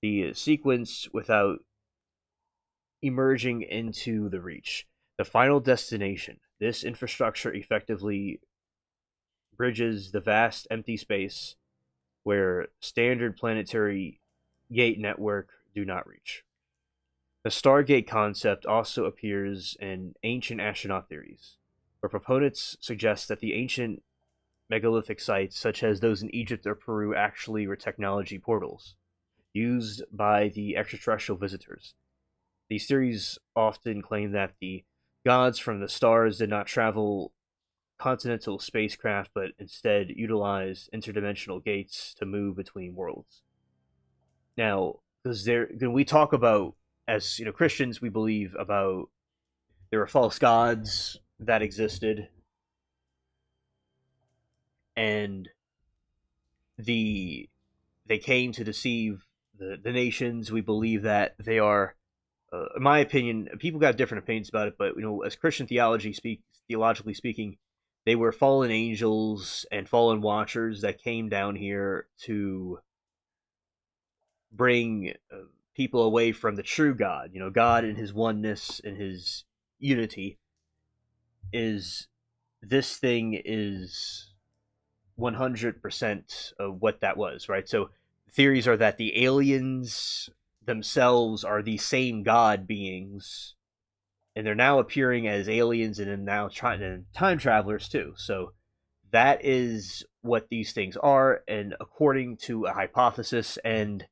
The sequence without emerging into the reach. The final destination. This infrastructure effectively bridges the vast empty space where standard planetary gate network do not reach. The Stargate concept also appears in ancient astronaut theories, where proponents suggest that the ancient megalithic sites, such as those in Egypt or Peru, actually were technology portals used by the extraterrestrial visitors. These theories often claim that the gods from the stars did not travel continental spacecraft, but instead utilized interdimensional gates to move between worlds. Now, because there, when we talk about, as Christians, we believe about there were false gods that existed, and the they came to deceive the nations. We believe that they are, in my opinion, people got different opinions about it, but as Christian theologically speaking, they were fallen angels and fallen watchers that came down here to bring people away from the true God. God in His oneness and His unity is this thing is 100% of what that was, right? So theories are that the aliens themselves are the same God beings, and they're now appearing as aliens and then now trying and time travelers too. So that is what these things are, and according to a hypothesis, and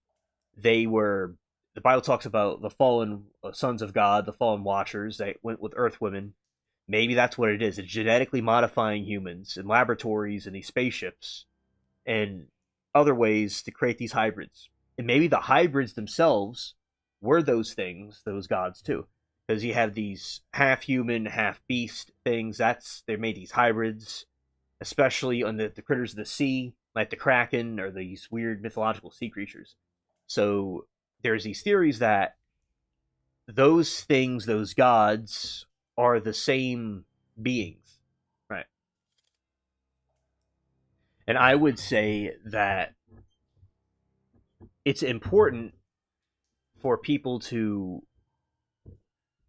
they were the Bible talks about the fallen sons of God, the fallen watchers that went with Earth women. Maybe that's what it is. It's genetically modifying humans in laboratories and these spaceships and other ways to create these hybrids. And maybe the hybrids themselves were those things, those gods too. Because you have these half human, half beast things. They made these hybrids, especially on the critters of the sea, like the kraken or these weird mythological sea creatures. So there's these theories that those things, those gods, are the same beings, right? And I would say that it's important for people to,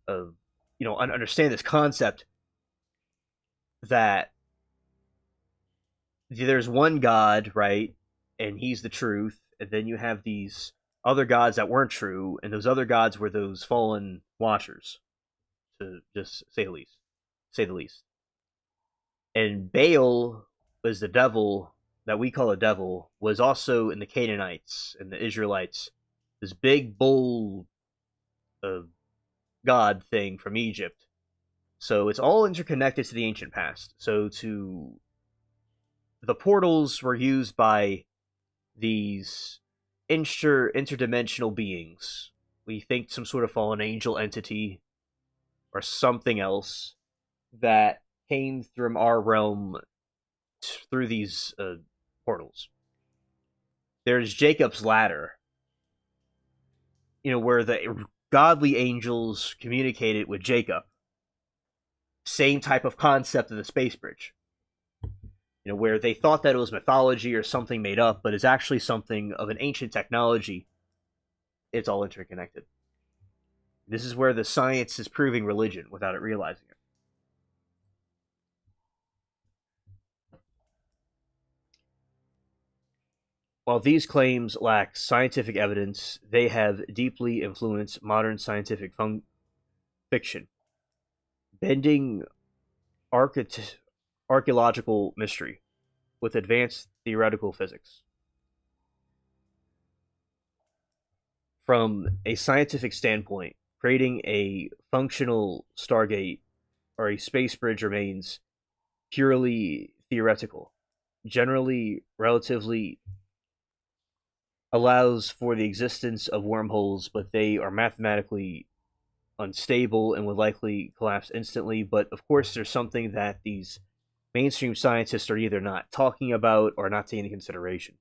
uh, understand this concept that there's one God, right, and He's the truth, and then you have these other gods that weren't true, and those other gods were those fallen watchers, to just say the least. And Baal was the devil that we call a devil, was also in the Canaanites and the Israelites, this big bull uh, god thing from Egypt. So it's all interconnected to the ancient past. So to the portals were used by these interdimensional beings. We think some sort of fallen angel entity or something else that came from our realm through these portals. There's Jacob's ladder, where the godly angels communicated with Jacob. Same type of concept of the space bridge. Where they thought that it was mythology or something made up, but it's actually something of an ancient technology. It's all interconnected. This is where the science is proving religion without it realizing it. While these claims lack scientific evidence, they have deeply influenced modern scientific fiction, bending archaeological mystery with advanced theoretical physics. From a scientific standpoint, creating a functional Stargate or a space bridge remains purely theoretical. Generally, relatively allows for the existence of wormholes, but they are mathematically unstable and would likely collapse instantly. But of course, there's something that these mainstream scientists are either not talking about or not taking into consideration.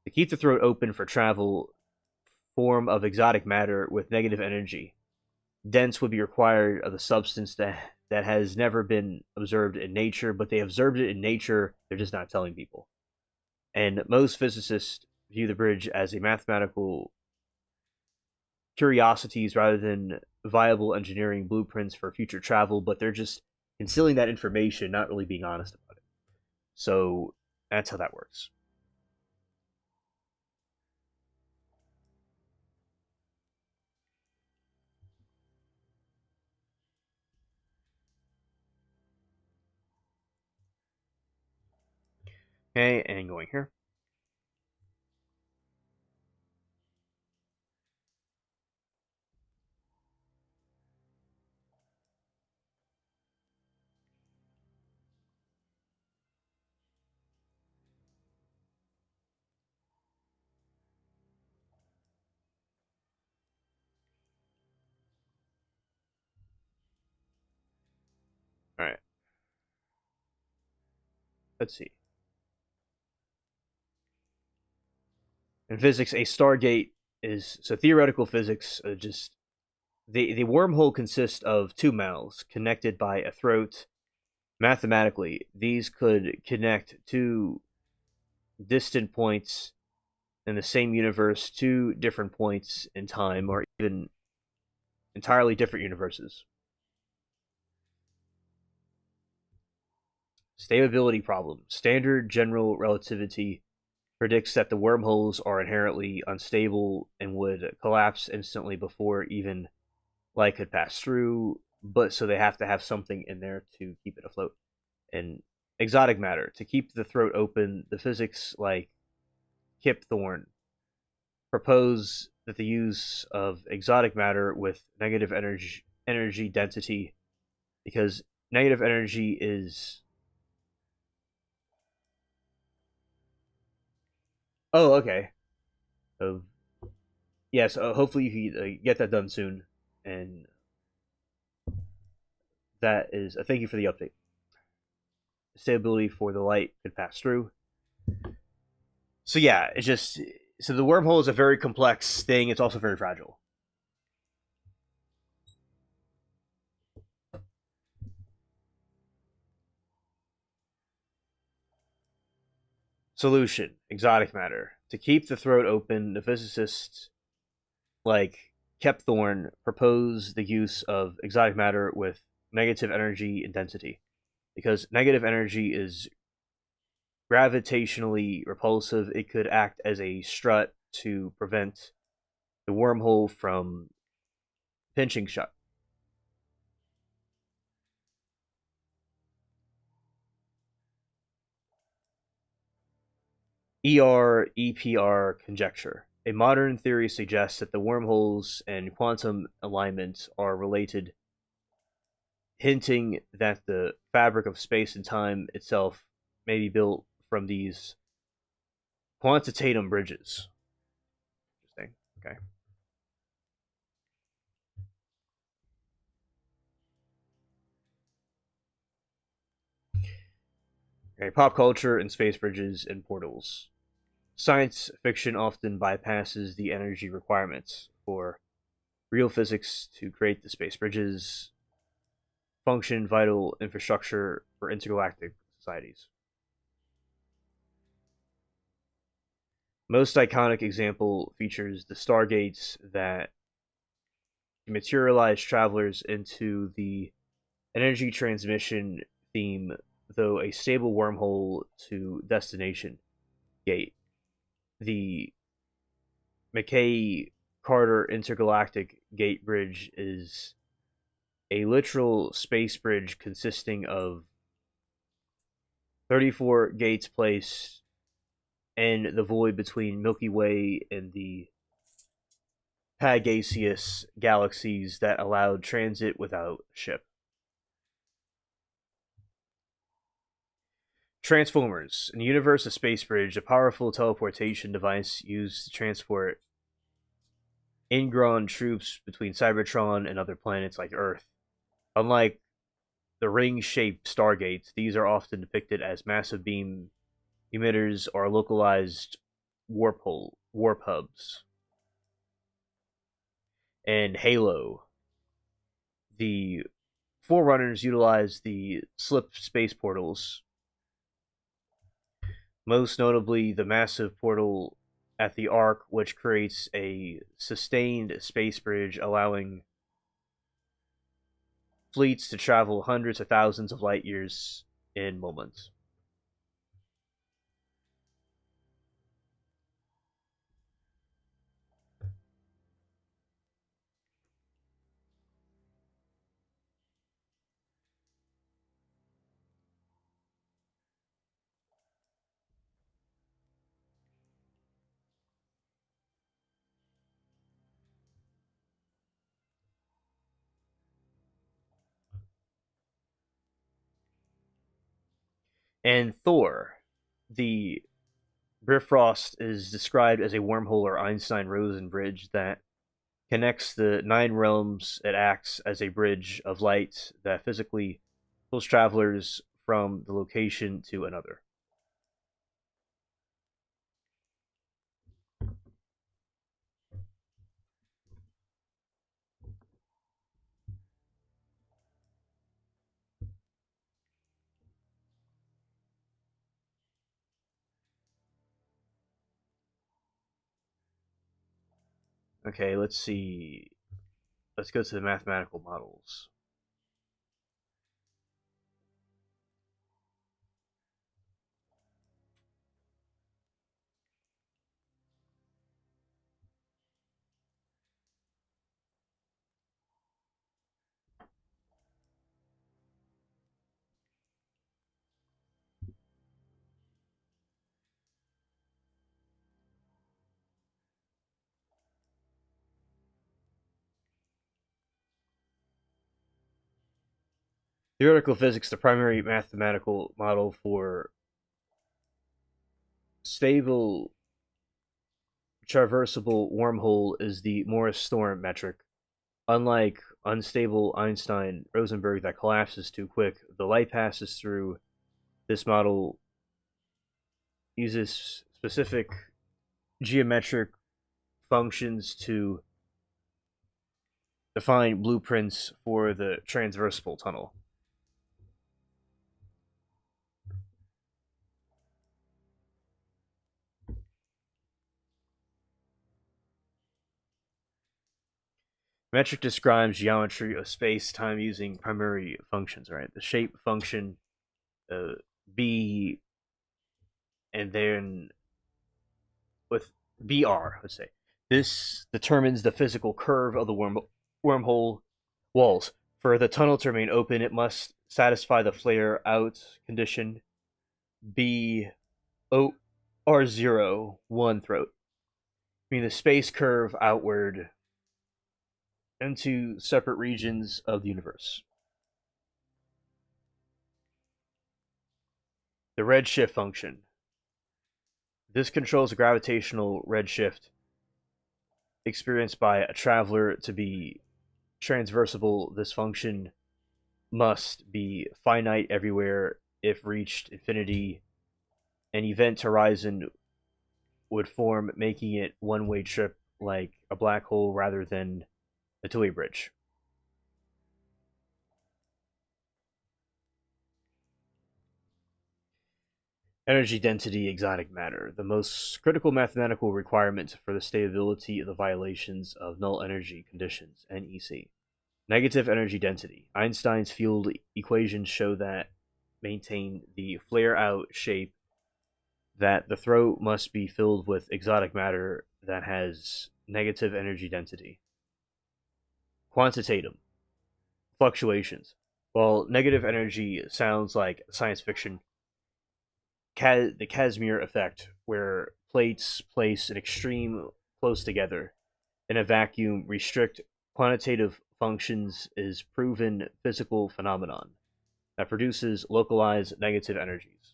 To keep the throat open for travel, form of exotic matter with negative energy dense would be required of the substance that has never been observed in nature, but they observed it in nature. They're just not telling people. And most physicists view the bridge as a mathematical curiosities rather than viable engineering blueprints for future travel, but they're just concealing that information, not really being honest about it. So that's how that works. Okay, and going here. All right, let's see. In physics, a stargate is so theoretical physics. Just the wormhole consists of two mouths connected by a throat. Mathematically, these could connect two distant points in the same universe to different points in time, or even entirely different universes. Stability problem. Standard general relativity predicts that the wormholes are inherently unstable and would collapse instantly before even light could pass through, but so they have to have something in there to keep it afloat. And exotic matter. To keep the throat open, the physics like Kip Thorne propose that the use of exotic matter with negative energy density, because negative energy is, oh, okay. So yes, hopefully you can get that done soon, and that is a thank you for the update. Stability for the light could pass through. So yeah, it's just so the wormhole is a very complex thing. It's also very fragile. Solution: exotic matter. To keep the throat open, the physicists like Kepthorne propose the use of exotic matter with negative energy and density, because negative energy is gravitationally repulsive. It could act as a strut to prevent the wormhole from pinching shut. ER-EPR conjecture. A modern theory suggests that the wormholes and quantum alignment are related, hinting that the fabric of space and time itself may be built from these quantitatum bridges. Interesting. Okay. Okay. Pop culture and space bridges and portals. Science fiction often bypasses the energy requirements for real physics to create the space bridges, function vital infrastructure for intergalactic societies. Most iconic example features the stargates that materialize travelers into the energy transmission theme, though a stable wormhole to destination gate. The McKay Carter Intergalactic Gate Bridge is a literal space bridge consisting of 34 gates placed in the void between Milky Way and the Pagaseous galaxies that allowed transit without a ship. Transformers. In the universe of Space Bridge, a powerful teleportation device used to transport ingrown troops between Cybertron and other planets like Earth. Unlike the ring-shaped stargates, these are often depicted as massive beam emitters or localized warp hubs. And Halo, the Forerunners utilize the slip space portals, most notably the massive portal at the Arc, which creates a sustained space bridge allowing fleets to travel hundreds of thousands of light years in moments. And Thor, the Bifrost is described as a wormhole or Einstein-Rosen bridge that connects the nine realms. It acts as a bridge of light that physically pulls travelers from the location to another. Okay, let's see. Let's go to the mathematical models. Theoretical physics, the primary mathematical model for stable traversable wormhole, is the Morris storm metric. Unlike unstable Einstein Rosenberg that collapses too quick, the light passes through. This model uses specific geometric functions to define blueprints for the transversable tunnel. Metric describes geometry of space time using primary functions, right? The shape function, uh, b, and then with br, let's say. This determines the physical curve of the wormhole walls. For the tunnel to remain open, it must satisfy the flare out condition B O R0 1 throat, meaning the space curve outward into separate regions of the universe. The redshift function. This controls the gravitational redshift experienced by a traveler. To be transversable, this function must be finite everywhere. If reached infinity, an event horizon would form, making it one-way trip like a black hole rather than a two-way bridge. Energy density, exotic matter. The most critical mathematical requirement for the stability of the violations of null energy conditions, NEC. Negative energy density. Einstein's field equations show that maintain the flare out shape, that the throat must be filled with exotic matter that has negative energy density. Quantitative fluctuations. While negative energy sounds like science fiction, the Casimir effect, where plates placed in extreme close together in a vacuum restrict quantitative functions, is proven physical phenomenon that produces localized negative energies.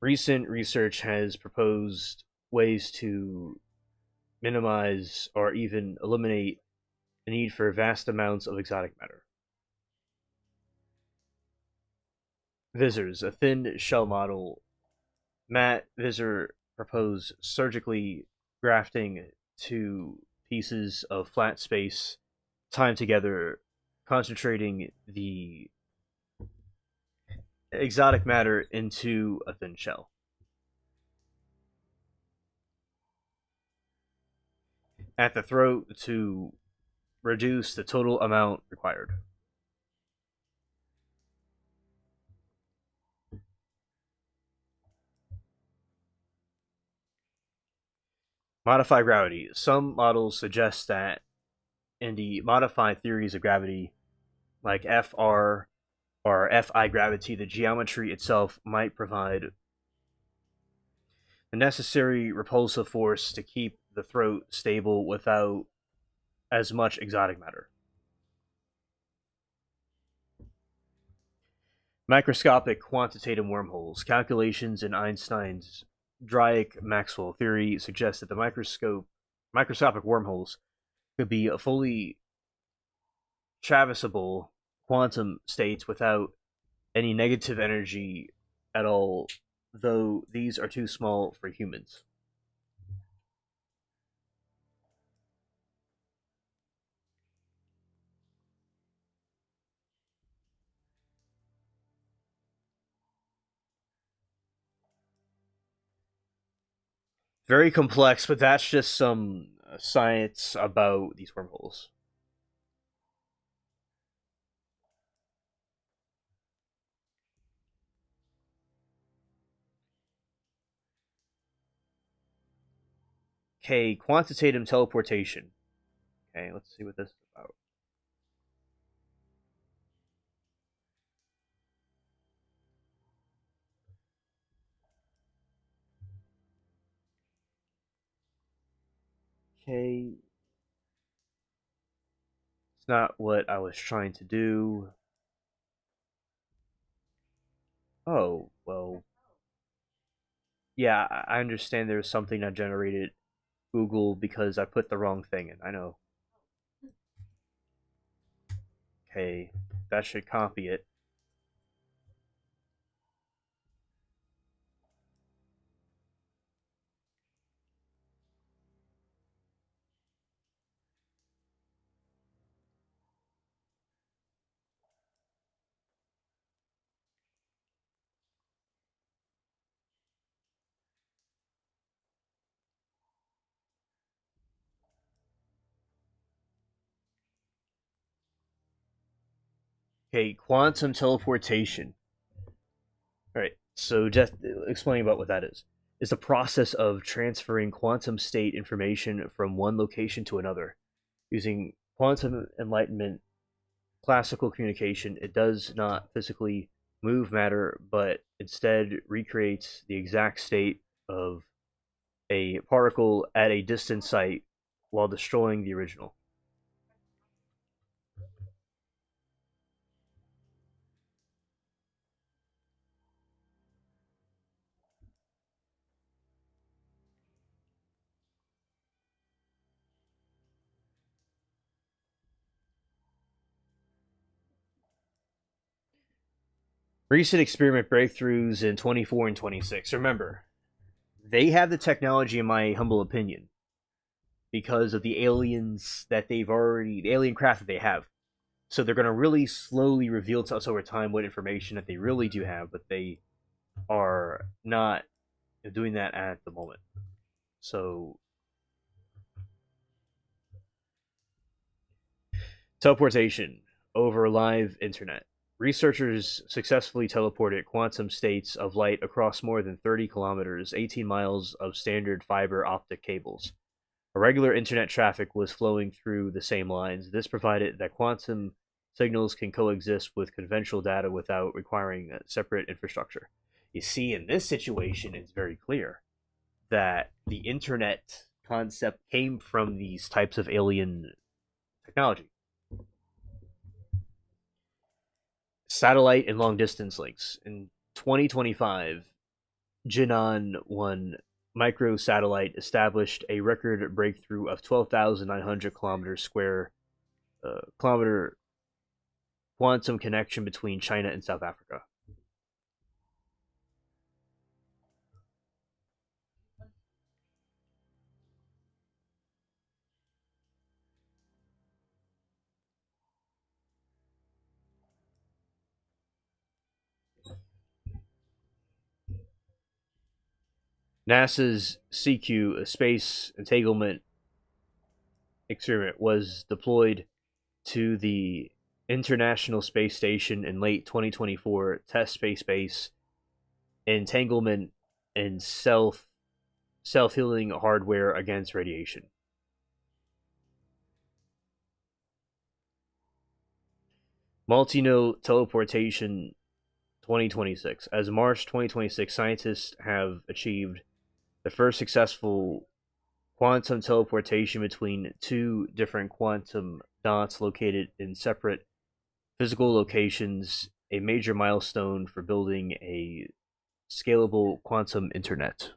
Recent research has proposed ways to minimize or even eliminate the need for vast amounts of exotic matter. Visors, a thin shell model. Matt Visor proposed surgically grafting two pieces of flat space timed together, concentrating the exotic matter into a thin shell. At the throat to reduce the total amount required. Modify gravity. Some models suggest that in the modified theories of gravity, like FR or Fi gravity, the geometry itself might provide the necessary repulsive force to keep the throat stable without as much exotic matter. Microscopic quantitative wormholes. Calculations in Einstein's Drake-Maxwell theory suggest that the microscopic wormholes could be a fully traversable quantum states without any negative energy at all, though these are too small for humans. Very complex, but that's just some science about these wormholes. Okay, quantitative teleportation. Okay, let's see what this is about. Okay, it's not what I was trying to do. Oh, well, yeah, I understand there's something that generated Google because I put the wrong thing in. I know. Okay, that should copy it. Okay, quantum teleportation. All right, so just explain about what that is. It's the process of transferring quantum state information from one location to another. Using quantum enlightenment classical communication, it does not physically move matter, but instead recreates the exact state of a particle at a distant site while destroying the original. Recent experiment breakthroughs in 24 and 26. Remember, they have the technology, in my humble opinion, because of the aliens that the alien craft that they have. So they're going to really slowly reveal to us over time what information that they really do have, but they are not doing that at the moment. So teleportation over live internet. Researchers successfully teleported quantum states of light across more than 30 kilometers, 18 miles of standard fiber optic cables. Regular internet traffic was flowing through the same lines. This provided that quantum signals can coexist with conventional data without requiring a separate infrastructure. You see, in this situation, it's very clear that the internet concept came from these types of alien technology. Satellite and long distance links. In 2025, Jinan 1 microsatellite established a record breakthrough of 12,900 kilometers square kilometer quantum connection between China and South Africa. NASA's CQ space entanglement experiment was deployed to the International Space Station in late 2024. Test space base entanglement and self healing hardware against radiation. Multi-node teleportation 2026. As of March 2026, scientists have achieved the first successful quantum teleportation between two different quantum dots located in separate physical locations a major milestone for building a scalable quantum internet.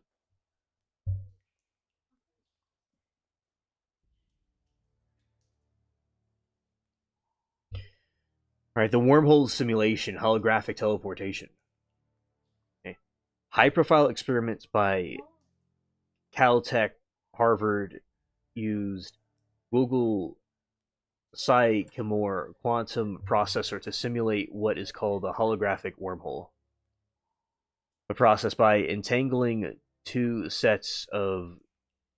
All right, the wormhole simulation, holographic teleportation. Okay. High profile experiments by Caltech, Harvard used Google Sycamore quantum processor to simulate what is called a holographic wormhole. A process by entangling two sets of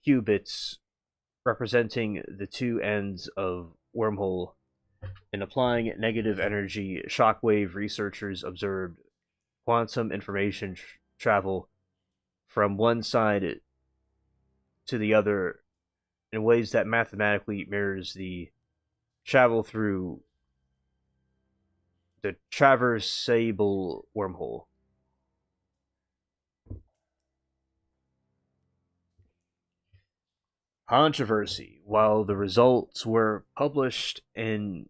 qubits representing the two ends of wormhole and applying negative energy shockwave, researchers observed quantum information travel from one side to the other in ways that mathematically mirrors the travel through the traversable wormhole. Controversy. While the results were published in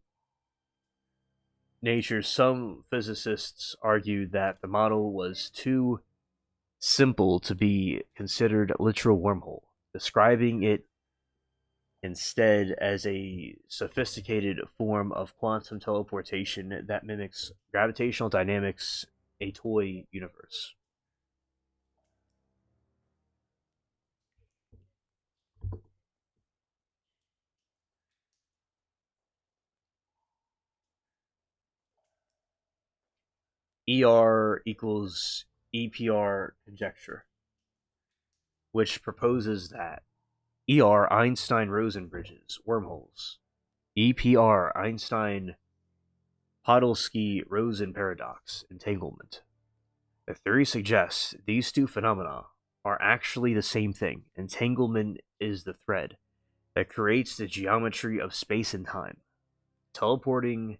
Nature, some physicists argued that the model was too simple to be considered a literal wormhole, describing it instead as a sophisticated form of quantum teleportation that mimics gravitational dynamics, a toy universe. ER equals EPR conjecture, which proposes that ER Einstein Rosen bridges, wormholes, EPR Einstein Podolsky Rosen paradox, entanglement. The theory suggests these two phenomena are actually the same thing. Entanglement is the thread that creates the geometry of space and time. Teleporting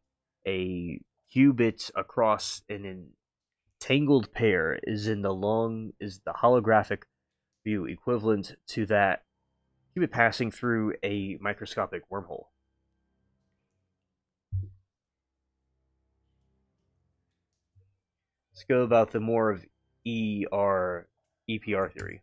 a qubit across an entangled pair is the holographic view equivalent to that qubit passing through a microscopic wormhole. Let's go about the more of ER EPR theory.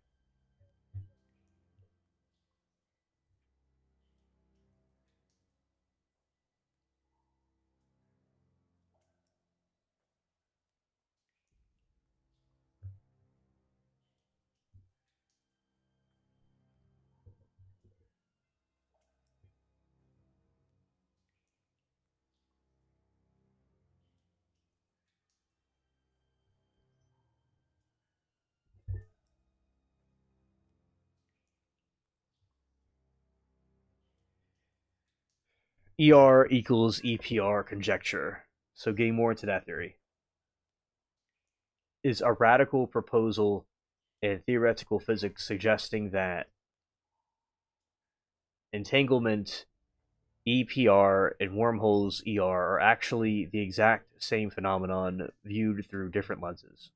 ER equals EPR conjecture. So getting more into that theory is a radical proposal in theoretical physics suggesting that entanglement EPR and wormholes ER are actually the exact same phenomenon viewed through different lenses.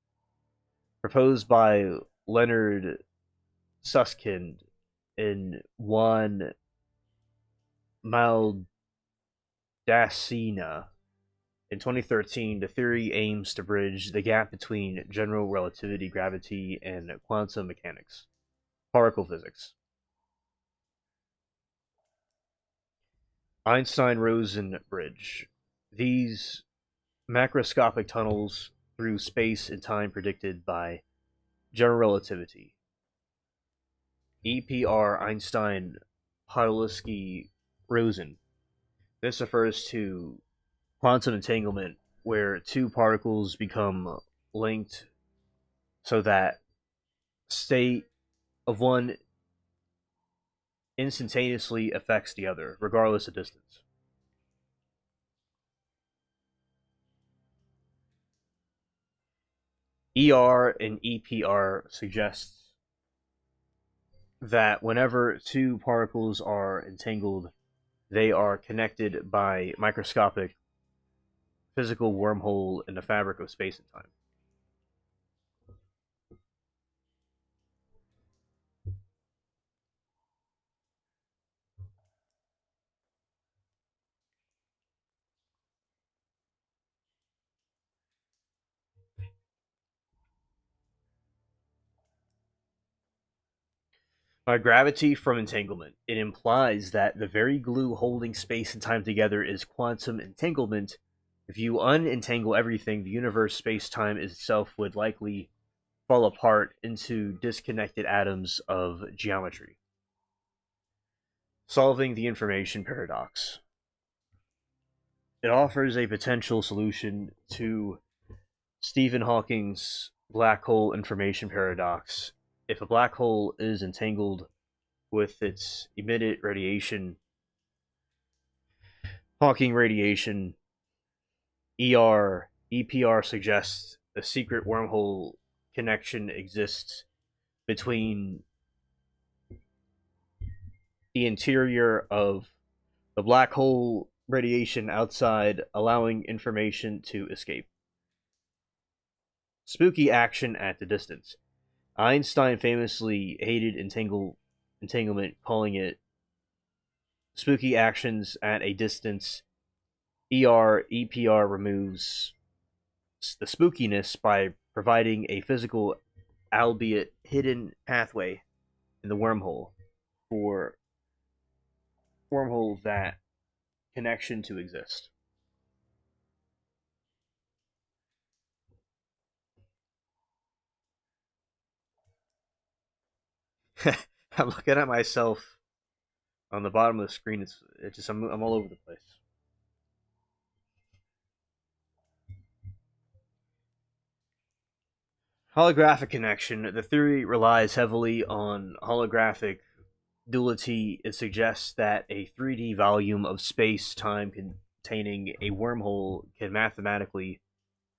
Proposed by Leonard Susskind and Juan Maldacena in 2013, the theory aims to bridge the gap between general relativity, gravity, and quantum mechanics, particle physics. Einstein-Rosen bridge. These macroscopic tunnels through space and time predicted by general relativity. EPR Einstein Podolsky Rosen. This refers to quantum entanglement, where two particles become linked so that state of one instantaneously affects the other, regardless of distance. ER and EPR suggests that whenever two particles are entangled, they are connected by microscopic physical wormhole in the fabric of space and time. Gravity from entanglement. It implies that the very glue holding space and time together is quantum entanglement. If you unentangle everything, the universe space time itself would likely fall apart into disconnected atoms of geometry. Solving the information paradox. It offers a potential solution to Stephen Hawking's black hole information paradox. If a black hole is entangled with its emitted radiation, Hawking radiation, EPR suggests a secret wormhole connection exists between the interior of the black hole radiation outside, allowing information to escape. Spooky action at the distance. Einstein famously hated entanglement, calling it spooky actions at a distance. EPR removes the spookiness by providing a physical, albeit hidden, pathway in the wormhole for that connection to exist. I'm looking at myself on the bottom of the screen. It's just I'm all over the place. Holographic connection. The theory relies heavily on holographic duality. It suggests that a 3D volume of space time containing a wormhole can mathematically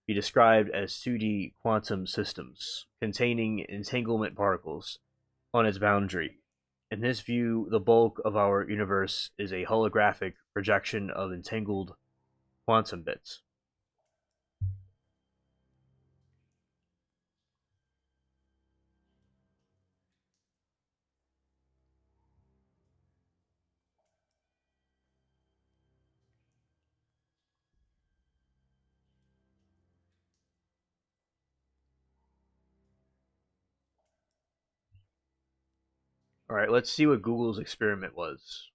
be described as 2D quantum systems containing entanglement particles on its boundary. In this view, the bulk of our universe is a holographic projection of entangled quantum bits. All right, let's see what Google's experiment was.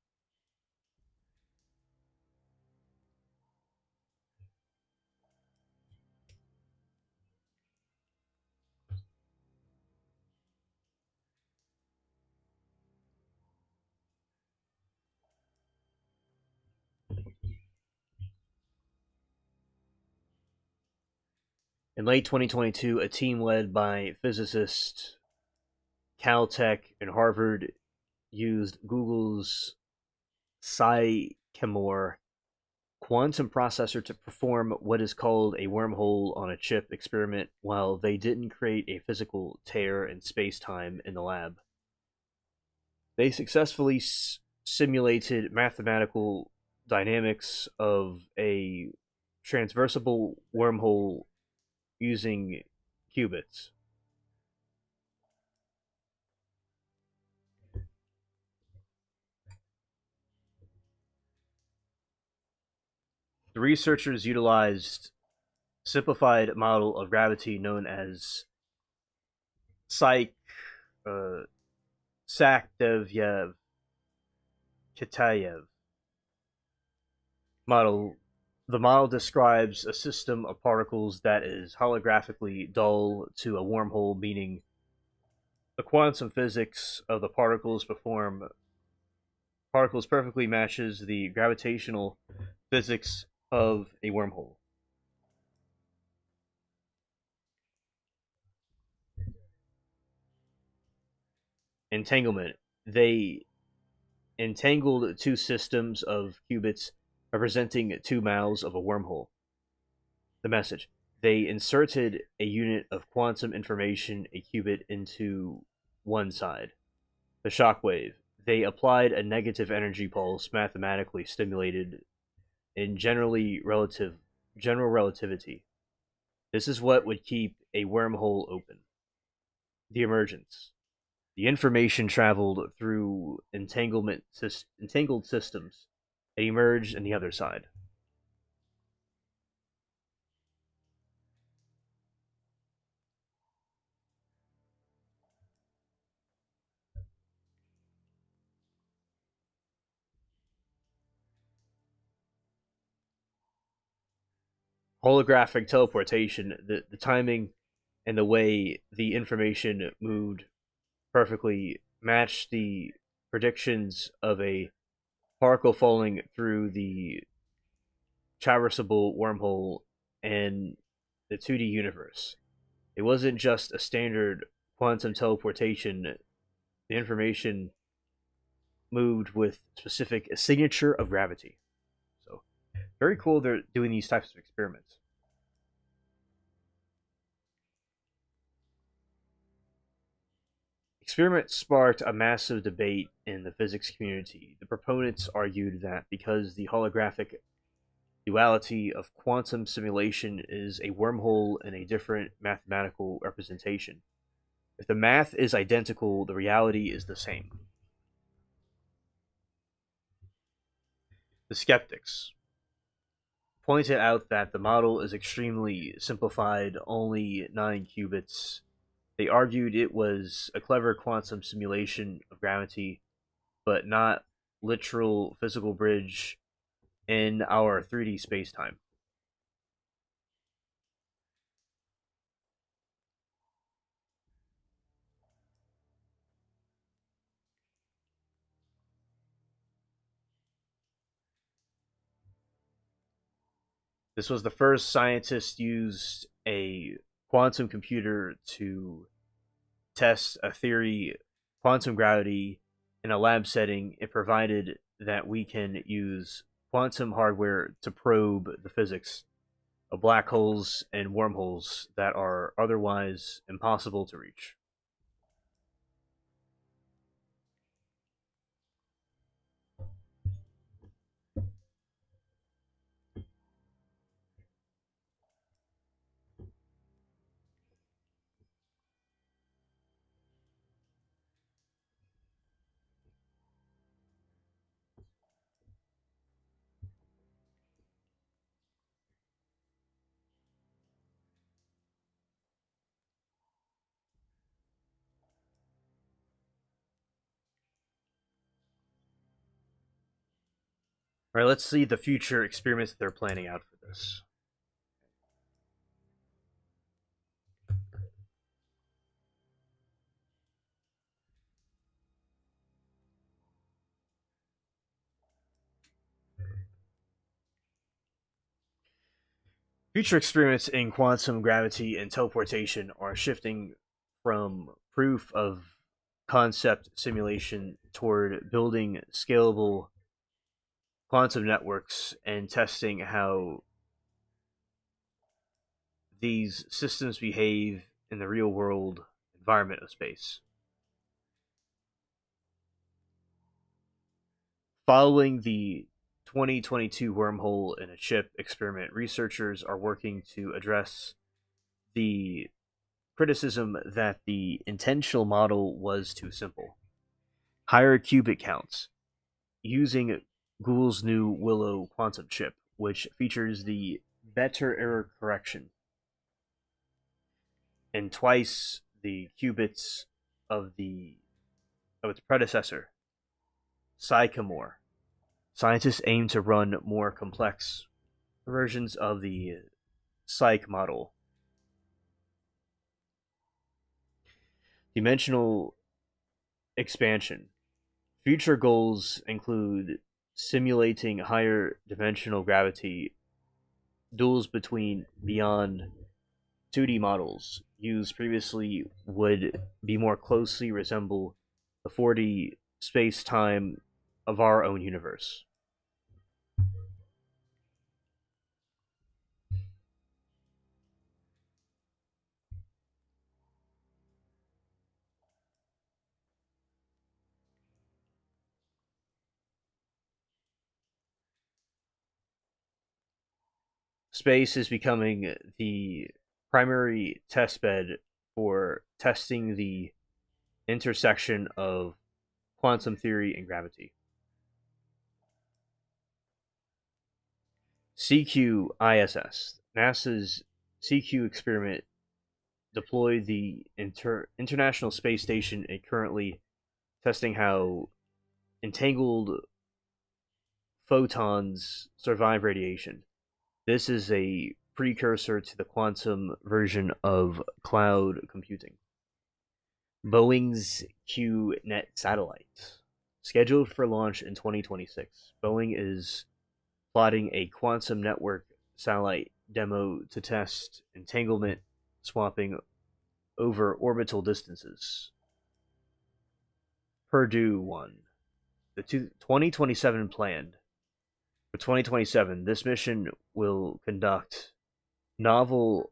In late 2022, a team led by physicists Caltech and Harvard used Google's Sycamore quantum processor to perform what is called a wormhole on a chip experiment. While they didn't create a physical tear in space time in the lab, they successfully simulated mathematical dynamics of a transversable wormhole using qubits. The researchers utilized simplified model of gravity known as Psych uh, Sakdevyev Kitayev model. The model describes a system of particles that is holographically dull to a wormhole, meaning the quantum physics of the particles perfectly matches the gravitational physics of a wormhole. Entanglement. They entangled two systems of qubits representing two mouths of a wormhole. The message. They inserted a unit of quantum information, a qubit, into one side. The shock wave. They applied a negative energy pulse mathematically stimulated in general relativity. This is what would keep a wormhole open. The emergence. The information traveled through entangled systems and emerged on the other side. holographic teleportation, the timing and the way the information moved perfectly matched the predictions of a particle falling through the traversable wormhole in the 2D universe. It wasn't just a standard quantum teleportation. The information moved with specific signature of gravity. So very cool. They're doing these types of experiments. Experiment sparked a massive debate in the physics community. The proponents argued that because the holographic duality of quantum simulation is a wormhole in a different mathematical representation. If the math is identical, the reality is the same. The skeptics pointed out that the model is extremely simplified, only 9 qubits. They argued it was a clever quantum simulation of gravity, but not literal physical bridge in our 3D spacetime. This was the first scientists used a quantum computer to test a theory, quantum gravity, in a lab setting. It provided that we can use quantum hardware to probe the physics of black holes and wormholes that are otherwise impossible to reach. All right, let's see the future experiments that they're planning out for this. Future experiments in quantum gravity and teleportation are shifting from proof of concept simulation toward building scalable quantum networks and testing how these systems behave in the real world environment of space. Following the 2022 wormhole in a chip experiment, researchers are working to address the criticism that the intentional model was too simple. Higher qubit counts using Google's new Willow quantum chip, which features the better error correction and twice the qubits of the of its predecessor, Sycamore. Scientists aim to run more complex versions of the psych model. Dimensional expansion. Future goals include simulating higher dimensional gravity, duels between beyond 2D models used previously would be more closely resemble the 4D space time of our own universe. Space is becoming the primary test bed for testing the intersection of quantum theory and gravity. CQISS, NASA's CQ experiment, deployed the International Space Station and currently testing how entangled photons survive radiation. This is a precursor to the quantum version of cloud computing. Boeing's QNet satellite, scheduled for launch in 2026. Boeing is plotting a quantum network satellite demo to test entanglement swapping over orbital distances. Purdue one. The 2027 planned. For 2027, this mission will conduct novel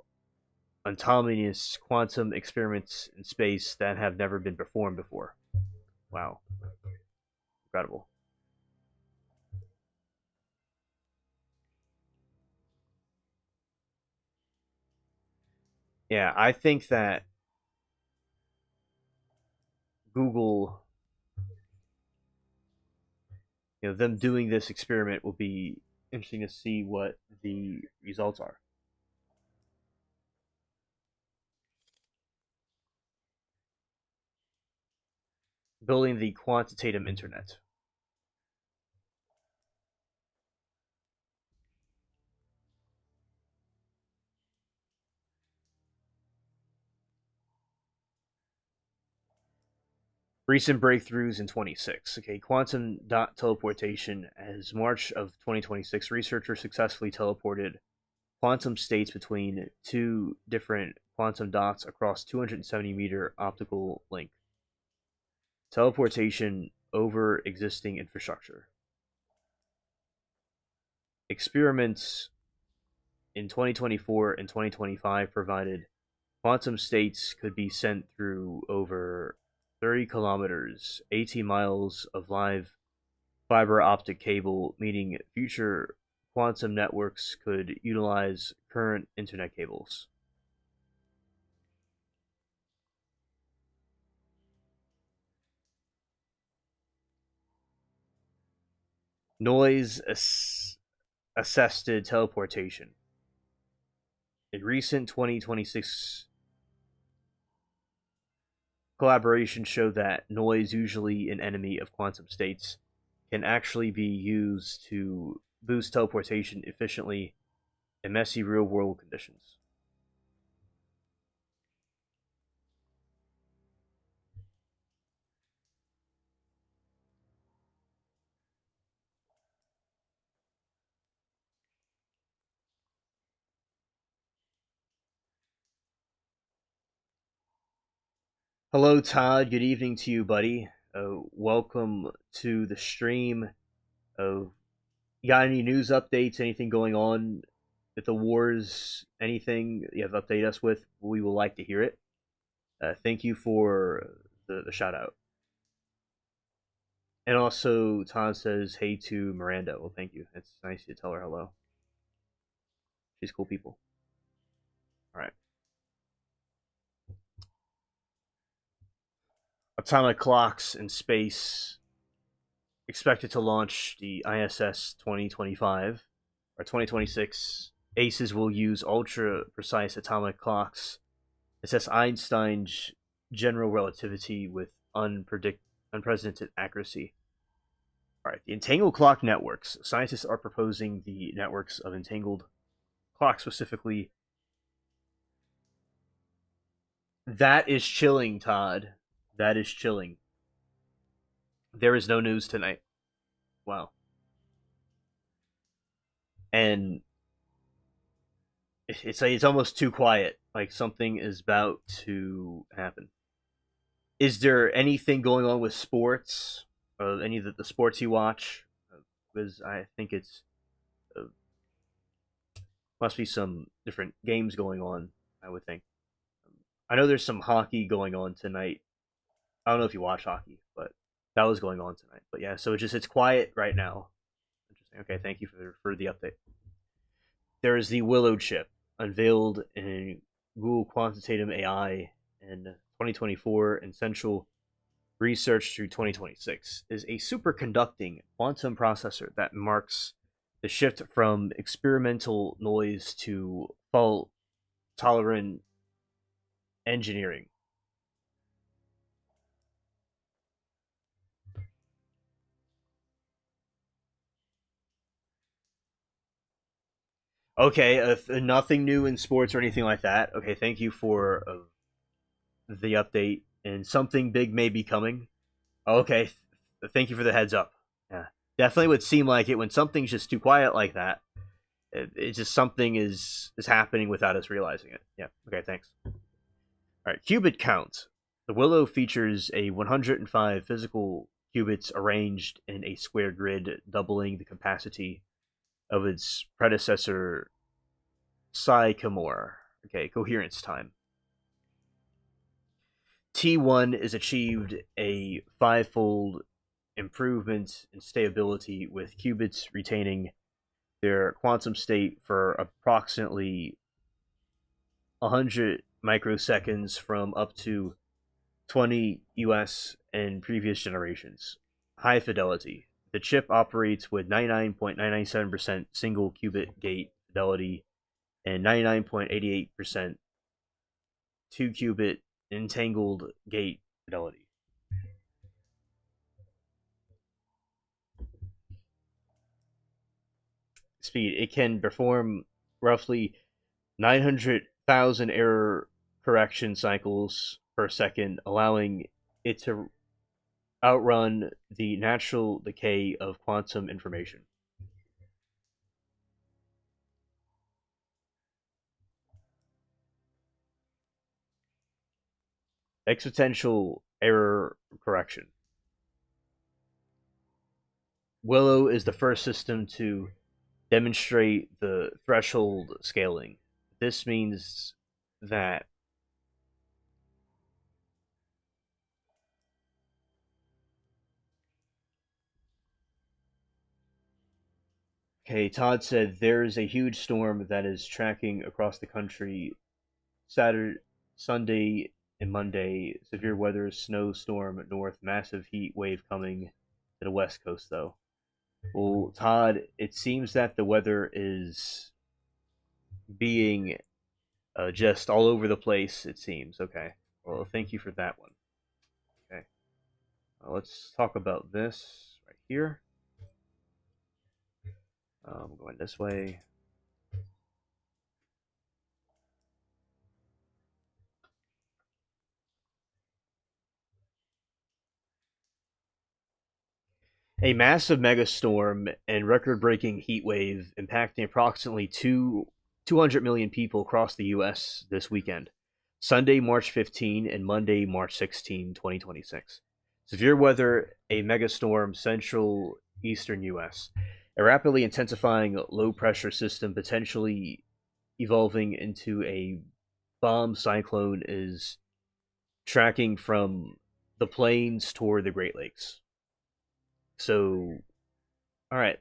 autonomous quantum experiments in space that have never been performed before. Wow. Incredible. Yeah, I think that Google, them doing this experiment will be interesting to see what the results are. Building the quantitative internet. Recent breakthroughs in 26. Okay, quantum dot teleportation. As March of 2026, researchers successfully teleported quantum states between two different quantum dots across 270-meter optical link. Teleportation over existing infrastructure. Experiments in 2024 and 2025 provided quantum states could be sent through over 30 kilometers, 18 miles of live fiber optic cable, meaning future quantum networks could utilize current internet cables. Noise assisted teleportation. A recent 2026 collaboration showed that noise, usually an enemy of quantum states, can actually be used to boost teleportation efficiently in messy real world conditions. Hello, Todd. Good evening to you, buddy. Welcome to the stream. You got any news updates? Anything going on with the wars? Anything you have to update us with? We will like to hear it. Thank you for the shout out. And also, Todd says hey to Miranda. Well, thank you. It's nice to tell her hello. She's cool people. All right. Atomic clocks in space expected to launch the ISS 2025 or 2026. ACES will use ultra precise atomic clocks. Assess Einstein's general relativity with unprecedented accuracy. All right, the entangled clock networks. Scientists are proposing the networks of entangled clocks specifically. That is chilling, Todd. That is chilling. There is no news tonight. Wow. And it's almost too quiet. Like something is about to happen. Is there anything going on with sports? Any of the sports you watch? Because I think it's uh, must be some different games going on. I would think. I know there's some hockey going on tonight. I don't know if you watch hockey, but that was going on tonight. But yeah, so it's quiet right now. Interesting. Okay, thank you for the update. There is the Willow chip unveiled in Google Quantitative AI in 2024 and central research through 2026 is a superconducting quantum processor that marks the shift from experimental noise to fault tolerant engineering. Okay, nothing new in sports or anything like that. Okay, thank you for the update. And something big may be coming. Okay, thank you for the heads up. Yeah, definitely would seem like it when something's just too quiet like that. It's just something is happening without us realizing it. Yeah. Okay. Thanks. All right. Qubit count. The Willow features a 105 physical qubits arranged in a square grid, doubling the capacity of its predecessor, Sycamore. Okay. Coherence time. T1 is achieved a fivefold improvement in stability, with qubits retaining their quantum state for approximately 100 microseconds from up to 20 US in previous generations. High fidelity. The chip operates with 99.997% single qubit gate fidelity and 99.88% two qubit entangled gate fidelity. Speed. It can perform roughly 900,000 error correction cycles per second, allowing it to outrun the natural decay of quantum information. Exponential error correction. Willow is the first system to demonstrate the threshold scaling. This means that, okay, Todd said there's a huge storm that is tracking across the country Saturday, Sunday, and Monday. Severe weather, snowstorm north, massive heat wave coming to the west coast, though. Well, Todd, it seems that the weather is being just all over the place, it seems. Okay. Well, thank you for that one. Okay. Let's talk about this right here. Going this way. A massive megastorm and record-breaking heat wave impacting approximately 200 million people across the U.S. this weekend. Sunday, March 15 and Monday, March 16, 2026. Severe weather, a megastorm, central eastern U.S. A rapidly intensifying low-pressure system potentially evolving into a bomb cyclone is tracking from the plains toward the Great Lakes. So, all right.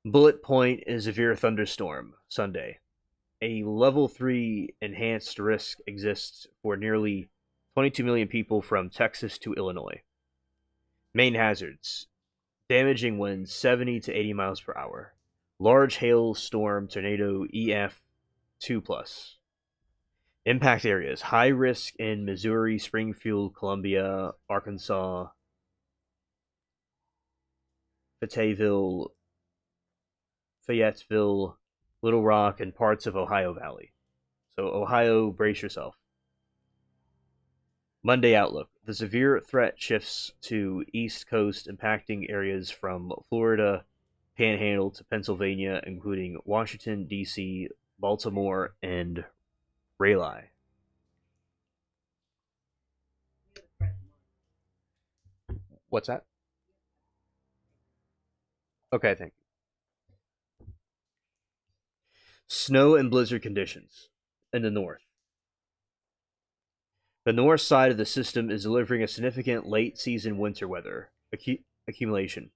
Bullet point is severe thunderstorm Sunday. A level 3 enhanced risk exists for nearly 22 million people from Texas to Illinois. Main hazards: damaging winds 70 to 80 miles per hour. Large hail storm tornado EF 2 plus. Impact areas: high risk in Missouri, Springfield, Columbia, Arkansas, Fayetteville, Fayetteville, Little Rock, and parts of Ohio Valley. So, Ohio, brace yourself. Monday outlook. The severe threat shifts to East Coast, impacting areas from Florida Panhandle to Pennsylvania, including Washington, D.C., Baltimore, and Raleigh. What's that? Okay, thank you. Snow and blizzard conditions in the north. The north side of the system is delivering a significant late season winter weather accumulation.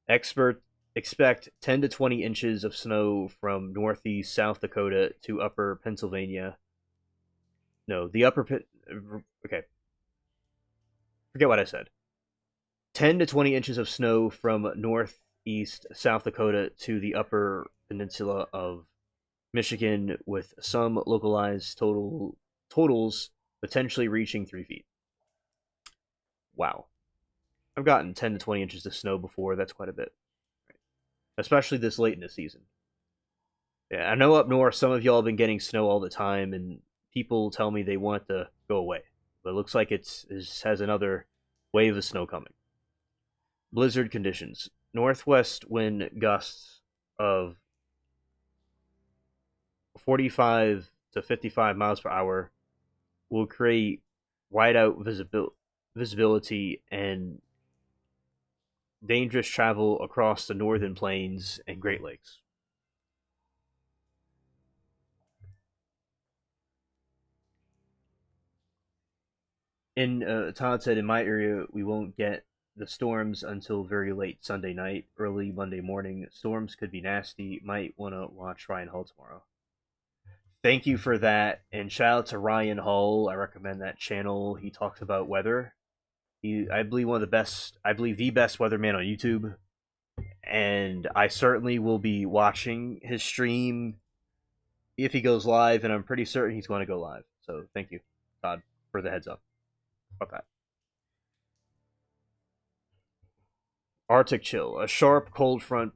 Experts expect 10 to 20 inches of snow from northeast South Dakota to upper Pennsylvania. No, the upper. Okay, forget what I said. 10 to 20 inches of snow from northeast South Dakota to the upper peninsula of Michigan, with some localized totals potentially reaching 3 feet. Wow. I've gotten 10 to 20 inches of snow before. That's quite a bit, especially this late in the season. Yeah, I know up north some of y'all have been getting snow all the time, and people tell me they want it to go away. But it looks like it has another wave of snow coming. Blizzard conditions. Northwest wind gusts of 45 to 55 miles per hour will create whiteout visibility and dangerous travel across the northern plains and Great Lakes. Todd said, in my area, we won't get the storms until very late Sunday night, early Monday morning. Storms could be nasty. Might want to watch Ryan Hall tomorrow. Thank you for that, and shout out to Ryan Hull. I recommend that channel. He talks about weather. I believe one of the best. I believe the best weatherman on YouTube, and I certainly will be watching his stream if he goes live, and I'm pretty certain he's going to go live. So thank you, Todd, for the heads up about that. Arctic chill. A sharp cold front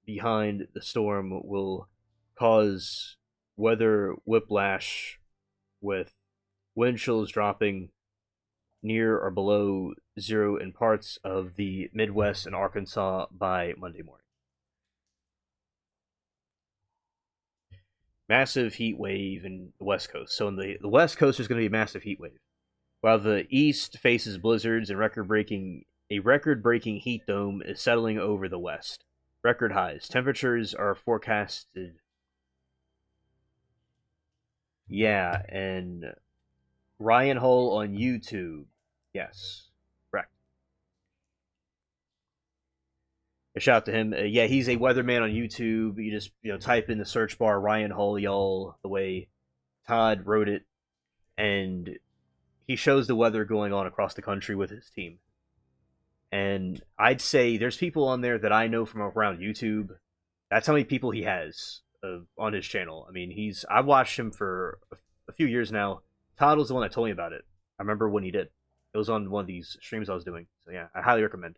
behind the storm will cause weather whiplash with wind chills dropping near or below zero in parts of the Midwest and Arkansas by Monday morning. Massive heat wave in the West Coast. So in the West Coast, there's going to be a massive heat wave, while the East faces blizzards and record-breaking heat dome is settling over the West. Record highs. Temperatures are forecasted. Yeah, and Ryan Hull on YouTube. Yes, correct. A shout out to him. Yeah, he's a weatherman on YouTube. You just type in the search bar Ryan Hull, y'all, the way Todd wrote it, and he shows the weather going on across the country with his team. And I'd say there's people on there that I know from around YouTube. That's how many people he has on his channel. I mean, I've watched him for a few years now. Todd was the one that told me about it. I remember when he did. It was on one of these streams I was doing. So yeah, I highly recommend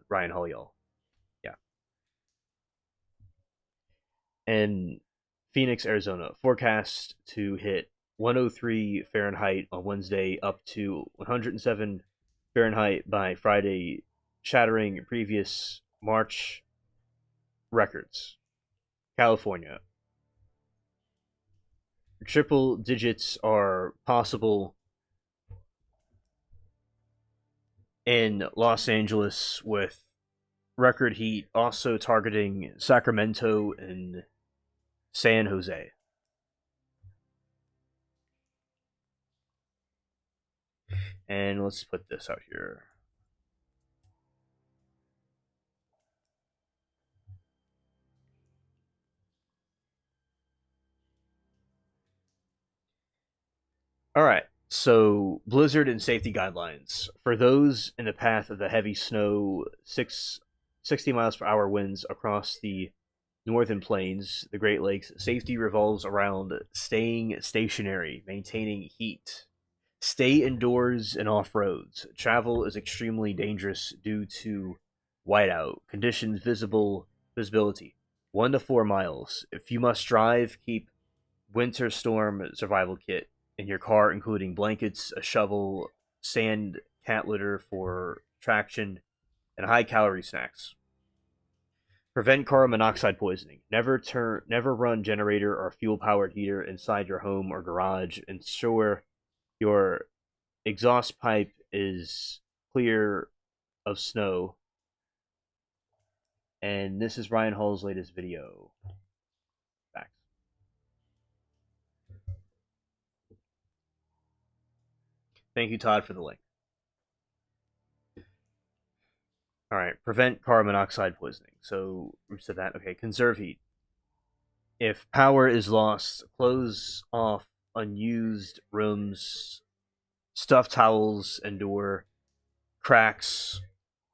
Ryan Hall, y'all. Yeah. And Phoenix, Arizona, forecast to hit 103 Fahrenheit on Wednesday, up to 107 Fahrenheit by Friday, shattering previous March records. California, triple digits are possible in Los Angeles, with record heat also targeting Sacramento and San Jose. And let's put this out here. All right. So, blizzard and safety guidelines. For those in the path of the heavy snow, 60 miles per hour winds across the northern plains, the Great Lakes, safety revolves around staying stationary, maintaining heat. Stay indoors and off roads. Travel is extremely dangerous due to whiteout conditions. Visibility 1 to 4 miles. If you must drive, keep winter storm survival kit in your car, including blankets, a shovel, sand, cat litter for traction, and high calorie snacks. Prevent carbon monoxide poisoning. Never run generator or fuel powered heater inside your home or garage. Ensure your exhaust pipe is clear of snow. And this is Ryan Hall's latest video. Facts. Thank you, Todd, for the link. All right, prevent carbon monoxide poisoning. So we said that. Okay, conserve heat. If power is lost, close off unused rooms, stuff towels, endure cracks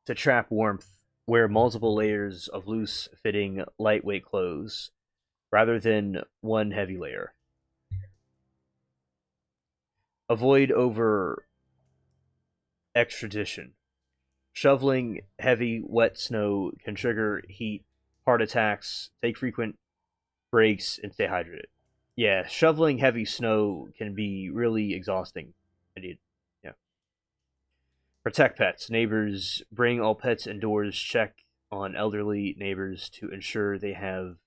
to trap warmth. Wear multiple layers of loose fitting, lightweight clothes rather than one heavy layer. Avoid over extradition. Shoveling heavy, wet snow can trigger heart attacks. Take frequent breaks, and stay hydrated. Yeah, shoveling heavy snow can be really exhausting. Indeed. Yeah. Protect pets. Neighbors bring all pets indoors. Check on elderly neighbors to ensure they have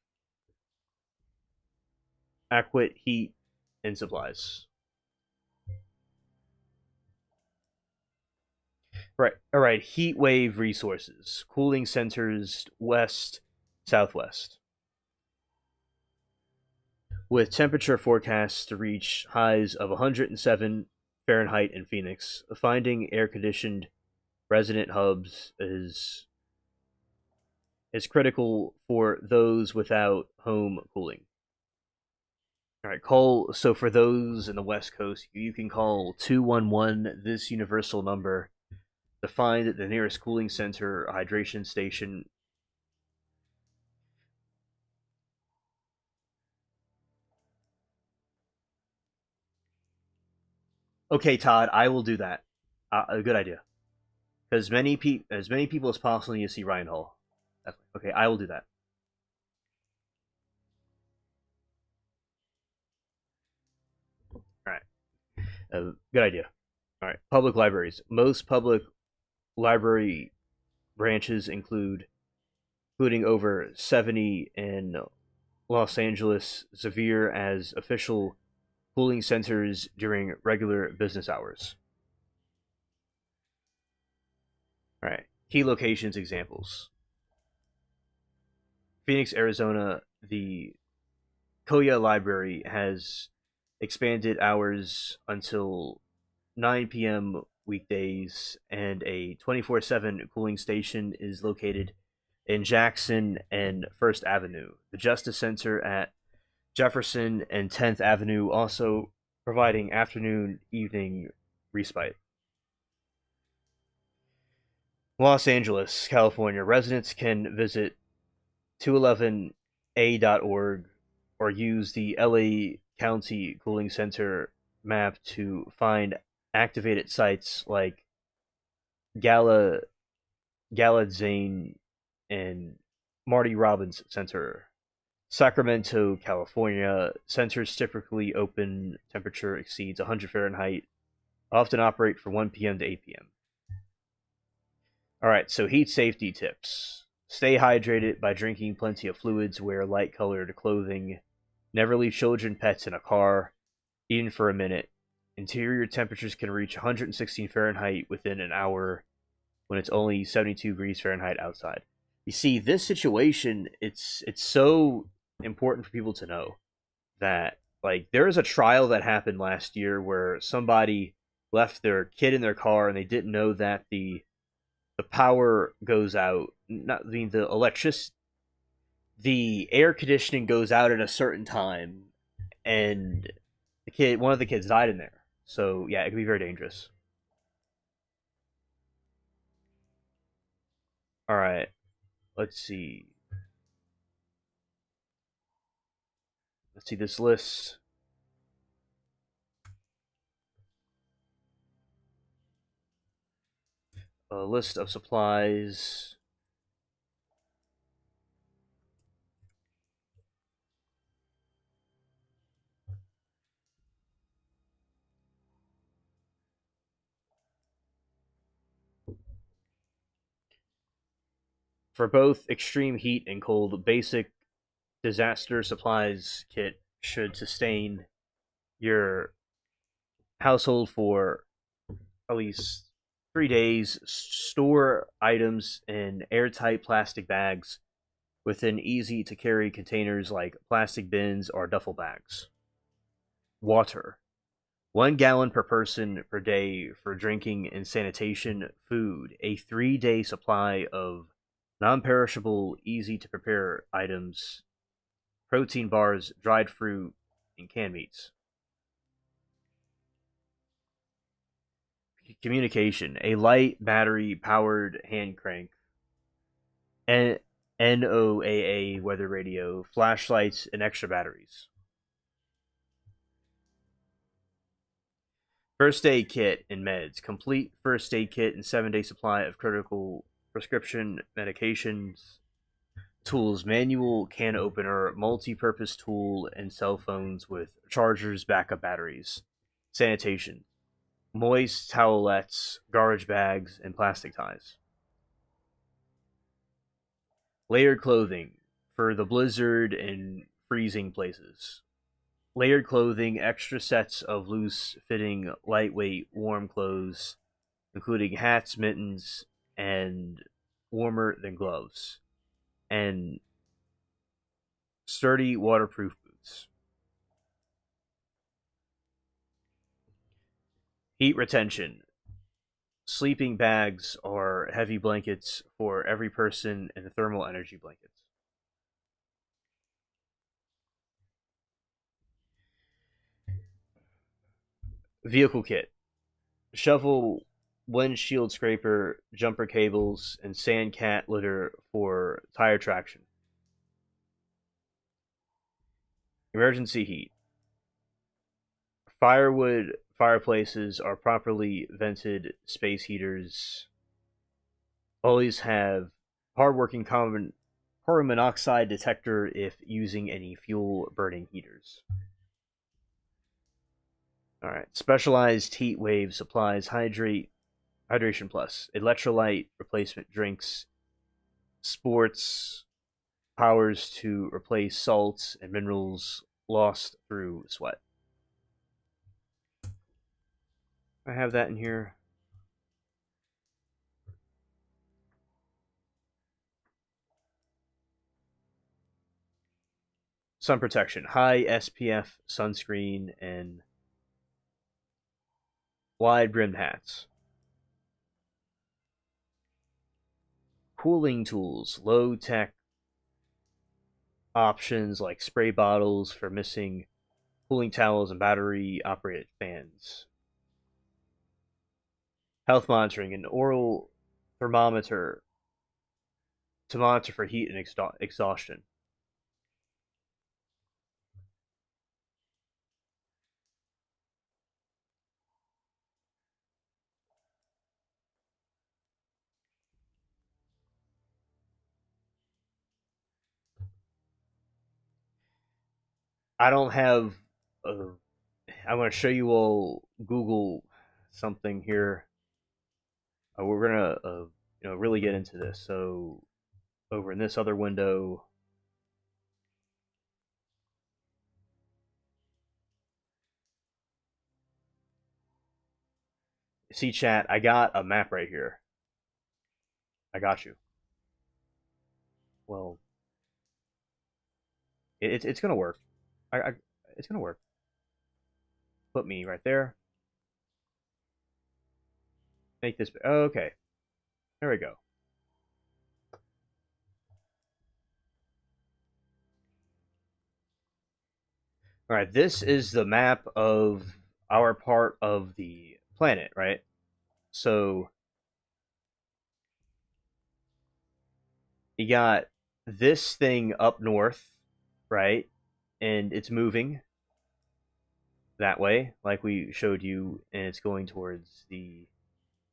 adequate heat and supplies. Right. All right. Heat wave resources. Cooling centers west, southwest. With temperature forecasts to reach highs of 107 Fahrenheit in Phoenix, finding air conditioned resident hubs is critical for those without home cooling. All right, call. So for those in the West Coast, you can call 211 this universal number to find the nearest cooling center or hydration station. Okay, Todd, I will do that. A good idea. As many people as possible need to see Ryan Hall. Definitely. Okay, I will do that. All right, good idea. All right, public libraries. Most public library branches including over 70 in Los Angeles, severe as official cooling centers during regular business hours. All right, key locations examples: Phoenix, Arizona. The Koya Library has expanded hours until 9 p.m. weekdays, and a 24/7 cooling station is located in Jackson and First Avenue. The Justice Center at Jefferson and 10th Avenue also providing afternoon, evening respite. Los Angeles, California. Residents can visit 211a.org or use the LA County Cooling Center map to find activated sites like Gala Zane and Marty Robbins Center. Sacramento, California. Centers typically open temperature exceeds 100 Fahrenheit, often operate from 1 p.m. to 8 p.m. All right, so heat safety tips. Stay hydrated by drinking plenty of fluids, wear light colored clothing, never leave children, pets in a car, even for a minute. Interior temperatures can reach 116 Fahrenheit within an hour when it's only 72 degrees Fahrenheit outside. You see, this situation, it's so important for people to know that like there is a trial that happened last year where somebody left their kid in their car and they didn't know that the power goes out. Not I mean the electric the air conditioning goes out at a certain time, and one of the kids died in there. So yeah, it can be very dangerous. All right, let's see. Let's see this list. A list of supplies. For both extreme heat and cold, basic disaster supplies kit should sustain your household for at least 3 days. Store items in airtight plastic bags within easy to carry containers like plastic bins or duffel bags. Water. 1 gallon per person per day for drinking and sanitation. Food. A 3 day supply of non perishable, easy to prepare items, protein bars, dried fruit, and canned meats. Communication. A light battery powered hand crank. N- NOAA weather radio, flashlights, and extra batteries. First aid kit and meds. Complete first aid kit and 7 day supply of critical prescription medications. Tools: manual can opener, multi-purpose tool, and cell phones with chargers, backup batteries. Sanitation: moist towelettes, garbage bags, and plastic ties. Layered clothing for the blizzard and freezing places. Layered clothing: extra sets of loose fitting, lightweight, warm clothes, including hats, mittens, and warmer than gloves, and sturdy, waterproof boots. Heat retention: sleeping bags are heavy blankets for every person, and thermal energy blankets. Vehicle kit: shovel, windshield scraper, jumper cables, and sand cat litter for tire traction. Emergency heat: firewood fireplaces are properly vented space heaters. Always have hardworking carbon monoxide detector if using any fuel burning heaters. All right. Specialized heat wave supplies: hydration plus, electrolyte replacement drinks, sports powers to replace salts and minerals lost through sweat. I have that in here. Sun protection: high SPF sunscreen and wide brimmed hats. Cooling tools: low tech options like spray bottles for missing cooling towels and battery operated fans. Health monitoring: an oral thermometer to monitor for heat and exhaustion. I don't have. I'm going to show you all Google something here. We're gonna really get into this. So over in this other window, see chat. I got a map right here. I got you. Well, it's gonna work. I it's gonna work. Put me right there. Make this. Oh, okay. There we go. All right. This is the map of our part of the planet, right? So you got this thing up north, right? And it's moving that way, like we showed you, and it's going towards the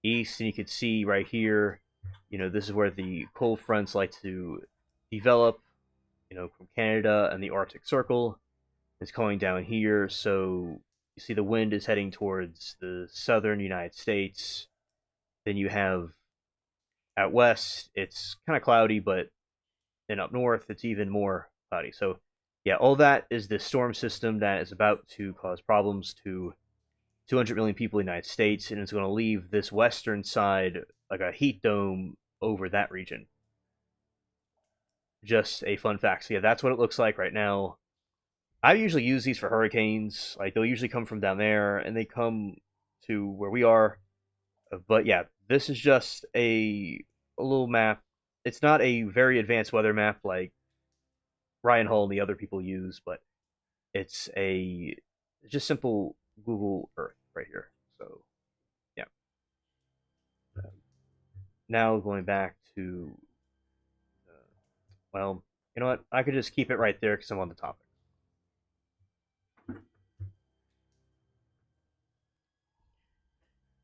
east. And you can see right here, this is where the cold fronts like to develop, from Canada and the Arctic Circle. It's going down here, so you see the wind is heading towards the southern United States. Then you have out west, it's kind of cloudy, but then up north, it's even more cloudy. So, yeah, all that is the storm system that is about to cause problems to 200 million people in the United States, and it's going to leave this western side like a heat dome over that region. Just a fun fact. So, yeah, that's what it looks like right now. I usually use these for hurricanes. Like, they'll usually come from down there, and they come to where we are. But, yeah, this is just a little map. It's not a very advanced weather map like Ryan Hull and the other people use, but it's a just simple Google Earth right here. So yeah. Now going back to well, you know what? I could just keep it right there because I'm on the topic.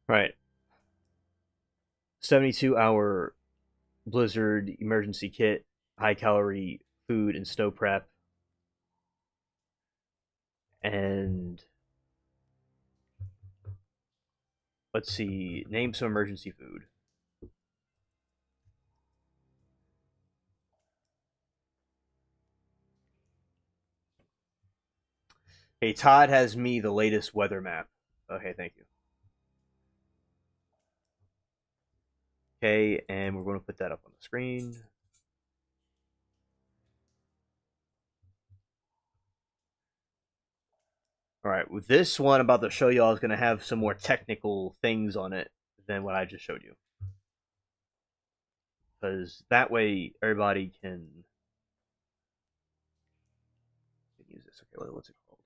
Right. 72-hour blizzard emergency kit, high calorie food and snow prep. And let's see, name some emergency food. Okay, Todd has me the latest weather map. Okay, thank you. Okay, and we're going to put that up on the screen. All right, with this one I'm about to show y'all is going to have some more technical things on it than what I just showed you. Because that way everybody can use this. Okay, what's it called?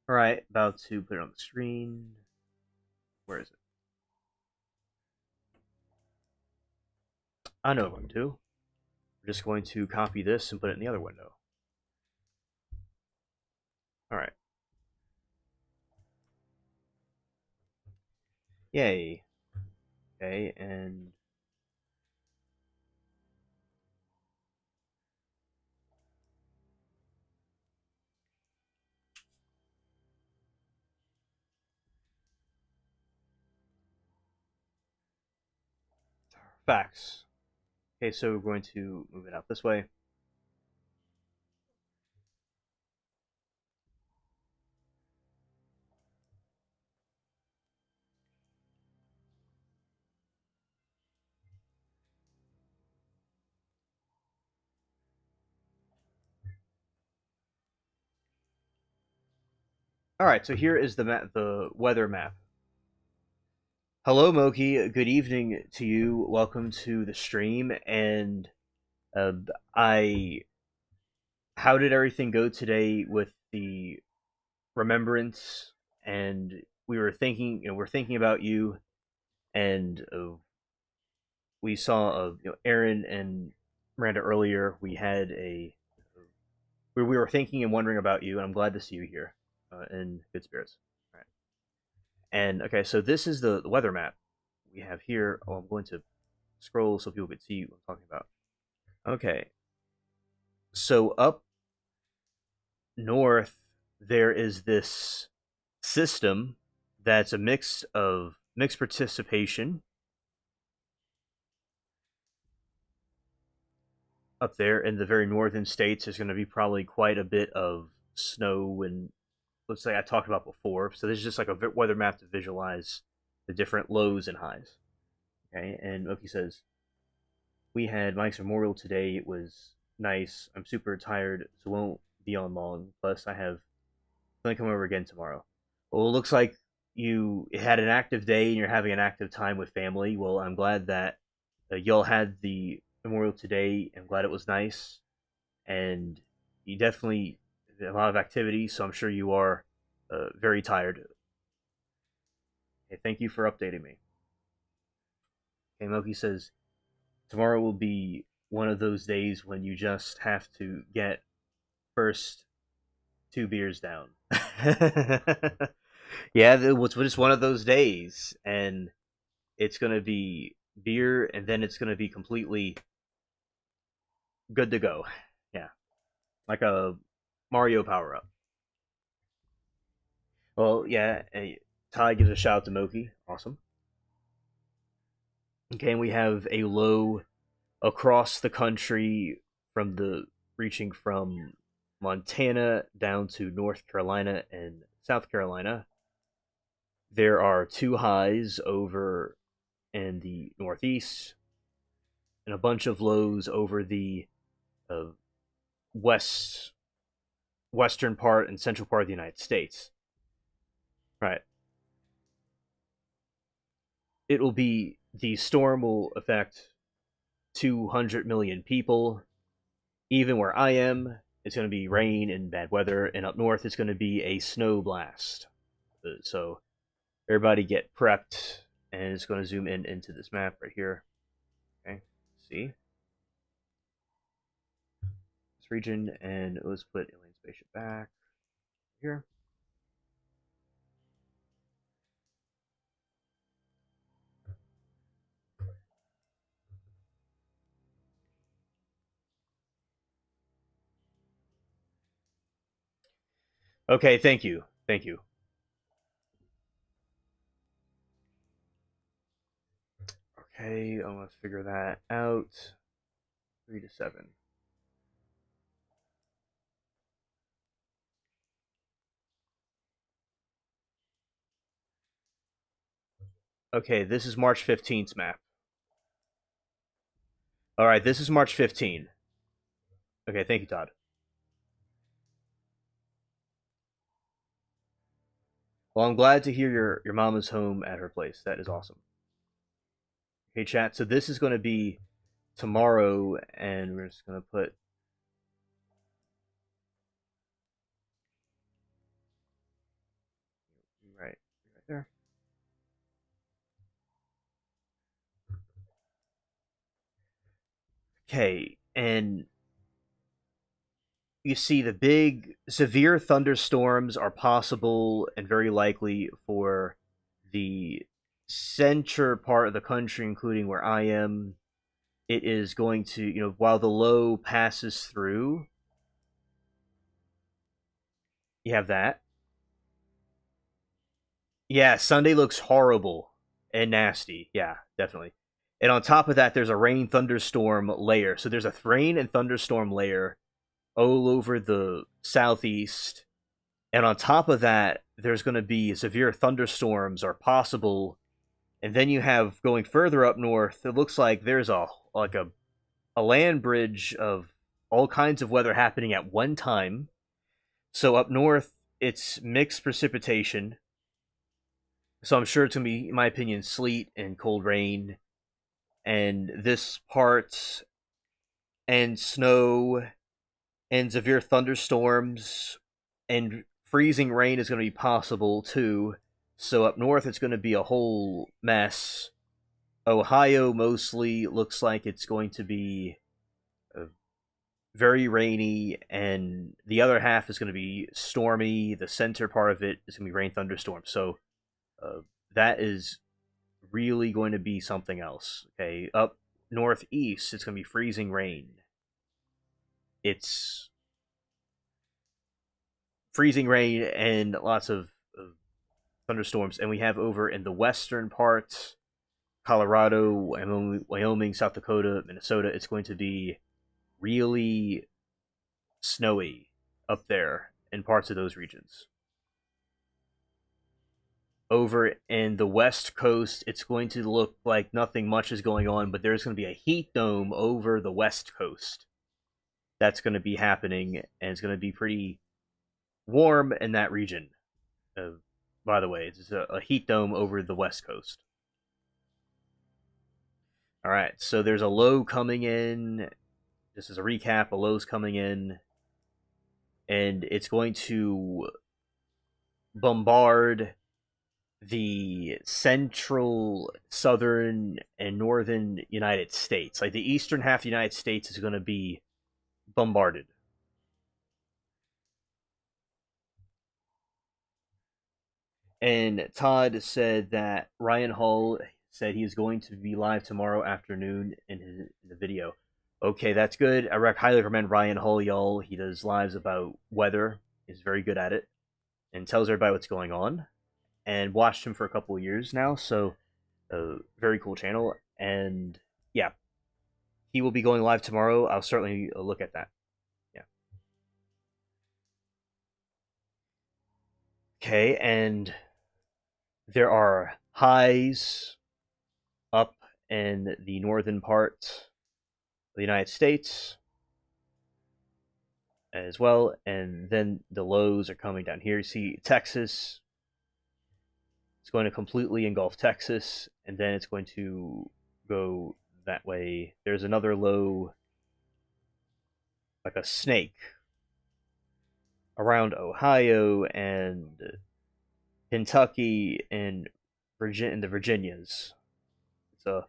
All right, about to put it on the screen. Where is it? I know what I'm going to do. We're just going to copy this and put it in the other window. All right. Yay. Okay, and facts. Okay, so we're going to move it out this way. All right, so here is the weather map. Hello, Moki. Good evening to you. Welcome to the stream. And uh, I, how did everything go today with the remembrance? And we were thinking, we're thinking about you, and we saw Aaron and Miranda earlier. We had we were thinking and wondering about you, and I'm glad to see you here in good spirits. All right. And okay, so this is the weather map we have here. Oh, I'm going to scroll so people can see what I'm talking about. Okay, so up north there is this system that's a mix of mixed participation. Up there in the very northern states, there's going to be probably quite a bit of snow and let's say I talked about before. So this is just like a weather map to visualize the different lows and highs. Okay, and Oki says we had Mike's memorial today. It was nice. I'm super tired, so won't be on long. Plus, I have going to come over again tomorrow. Well, it looks like you had an active day and you're having an active time with family. Well, I'm glad that y'all had the memorial today. I'm glad it was nice, and you definitely a lot of activity. So I'm sure you are very tired. Okay, thank you for updating me. Okay, Moki says tomorrow will be one of those days when you just have to get first two beers down. Yeah, it was just one of those days, and it's gonna be beer, and then it's gonna be completely good to go. Yeah, like a Mario power up. Well, yeah. Ty gives a shout out to Moki. Awesome. Okay, and we have a low across the country from the reaching from Montana down to North Carolina and South Carolina. There are two highs over in the Northeast and a bunch of lows over the uh, west western part and central part of the United States. Right. It will be the storm will affect 200 million people. Even where I am, it's going to be rain and bad weather, and up north, it's going to be a snow blast. So everybody get prepped, and it's going to zoom in into this map right here. Okay, see this region, and let's put alien spaceship back here. Okay, thank you. Thank you. Okay, I'm gonna figure that out. 3 to 7. Okay, this is March 15th map. All right, this is March 15. Okay, thank you, Todd. Well, I'm glad to hear your mom is home at her place. That is awesome. Okay, chat. So this is going to be tomorrow, and we're just going to put right there. Okay, and you see the big severe thunderstorms are possible and very likely for the center part of the country, including where I am. It is going to, while the low passes through, you have that. Yeah, Sunday looks horrible and nasty. Yeah, definitely. And on top of that, there's a rain thunderstorm layer. So there's a rain and thunderstorm layer all over the southeast. And on top of that, there's going to be severe thunderstorms are possible. And then you have going further up north, it looks like there's a land bridge of all kinds of weather happening at one time. So up north, it's mixed precipitation. So I'm sure it's going to be, in my opinion, sleet and cold rain. And this part, and snow, and severe thunderstorms, and freezing rain is going to be possible too. So up north, it's going to be a whole mess. Ohio mostly looks like it's going to be very rainy, and the other half is going to be stormy. The center part of it is going to be rain thunderstorms. So uh, that is really going to be something else. Okay, up northeast, it's going to be freezing rain. It's freezing rain and lots of thunderstorms. And we have over in the western parts, Colorado, Wyoming, South Dakota, Minnesota, it's going to be really snowy up there in parts of those regions. Over in the west coast, it's going to look like nothing much is going on, but there's going to be a heat dome over the west coast that's going to be happening, and it's going to be pretty warm in that region. Uh, by the way, it's a heat dome over the west coast. All right, so there's a low coming in. Just as a recap, a low's coming in, and it's going to bombard the central, southern, and northern United States. Like the eastern half of the United States is going to be bombarded. And Todd said that Ryan Hall said he is going to be live tomorrow afternoon in the video. Okay, that's good. Highly recommend Ryan Hall, y'all. He does lives about weather. He's very good at it and tells everybody what's going on. And watched him for a couple of years now, so very cool channel. And yeah, he will be going live tomorrow. I'll certainly look at that. Yeah. Okay, and there are highs up in the northern part of the United States as well, and then the lows are coming down here. You see Texas, it's going to completely engulf Texas, and then it's going to go that way. There's another low, like a snake, around Ohio and Kentucky and the Virginias. So it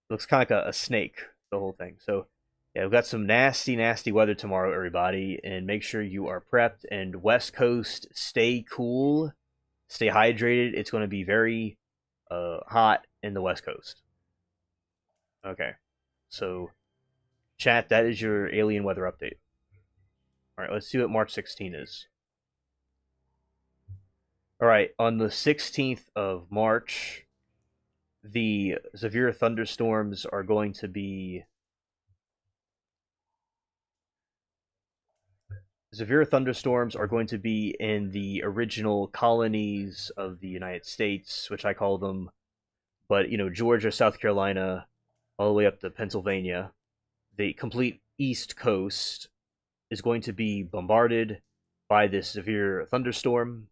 looks kind of like a snake, the whole thing. So yeah, we've got some nasty, nasty weather tomorrow, everybody, and make sure you are prepped. And West Coast, stay cool, stay hydrated. It's going to be very hot in the West Coast. Okay, so chat, that is your alien weather update. All right, let's see what March 16 is. All right, on the 16th of March, the severe thunderstorms are going to be in the original colonies of the United States, which I call them, but Georgia, South Carolina, all the way up to Pennsylvania. The complete East Coast is going to be bombarded by this severe thunderstorm,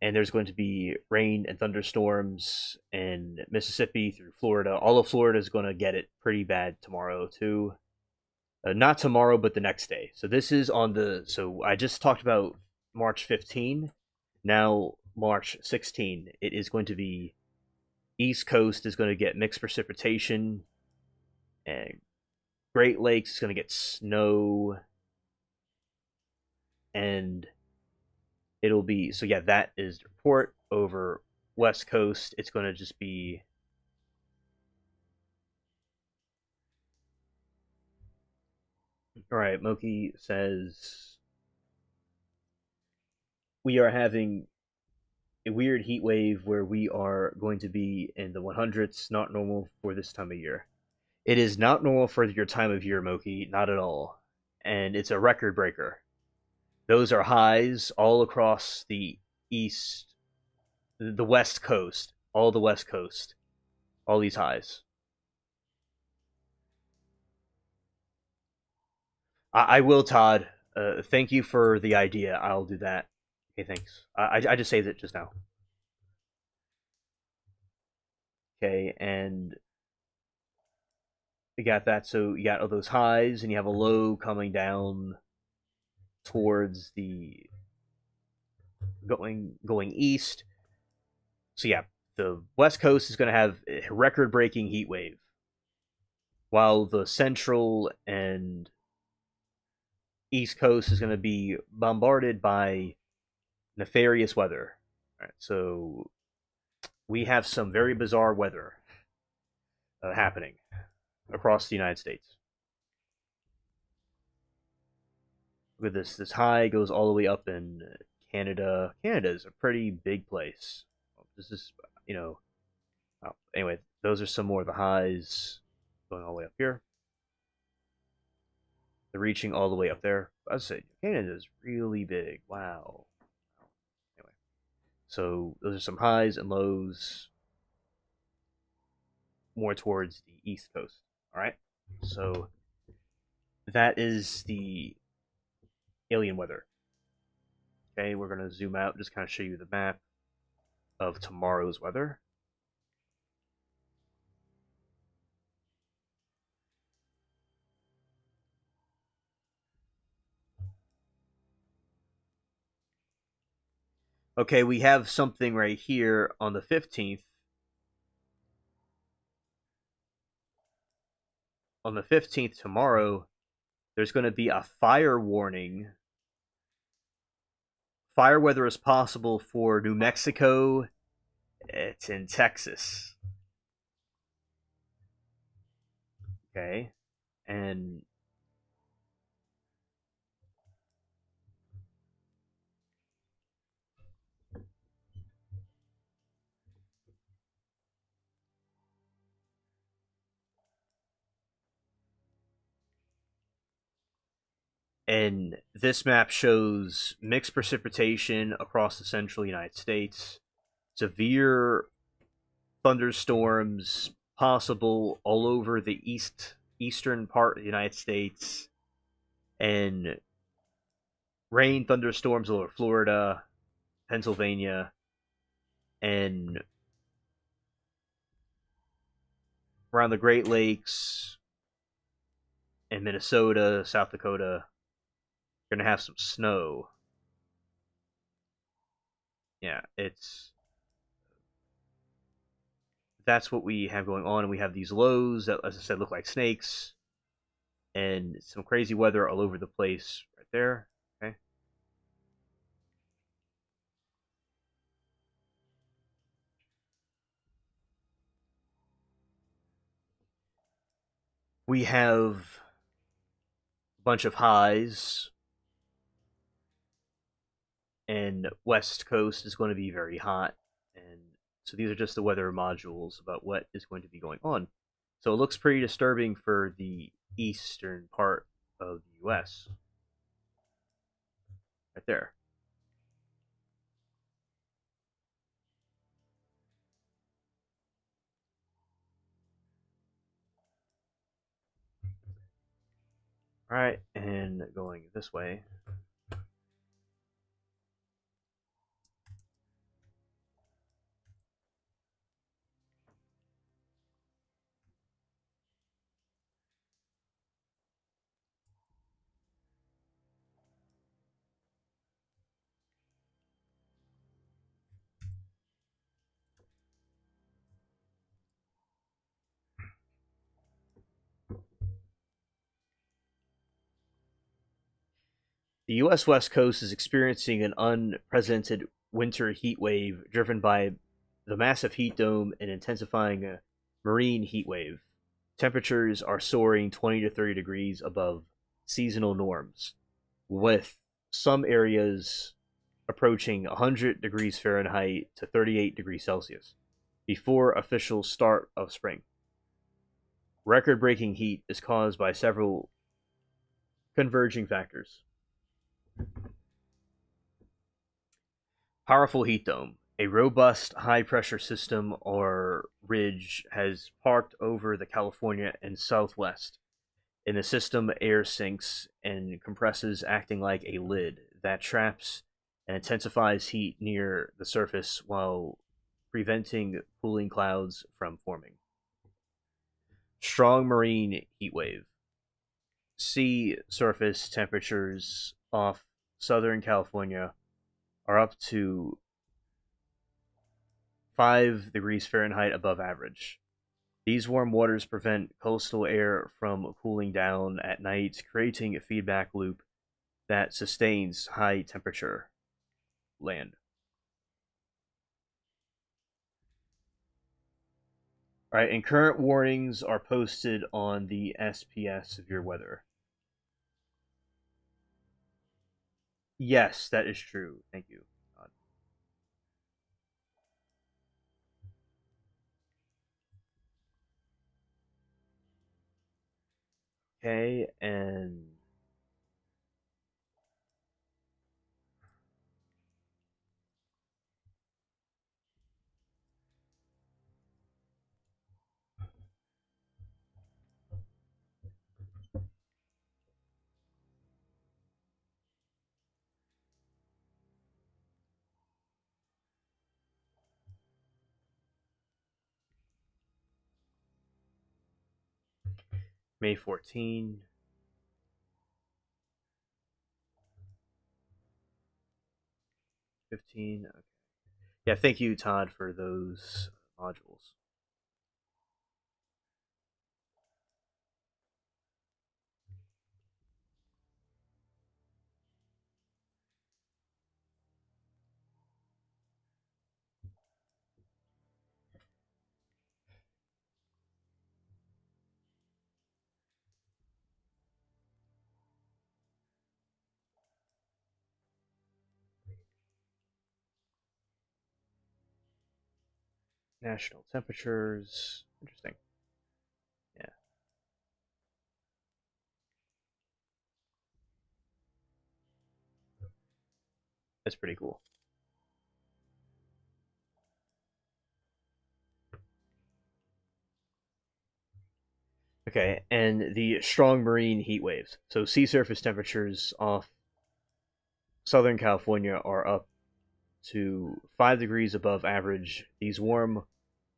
and there's going to be rain and thunderstorms in Mississippi through Florida. All of Florida is going to get it pretty bad tomorrow too. Not tomorrow, but the next day. So this is on the. So I just talked about March 15. Now March 16. It is going to be East Coast is going to get mixed precipitation, and Great Lakes is going to get snow, and it'll be so yeah. That is the report over West Coast. It's going to just be all right. Moki says we are having a weird heat wave where we are going to be in the 100s. Not normal for this time of year. It is not normal for your time of year, Moki. Not at all, and it's a record breaker. Those are highs all across the east, the west coast, all the west coast, all these highs. I will, Todd. Thank you for the idea. I'll do that. Okay, thanks. I just saved it just now. Okay, and you got that. So you got all those highs, and you have a low coming down towards the going east. So yeah, the west coast is going to have a record-breaking heat wave, while the central and east coast is going to be bombarded by nefarious weather. All right, so we have some very bizarre weather happening across the United States. Look at this. This high goes all the way up in Canada. Canada is a pretty big place. This is, you know. Anyway, those are some more of the highs going all the way up here. They're reaching all the way up there. I say Canada is really big. Wow. Anyway, so those are some highs and lows more towards the east coast. All right. So that is the alien weather. Okay, we're gonna zoom out, just kind of show you the map of tomorrow's weather. Okay, we have something right here on the 15th. On the 15th tomorrow, there's going to be a fire warning. Fire weather is possible for New Mexico. It's in Texas. Okay. And this map shows mixed precipitation across the central United States, severe thunderstorms possible all over the eastern part of the United States, and rain thunderstorms over Florida, Pennsylvania, and around the Great Lakes and Minnesota, South Dakota. You're gonna have some snow. Yeah, it's that's what we have going on, and we have these lows that, as I said, look like snakes, and some crazy weather all over the place right there. Okay. We have a bunch of highs and West Coast is going to be very hot. And so these are just the weather modules about what is going to be going on. So it looks pretty disturbing for the eastern part of the U.S. right there. All right, and going this way. The U.S. West Coast is experiencing an unprecedented winter heat wave driven by the massive heat dome and intensifying marine heat wave. Temperatures are soaring 20 to 30 degrees above seasonal norms, with some areas approaching 100 degrees Fahrenheit to 38 degrees Celsius before official start of spring. Record breaking heat is caused by several converging factors. Powerful heat dome. A robust high pressure system or ridge has parked over the California and Southwest. In the system, air sinks and compresses, acting like a lid that traps and intensifies heat near the surface while preventing cooling clouds from forming. Strong marine heat wave. Sea surface temperatures off Southern California are up to 5 degrees Fahrenheit above average. These warm waters prevent coastal air from cooling down at night, creating a feedback loop that sustains high temperature land. All right, and current warnings are posted on the SPS Severe Weather. Yes, that is true. Thank you. Okay, and May 14, 15. Okay. Yeah, thank you, Todd, for those modules. National temperatures. Interesting. Yeah, that's pretty cool. Okay, and the strong marine heat waves. So sea surface temperatures off Southern California are up to 5 degrees above average. These warm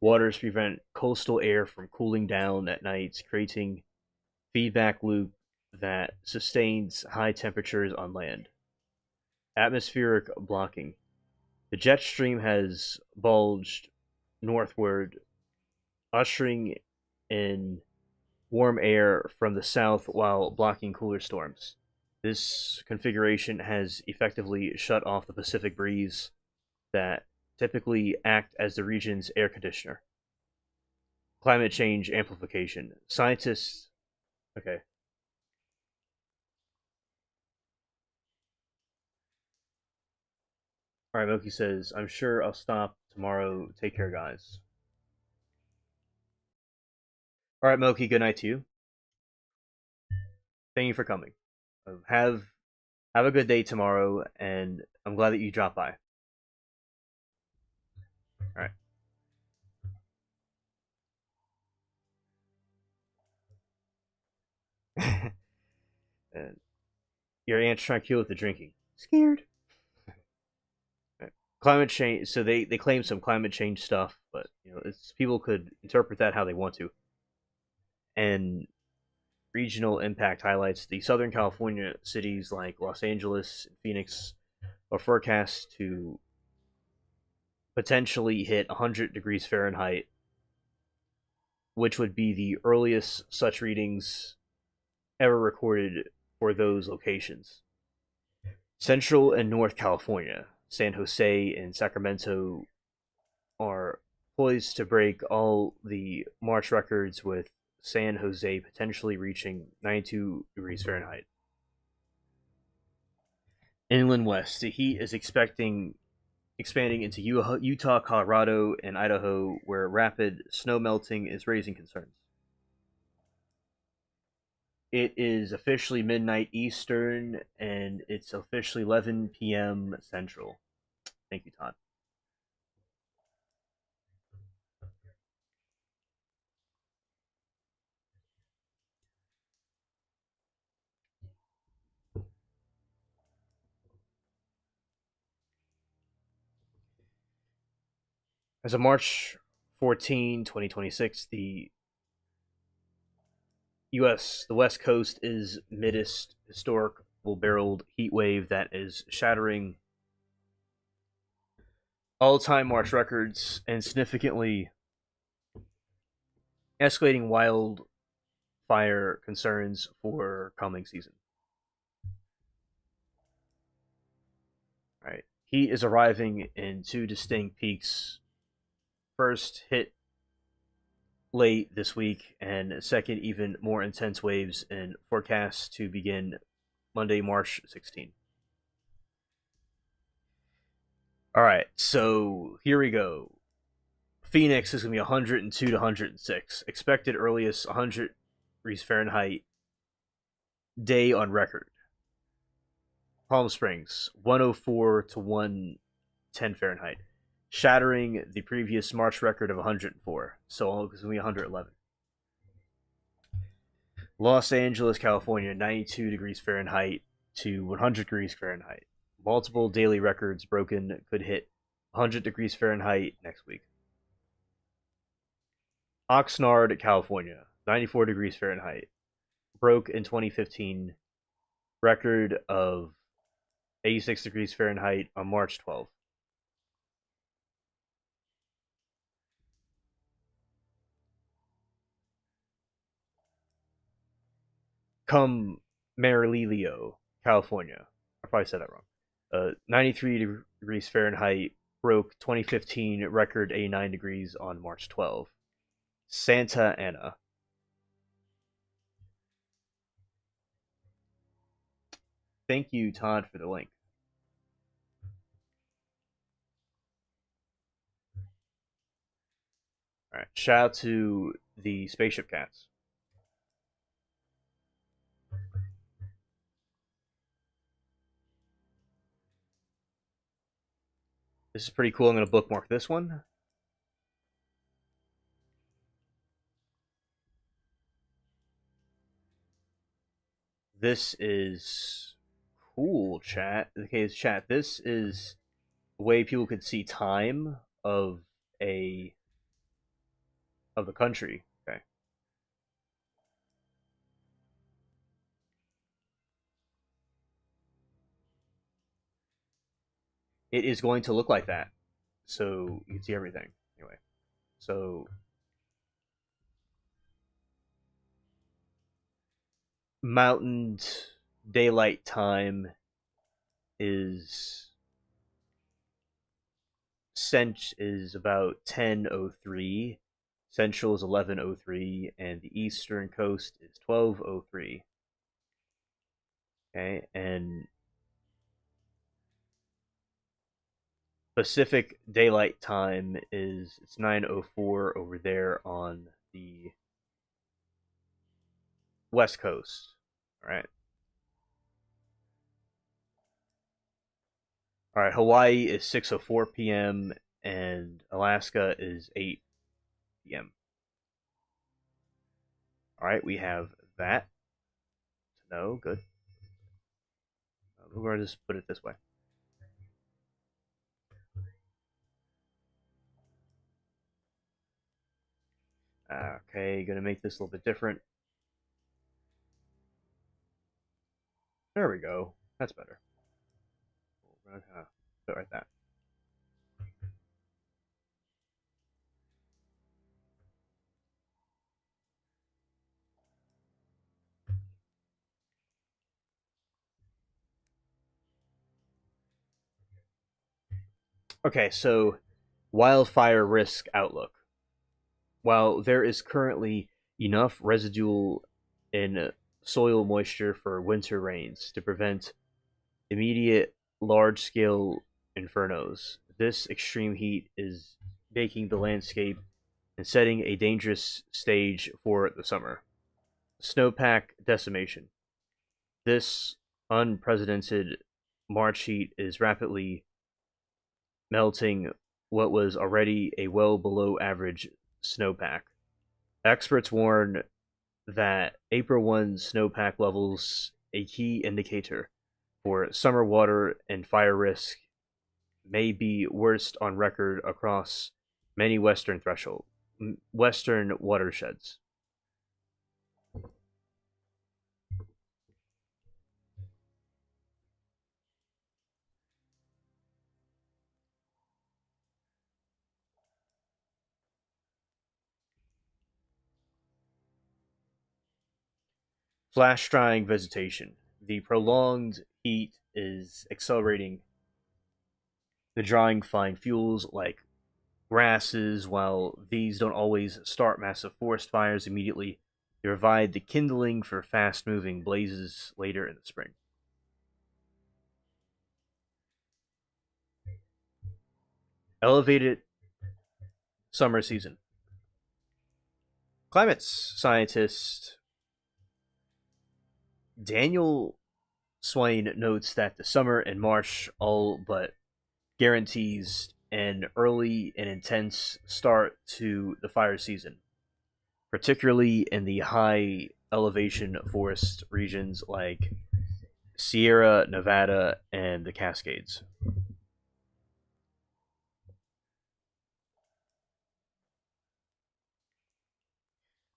waters prevent coastal air from cooling down at night, creating feedback loop that sustains high temperatures on land. Atmospheric blocking. The jet stream has bulged northward, ushering in warm air from the south while blocking cooler storms. This configuration has effectively shut off the Pacific breeze that typically act as the region's air conditioner. Climate change amplification. Scientists. Okay. All right, Moki says, I'm sure I'll stop tomorrow. Take care, guys. All right, Moki, good night to you. Thank you for coming. Have a good day tomorrow, and I'm glad that you dropped by. All right. And your aunt's trying to kill with the drinking. Scared. Right. Climate change. So they claim some climate change stuff, but it's people could interpret that how they want to. And regional impact highlights the Southern California cities like Los Angeles and Phoenix are forecast to potentially hit 100 degrees Fahrenheit, which would be the earliest such readings ever recorded for those locations. Central and North California, San Jose and Sacramento are poised to break all the March records, with San Jose potentially reaching 92 degrees Fahrenheit. Inland West, the heat is expanding into Utah, Colorado, and Idaho, where rapid snow melting is raising concerns. It is officially midnight Eastern, and it's officially 11 p.m. Central. Thank you, Todd. As of March 14, 2026, the U.S. the West Coast is midst historical barreled heat wave that is shattering all-time March records and significantly escalating wildfire concerns for coming season. Right, heat is arriving in two distinct peaks. First hit late this week, and second, even more intense waves and forecasts to begin Monday, March 16th. All right, so here we go. Phoenix is going to be 102 to 106. Expected earliest 100 degrees Fahrenheit day on record. Palm Springs 104 to 110 Fahrenheit, shattering the previous March record of 104. So it's going to be 111. Los Angeles, California 92 degrees Fahrenheit to 100 degrees Fahrenheit. Multiple daily records broken, could hit 100 degrees Fahrenheit next week. Oxnard, California 94 degrees Fahrenheit. Broke in 2015 record of 86 degrees Fahrenheit on March 12th. Come Marililio, California. I probably said that wrong. 93 degrees Fahrenheit broke 2015 record 89 degrees on March 12th. Santa Ana. Thank you, Todd, for the link. All right. Shout out to the spaceship cats. This is pretty cool. I'm going to bookmark this one. This is cool, chat. Okay, chat. This is a way people could see time of a of the country. Okay. It is going to look like that. So you can see everything. Anyway. So mountain daylight time is is about 10:03. Central is 11:03, and the eastern coast is 12:03. Okay, and Pacific Daylight Time is it's 9:04 over there on the West Coast. All right. All right. Hawaii is 6:04 p.m. and Alaska is 8 p.m. All right. We have that. No, good. We're going to just put it this way. Okay, going to make this a little bit different. There we go. That's better. We're gonna put it like that. Okay, so wildfire risk outlook. While there is currently enough residual in soil moisture for winter rains to prevent immediate large scale infernos, this extreme heat is baking the landscape and setting a dangerous stage for the summer. Snowpack decimation. This unprecedented March heat is rapidly melting what was already a well below average snowpack. Experts warn that April 1 snowpack levels, a key indicator for summer water and fire risk, may be worst on record across many western watersheds. Flash drying vegetation. The prolonged heat is accelerating the drying fine fuels like grasses. While these don't always start massive forest fires immediately, they provide the kindling for fast moving blazes later in the spring. Elevated summer season. Climate scientist Daniel Swain notes that the summer and March all but guarantees an early and intense start to the fire season, particularly in the high elevation forest regions like Sierra Nevada and the Cascades.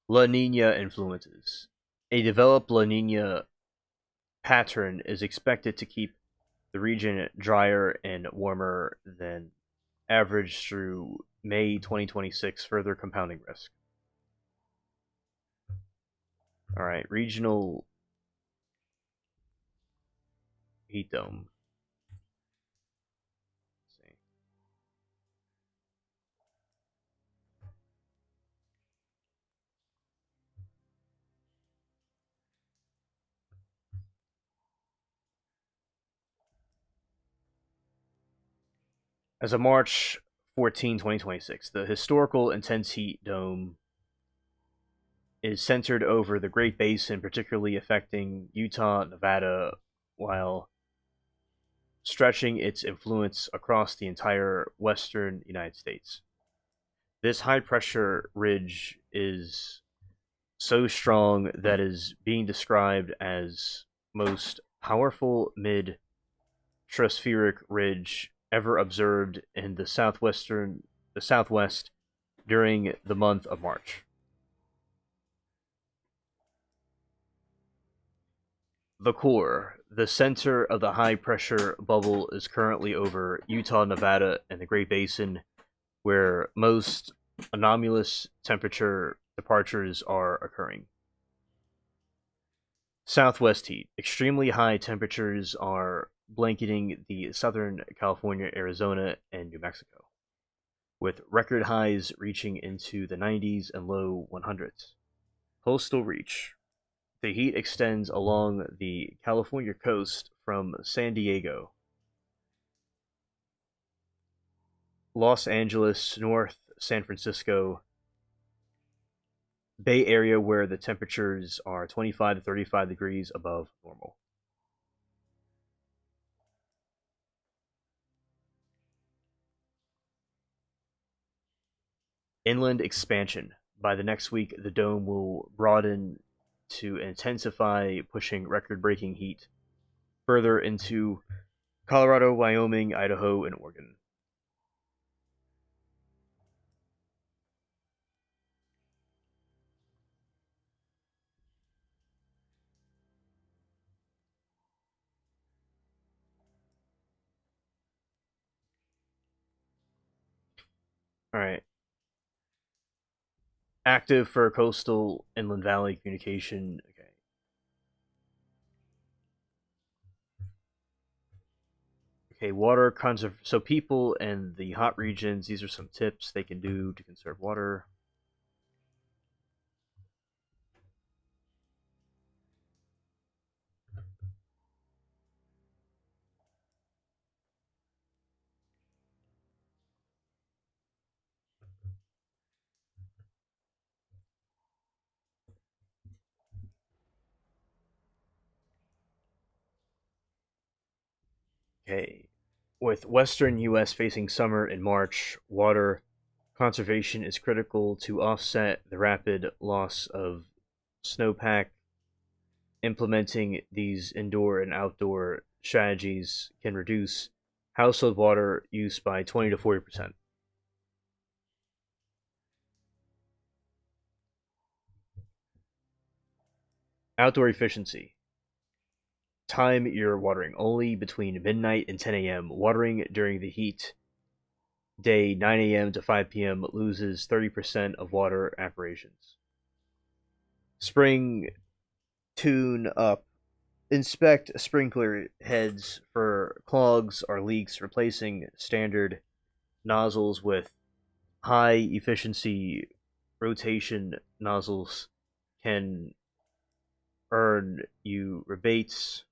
La Nina influences. A developed La Nina pattern is expected to keep the region drier and warmer than average through May 2026, further compounding risk. All right, regional heat dome. As of March 14, 2026, the historical intense heat dome is centered over the Great Basin, particularly affecting Utah, Nevada, while stretching its influence across the entire western United States. This high pressure ridge is so strong that is being described as most powerful mid tropospheric ridge ever observed in the southwest during the month of March. The core, the center of the high pressure bubble, is currently over Utah, Nevada, and the Great Basin, where most anomalous temperature departures are occurring. Southwest heat. Extremely high temperatures are blanketing the southern California, Arizona, and New Mexico, with record highs reaching into the 90s and low 100s. Coastal reach. The heat extends along the California coast from San Diego Los Angeles, North San Francisco, Bay Area, where the temperatures are 25 to 35 degrees above normal. Inland expansion. By the next week, the dome will broaden to intensify, pushing record breaking heat further into Colorado, Wyoming, Idaho, and Oregon. All right. Active for coastal inland valley communication. Okay. Okay, water conserve. So people in the hot regions, these are some tips they can do to conserve water. Okay. With western U.S. facing summer in March, water conservation is critical to offset the rapid loss of snowpack. Implementing these indoor and outdoor strategies can reduce household water use by 20 to 40%. Outdoor efficiency. Time your watering only between midnight and 10 a.m. Watering during the heat day 9 a.m. to 5 p.m. loses 30% of water evaporations. Spring tune up. Inspect sprinkler heads for clogs or leaks, replacing standard nozzles with high efficiency rotation nozzles can earn you rebates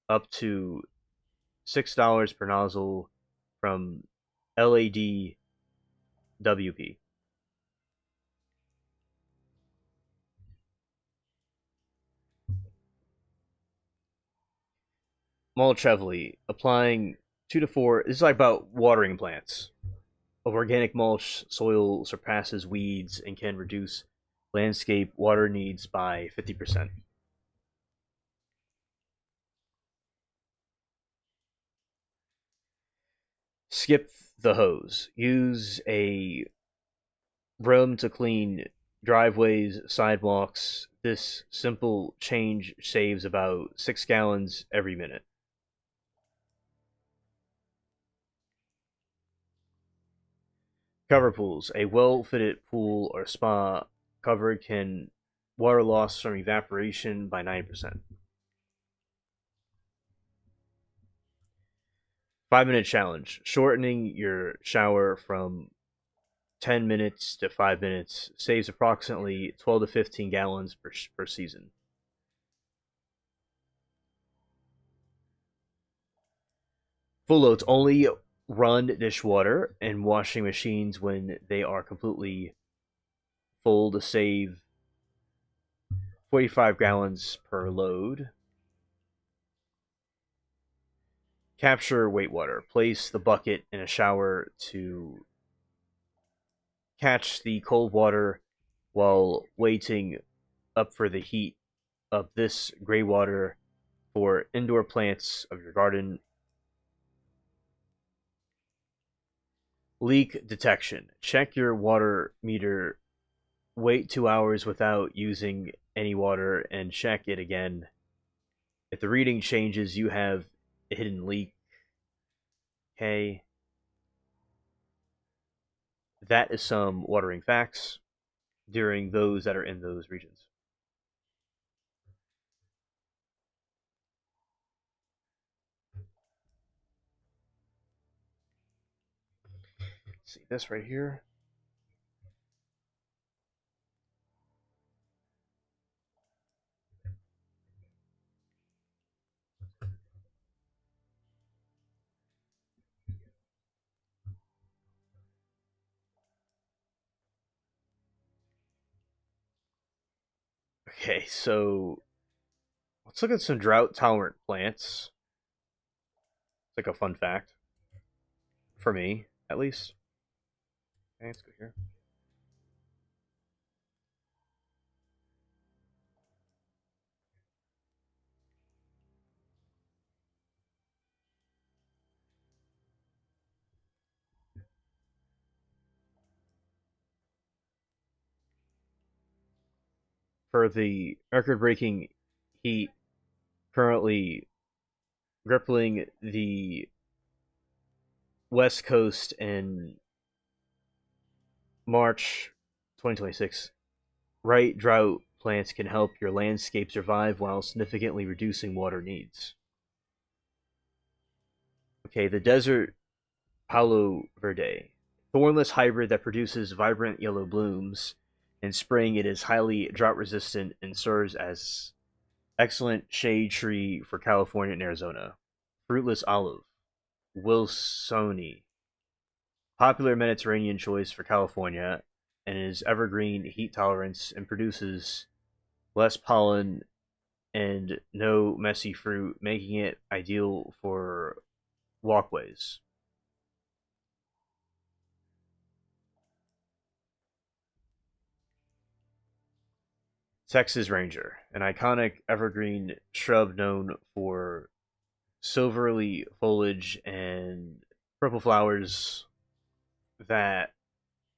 up to $6 per nozzle from LADWP. Mulch heavily, applying 2 to 4. This is like about watering plants. Of organic mulch, soil surpasses weeds and can reduce landscape water needs by 50%. Skip the hose. Use a broom to clean driveways, sidewalks. This simple change saves about 6 gallons every minute. Cover pools. A well fitted pool or spa cover can water loss from evaporation by 9%. 5 minute challenge. Shortening your shower from 10 minutes to 5 minutes saves approximately 12 to 15 gallons per season. Full loads only run dishwater and washing machines when they are completely full to save 45 gallons per load. Capture weight water. Place the bucket in a shower to catch the cold water while waiting up for the heat of this gray water for indoor plants of your garden. Leak detection. Check your water meter. Wait 2 hours without using any water and check it again. If the reading changes, you have a hidden leak. Okay. That is some watering facts during those that are in those regions. Let's see this right here. Okay, so let's look at some drought tolerant plants. It's like a fun fact for me, at least. Okay, let's go here. For the record breaking heat currently rippling the West Coast in March 2026, right drought plants can help your landscape survive while significantly reducing water needs. Okay, the desert Palo Verde, thornless hybrid that produces vibrant yellow blooms. In spring, it is highly drought resistant and serves as excellent shade tree for California and Arizona. Fruitless olive, Wilsoni, popular Mediterranean choice for California, and is evergreen, heat tolerance, and produces less pollen and no messy fruit, making it ideal for walkways. Texas Ranger, an iconic evergreen shrub known for silvery foliage and purple flowers that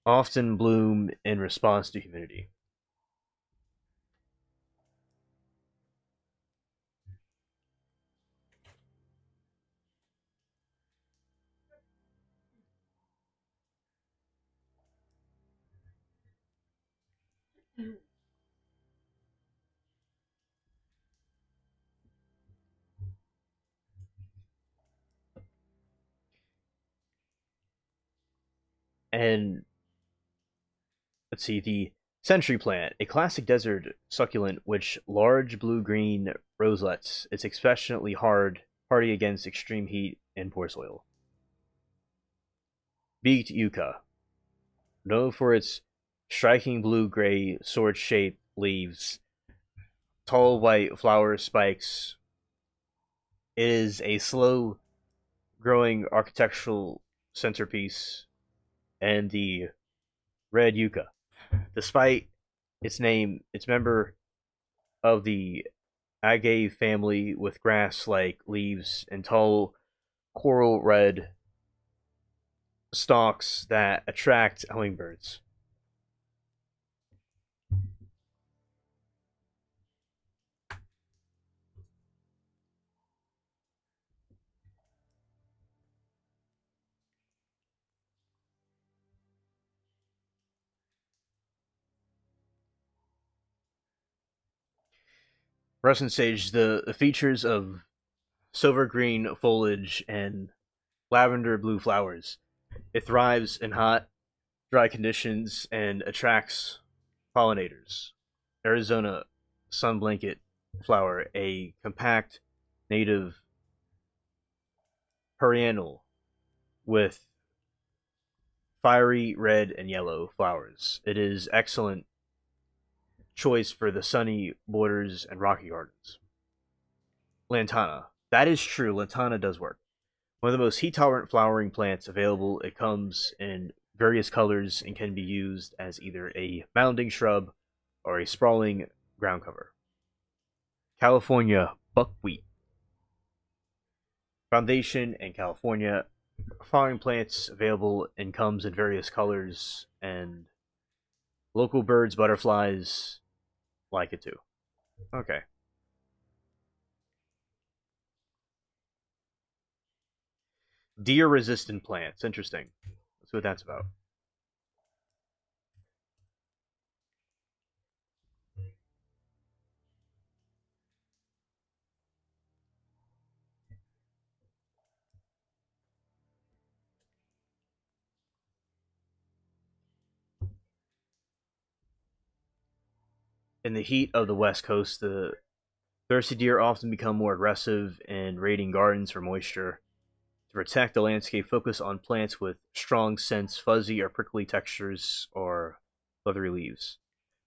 often bloom in response to humidity. And let's see, the century plant, a classic desert succulent which large blue-green roselets. It's especially hardy against extreme heat and poor soil. Beaked yucca, known for its striking blue-gray sword-shaped leaves, tall white flower spikes. It is a slow-growing architectural centerpiece, and the red yucca. Despite its name, it's member of the agave family with grass-like leaves and tall coral red stalks that attract hummingbirds. Russet sage, the features of silver green foliage and lavender blue flowers. It thrives in hot, dry conditions and attracts pollinators. Arizona sun blanket flower, a compact native perennial with fiery red and yellow flowers. It is excellent choice for the sunny borders and rocky gardens. Lantana. That is true. Lantana does work. One of the most heat tolerant flowering plants available. It comes in various colors and can be used as either a mounding shrub or a sprawling ground cover. California buckwheat. Foundation and California flowering plants available and comes in various colors, and local birds, butterflies like it too. Okay. Deer resistant plants. Interesting. Let's see what that's about. In the heat of the West Coast, the thirsty deer often become more aggressive in raiding gardens for moisture. To protect the landscape, focus on plants with strong scents, fuzzy or prickly textures, or leathery leaves.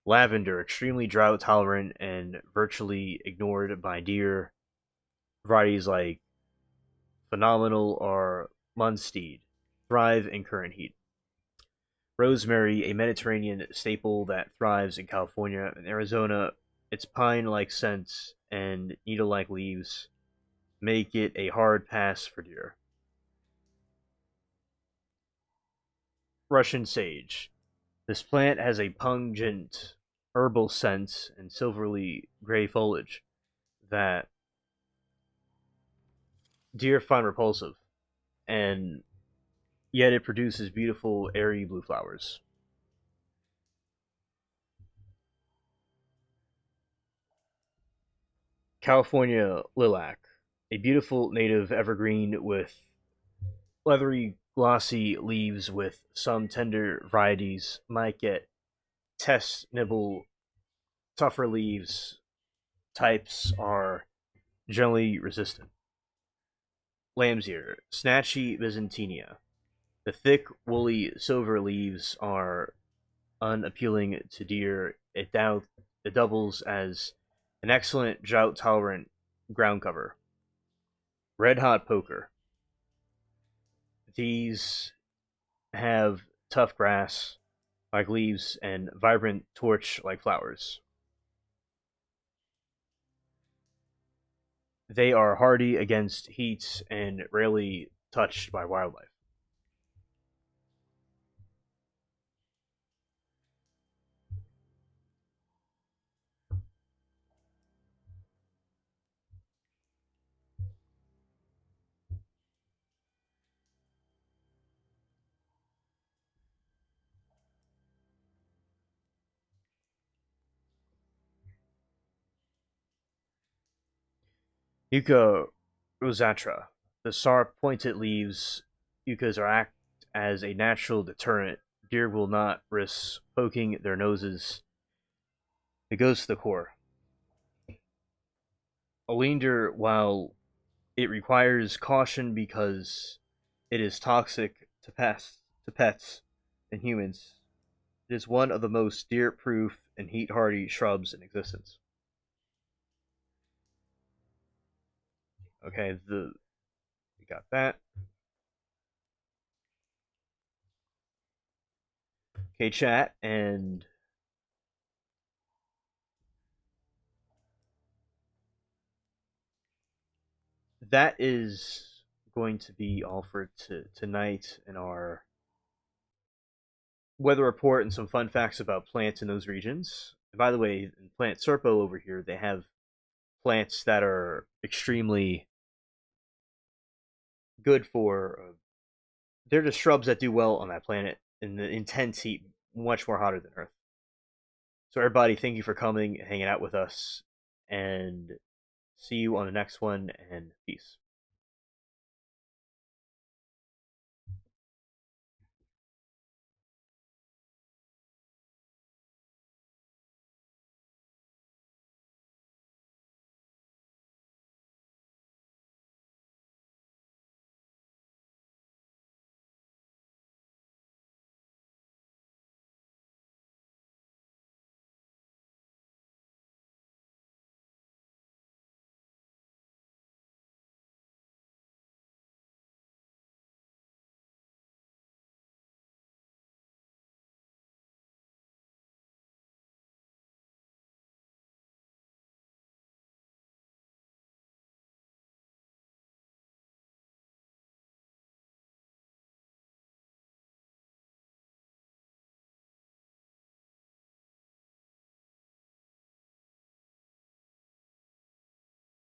Lavender, extremely drought tolerant and virtually ignored by deer. Varieties like Phenomenal or Munstead thrive in current heat. Rosemary, a Mediterranean staple that thrives in California and Arizona, its pine like scent and needle like leaves make it a hard pass for deer. Russian sage. This plant has a pungent herbal scent and silvery gray foliage that deer find repulsive, and yet it produces beautiful, airy blue flowers. California lilac, a beautiful native evergreen with leathery, glossy leaves, with some tender varieties might get test nibble tougher leaves. Types are generally resistant. Lamb's ear, Snatchy Byzantinia. The thick, woolly silver leaves are unappealing to deer. It doubles as an excellent drought tolerant ground cover. Red hot poker. These have tough grass like leaves and vibrant torch like flowers. They are hardy against heat and rarely touched by wildlife. Yucca rosatra. The sharp, pointed leaves yuccas are act as a natural deterrent. Deer will not risk poking their noses. It goes to the core. Oleander, while it requires caution because it is toxic to pets and humans, it is one of the most deer-proof and heat-hardy shrubs in existence. Okay, we got that. Okay, chat, and that is going to be all for tonight in our weather report and some fun facts about plants in those regions. And by the way, in Plant Serpo over here, they have plants that are extremely good for. They're just shrubs that do well on that planet in the intense heat, much more hotter than Earth. So, everybody, thank you for coming, hanging out with us, and see you on the next one, and peace.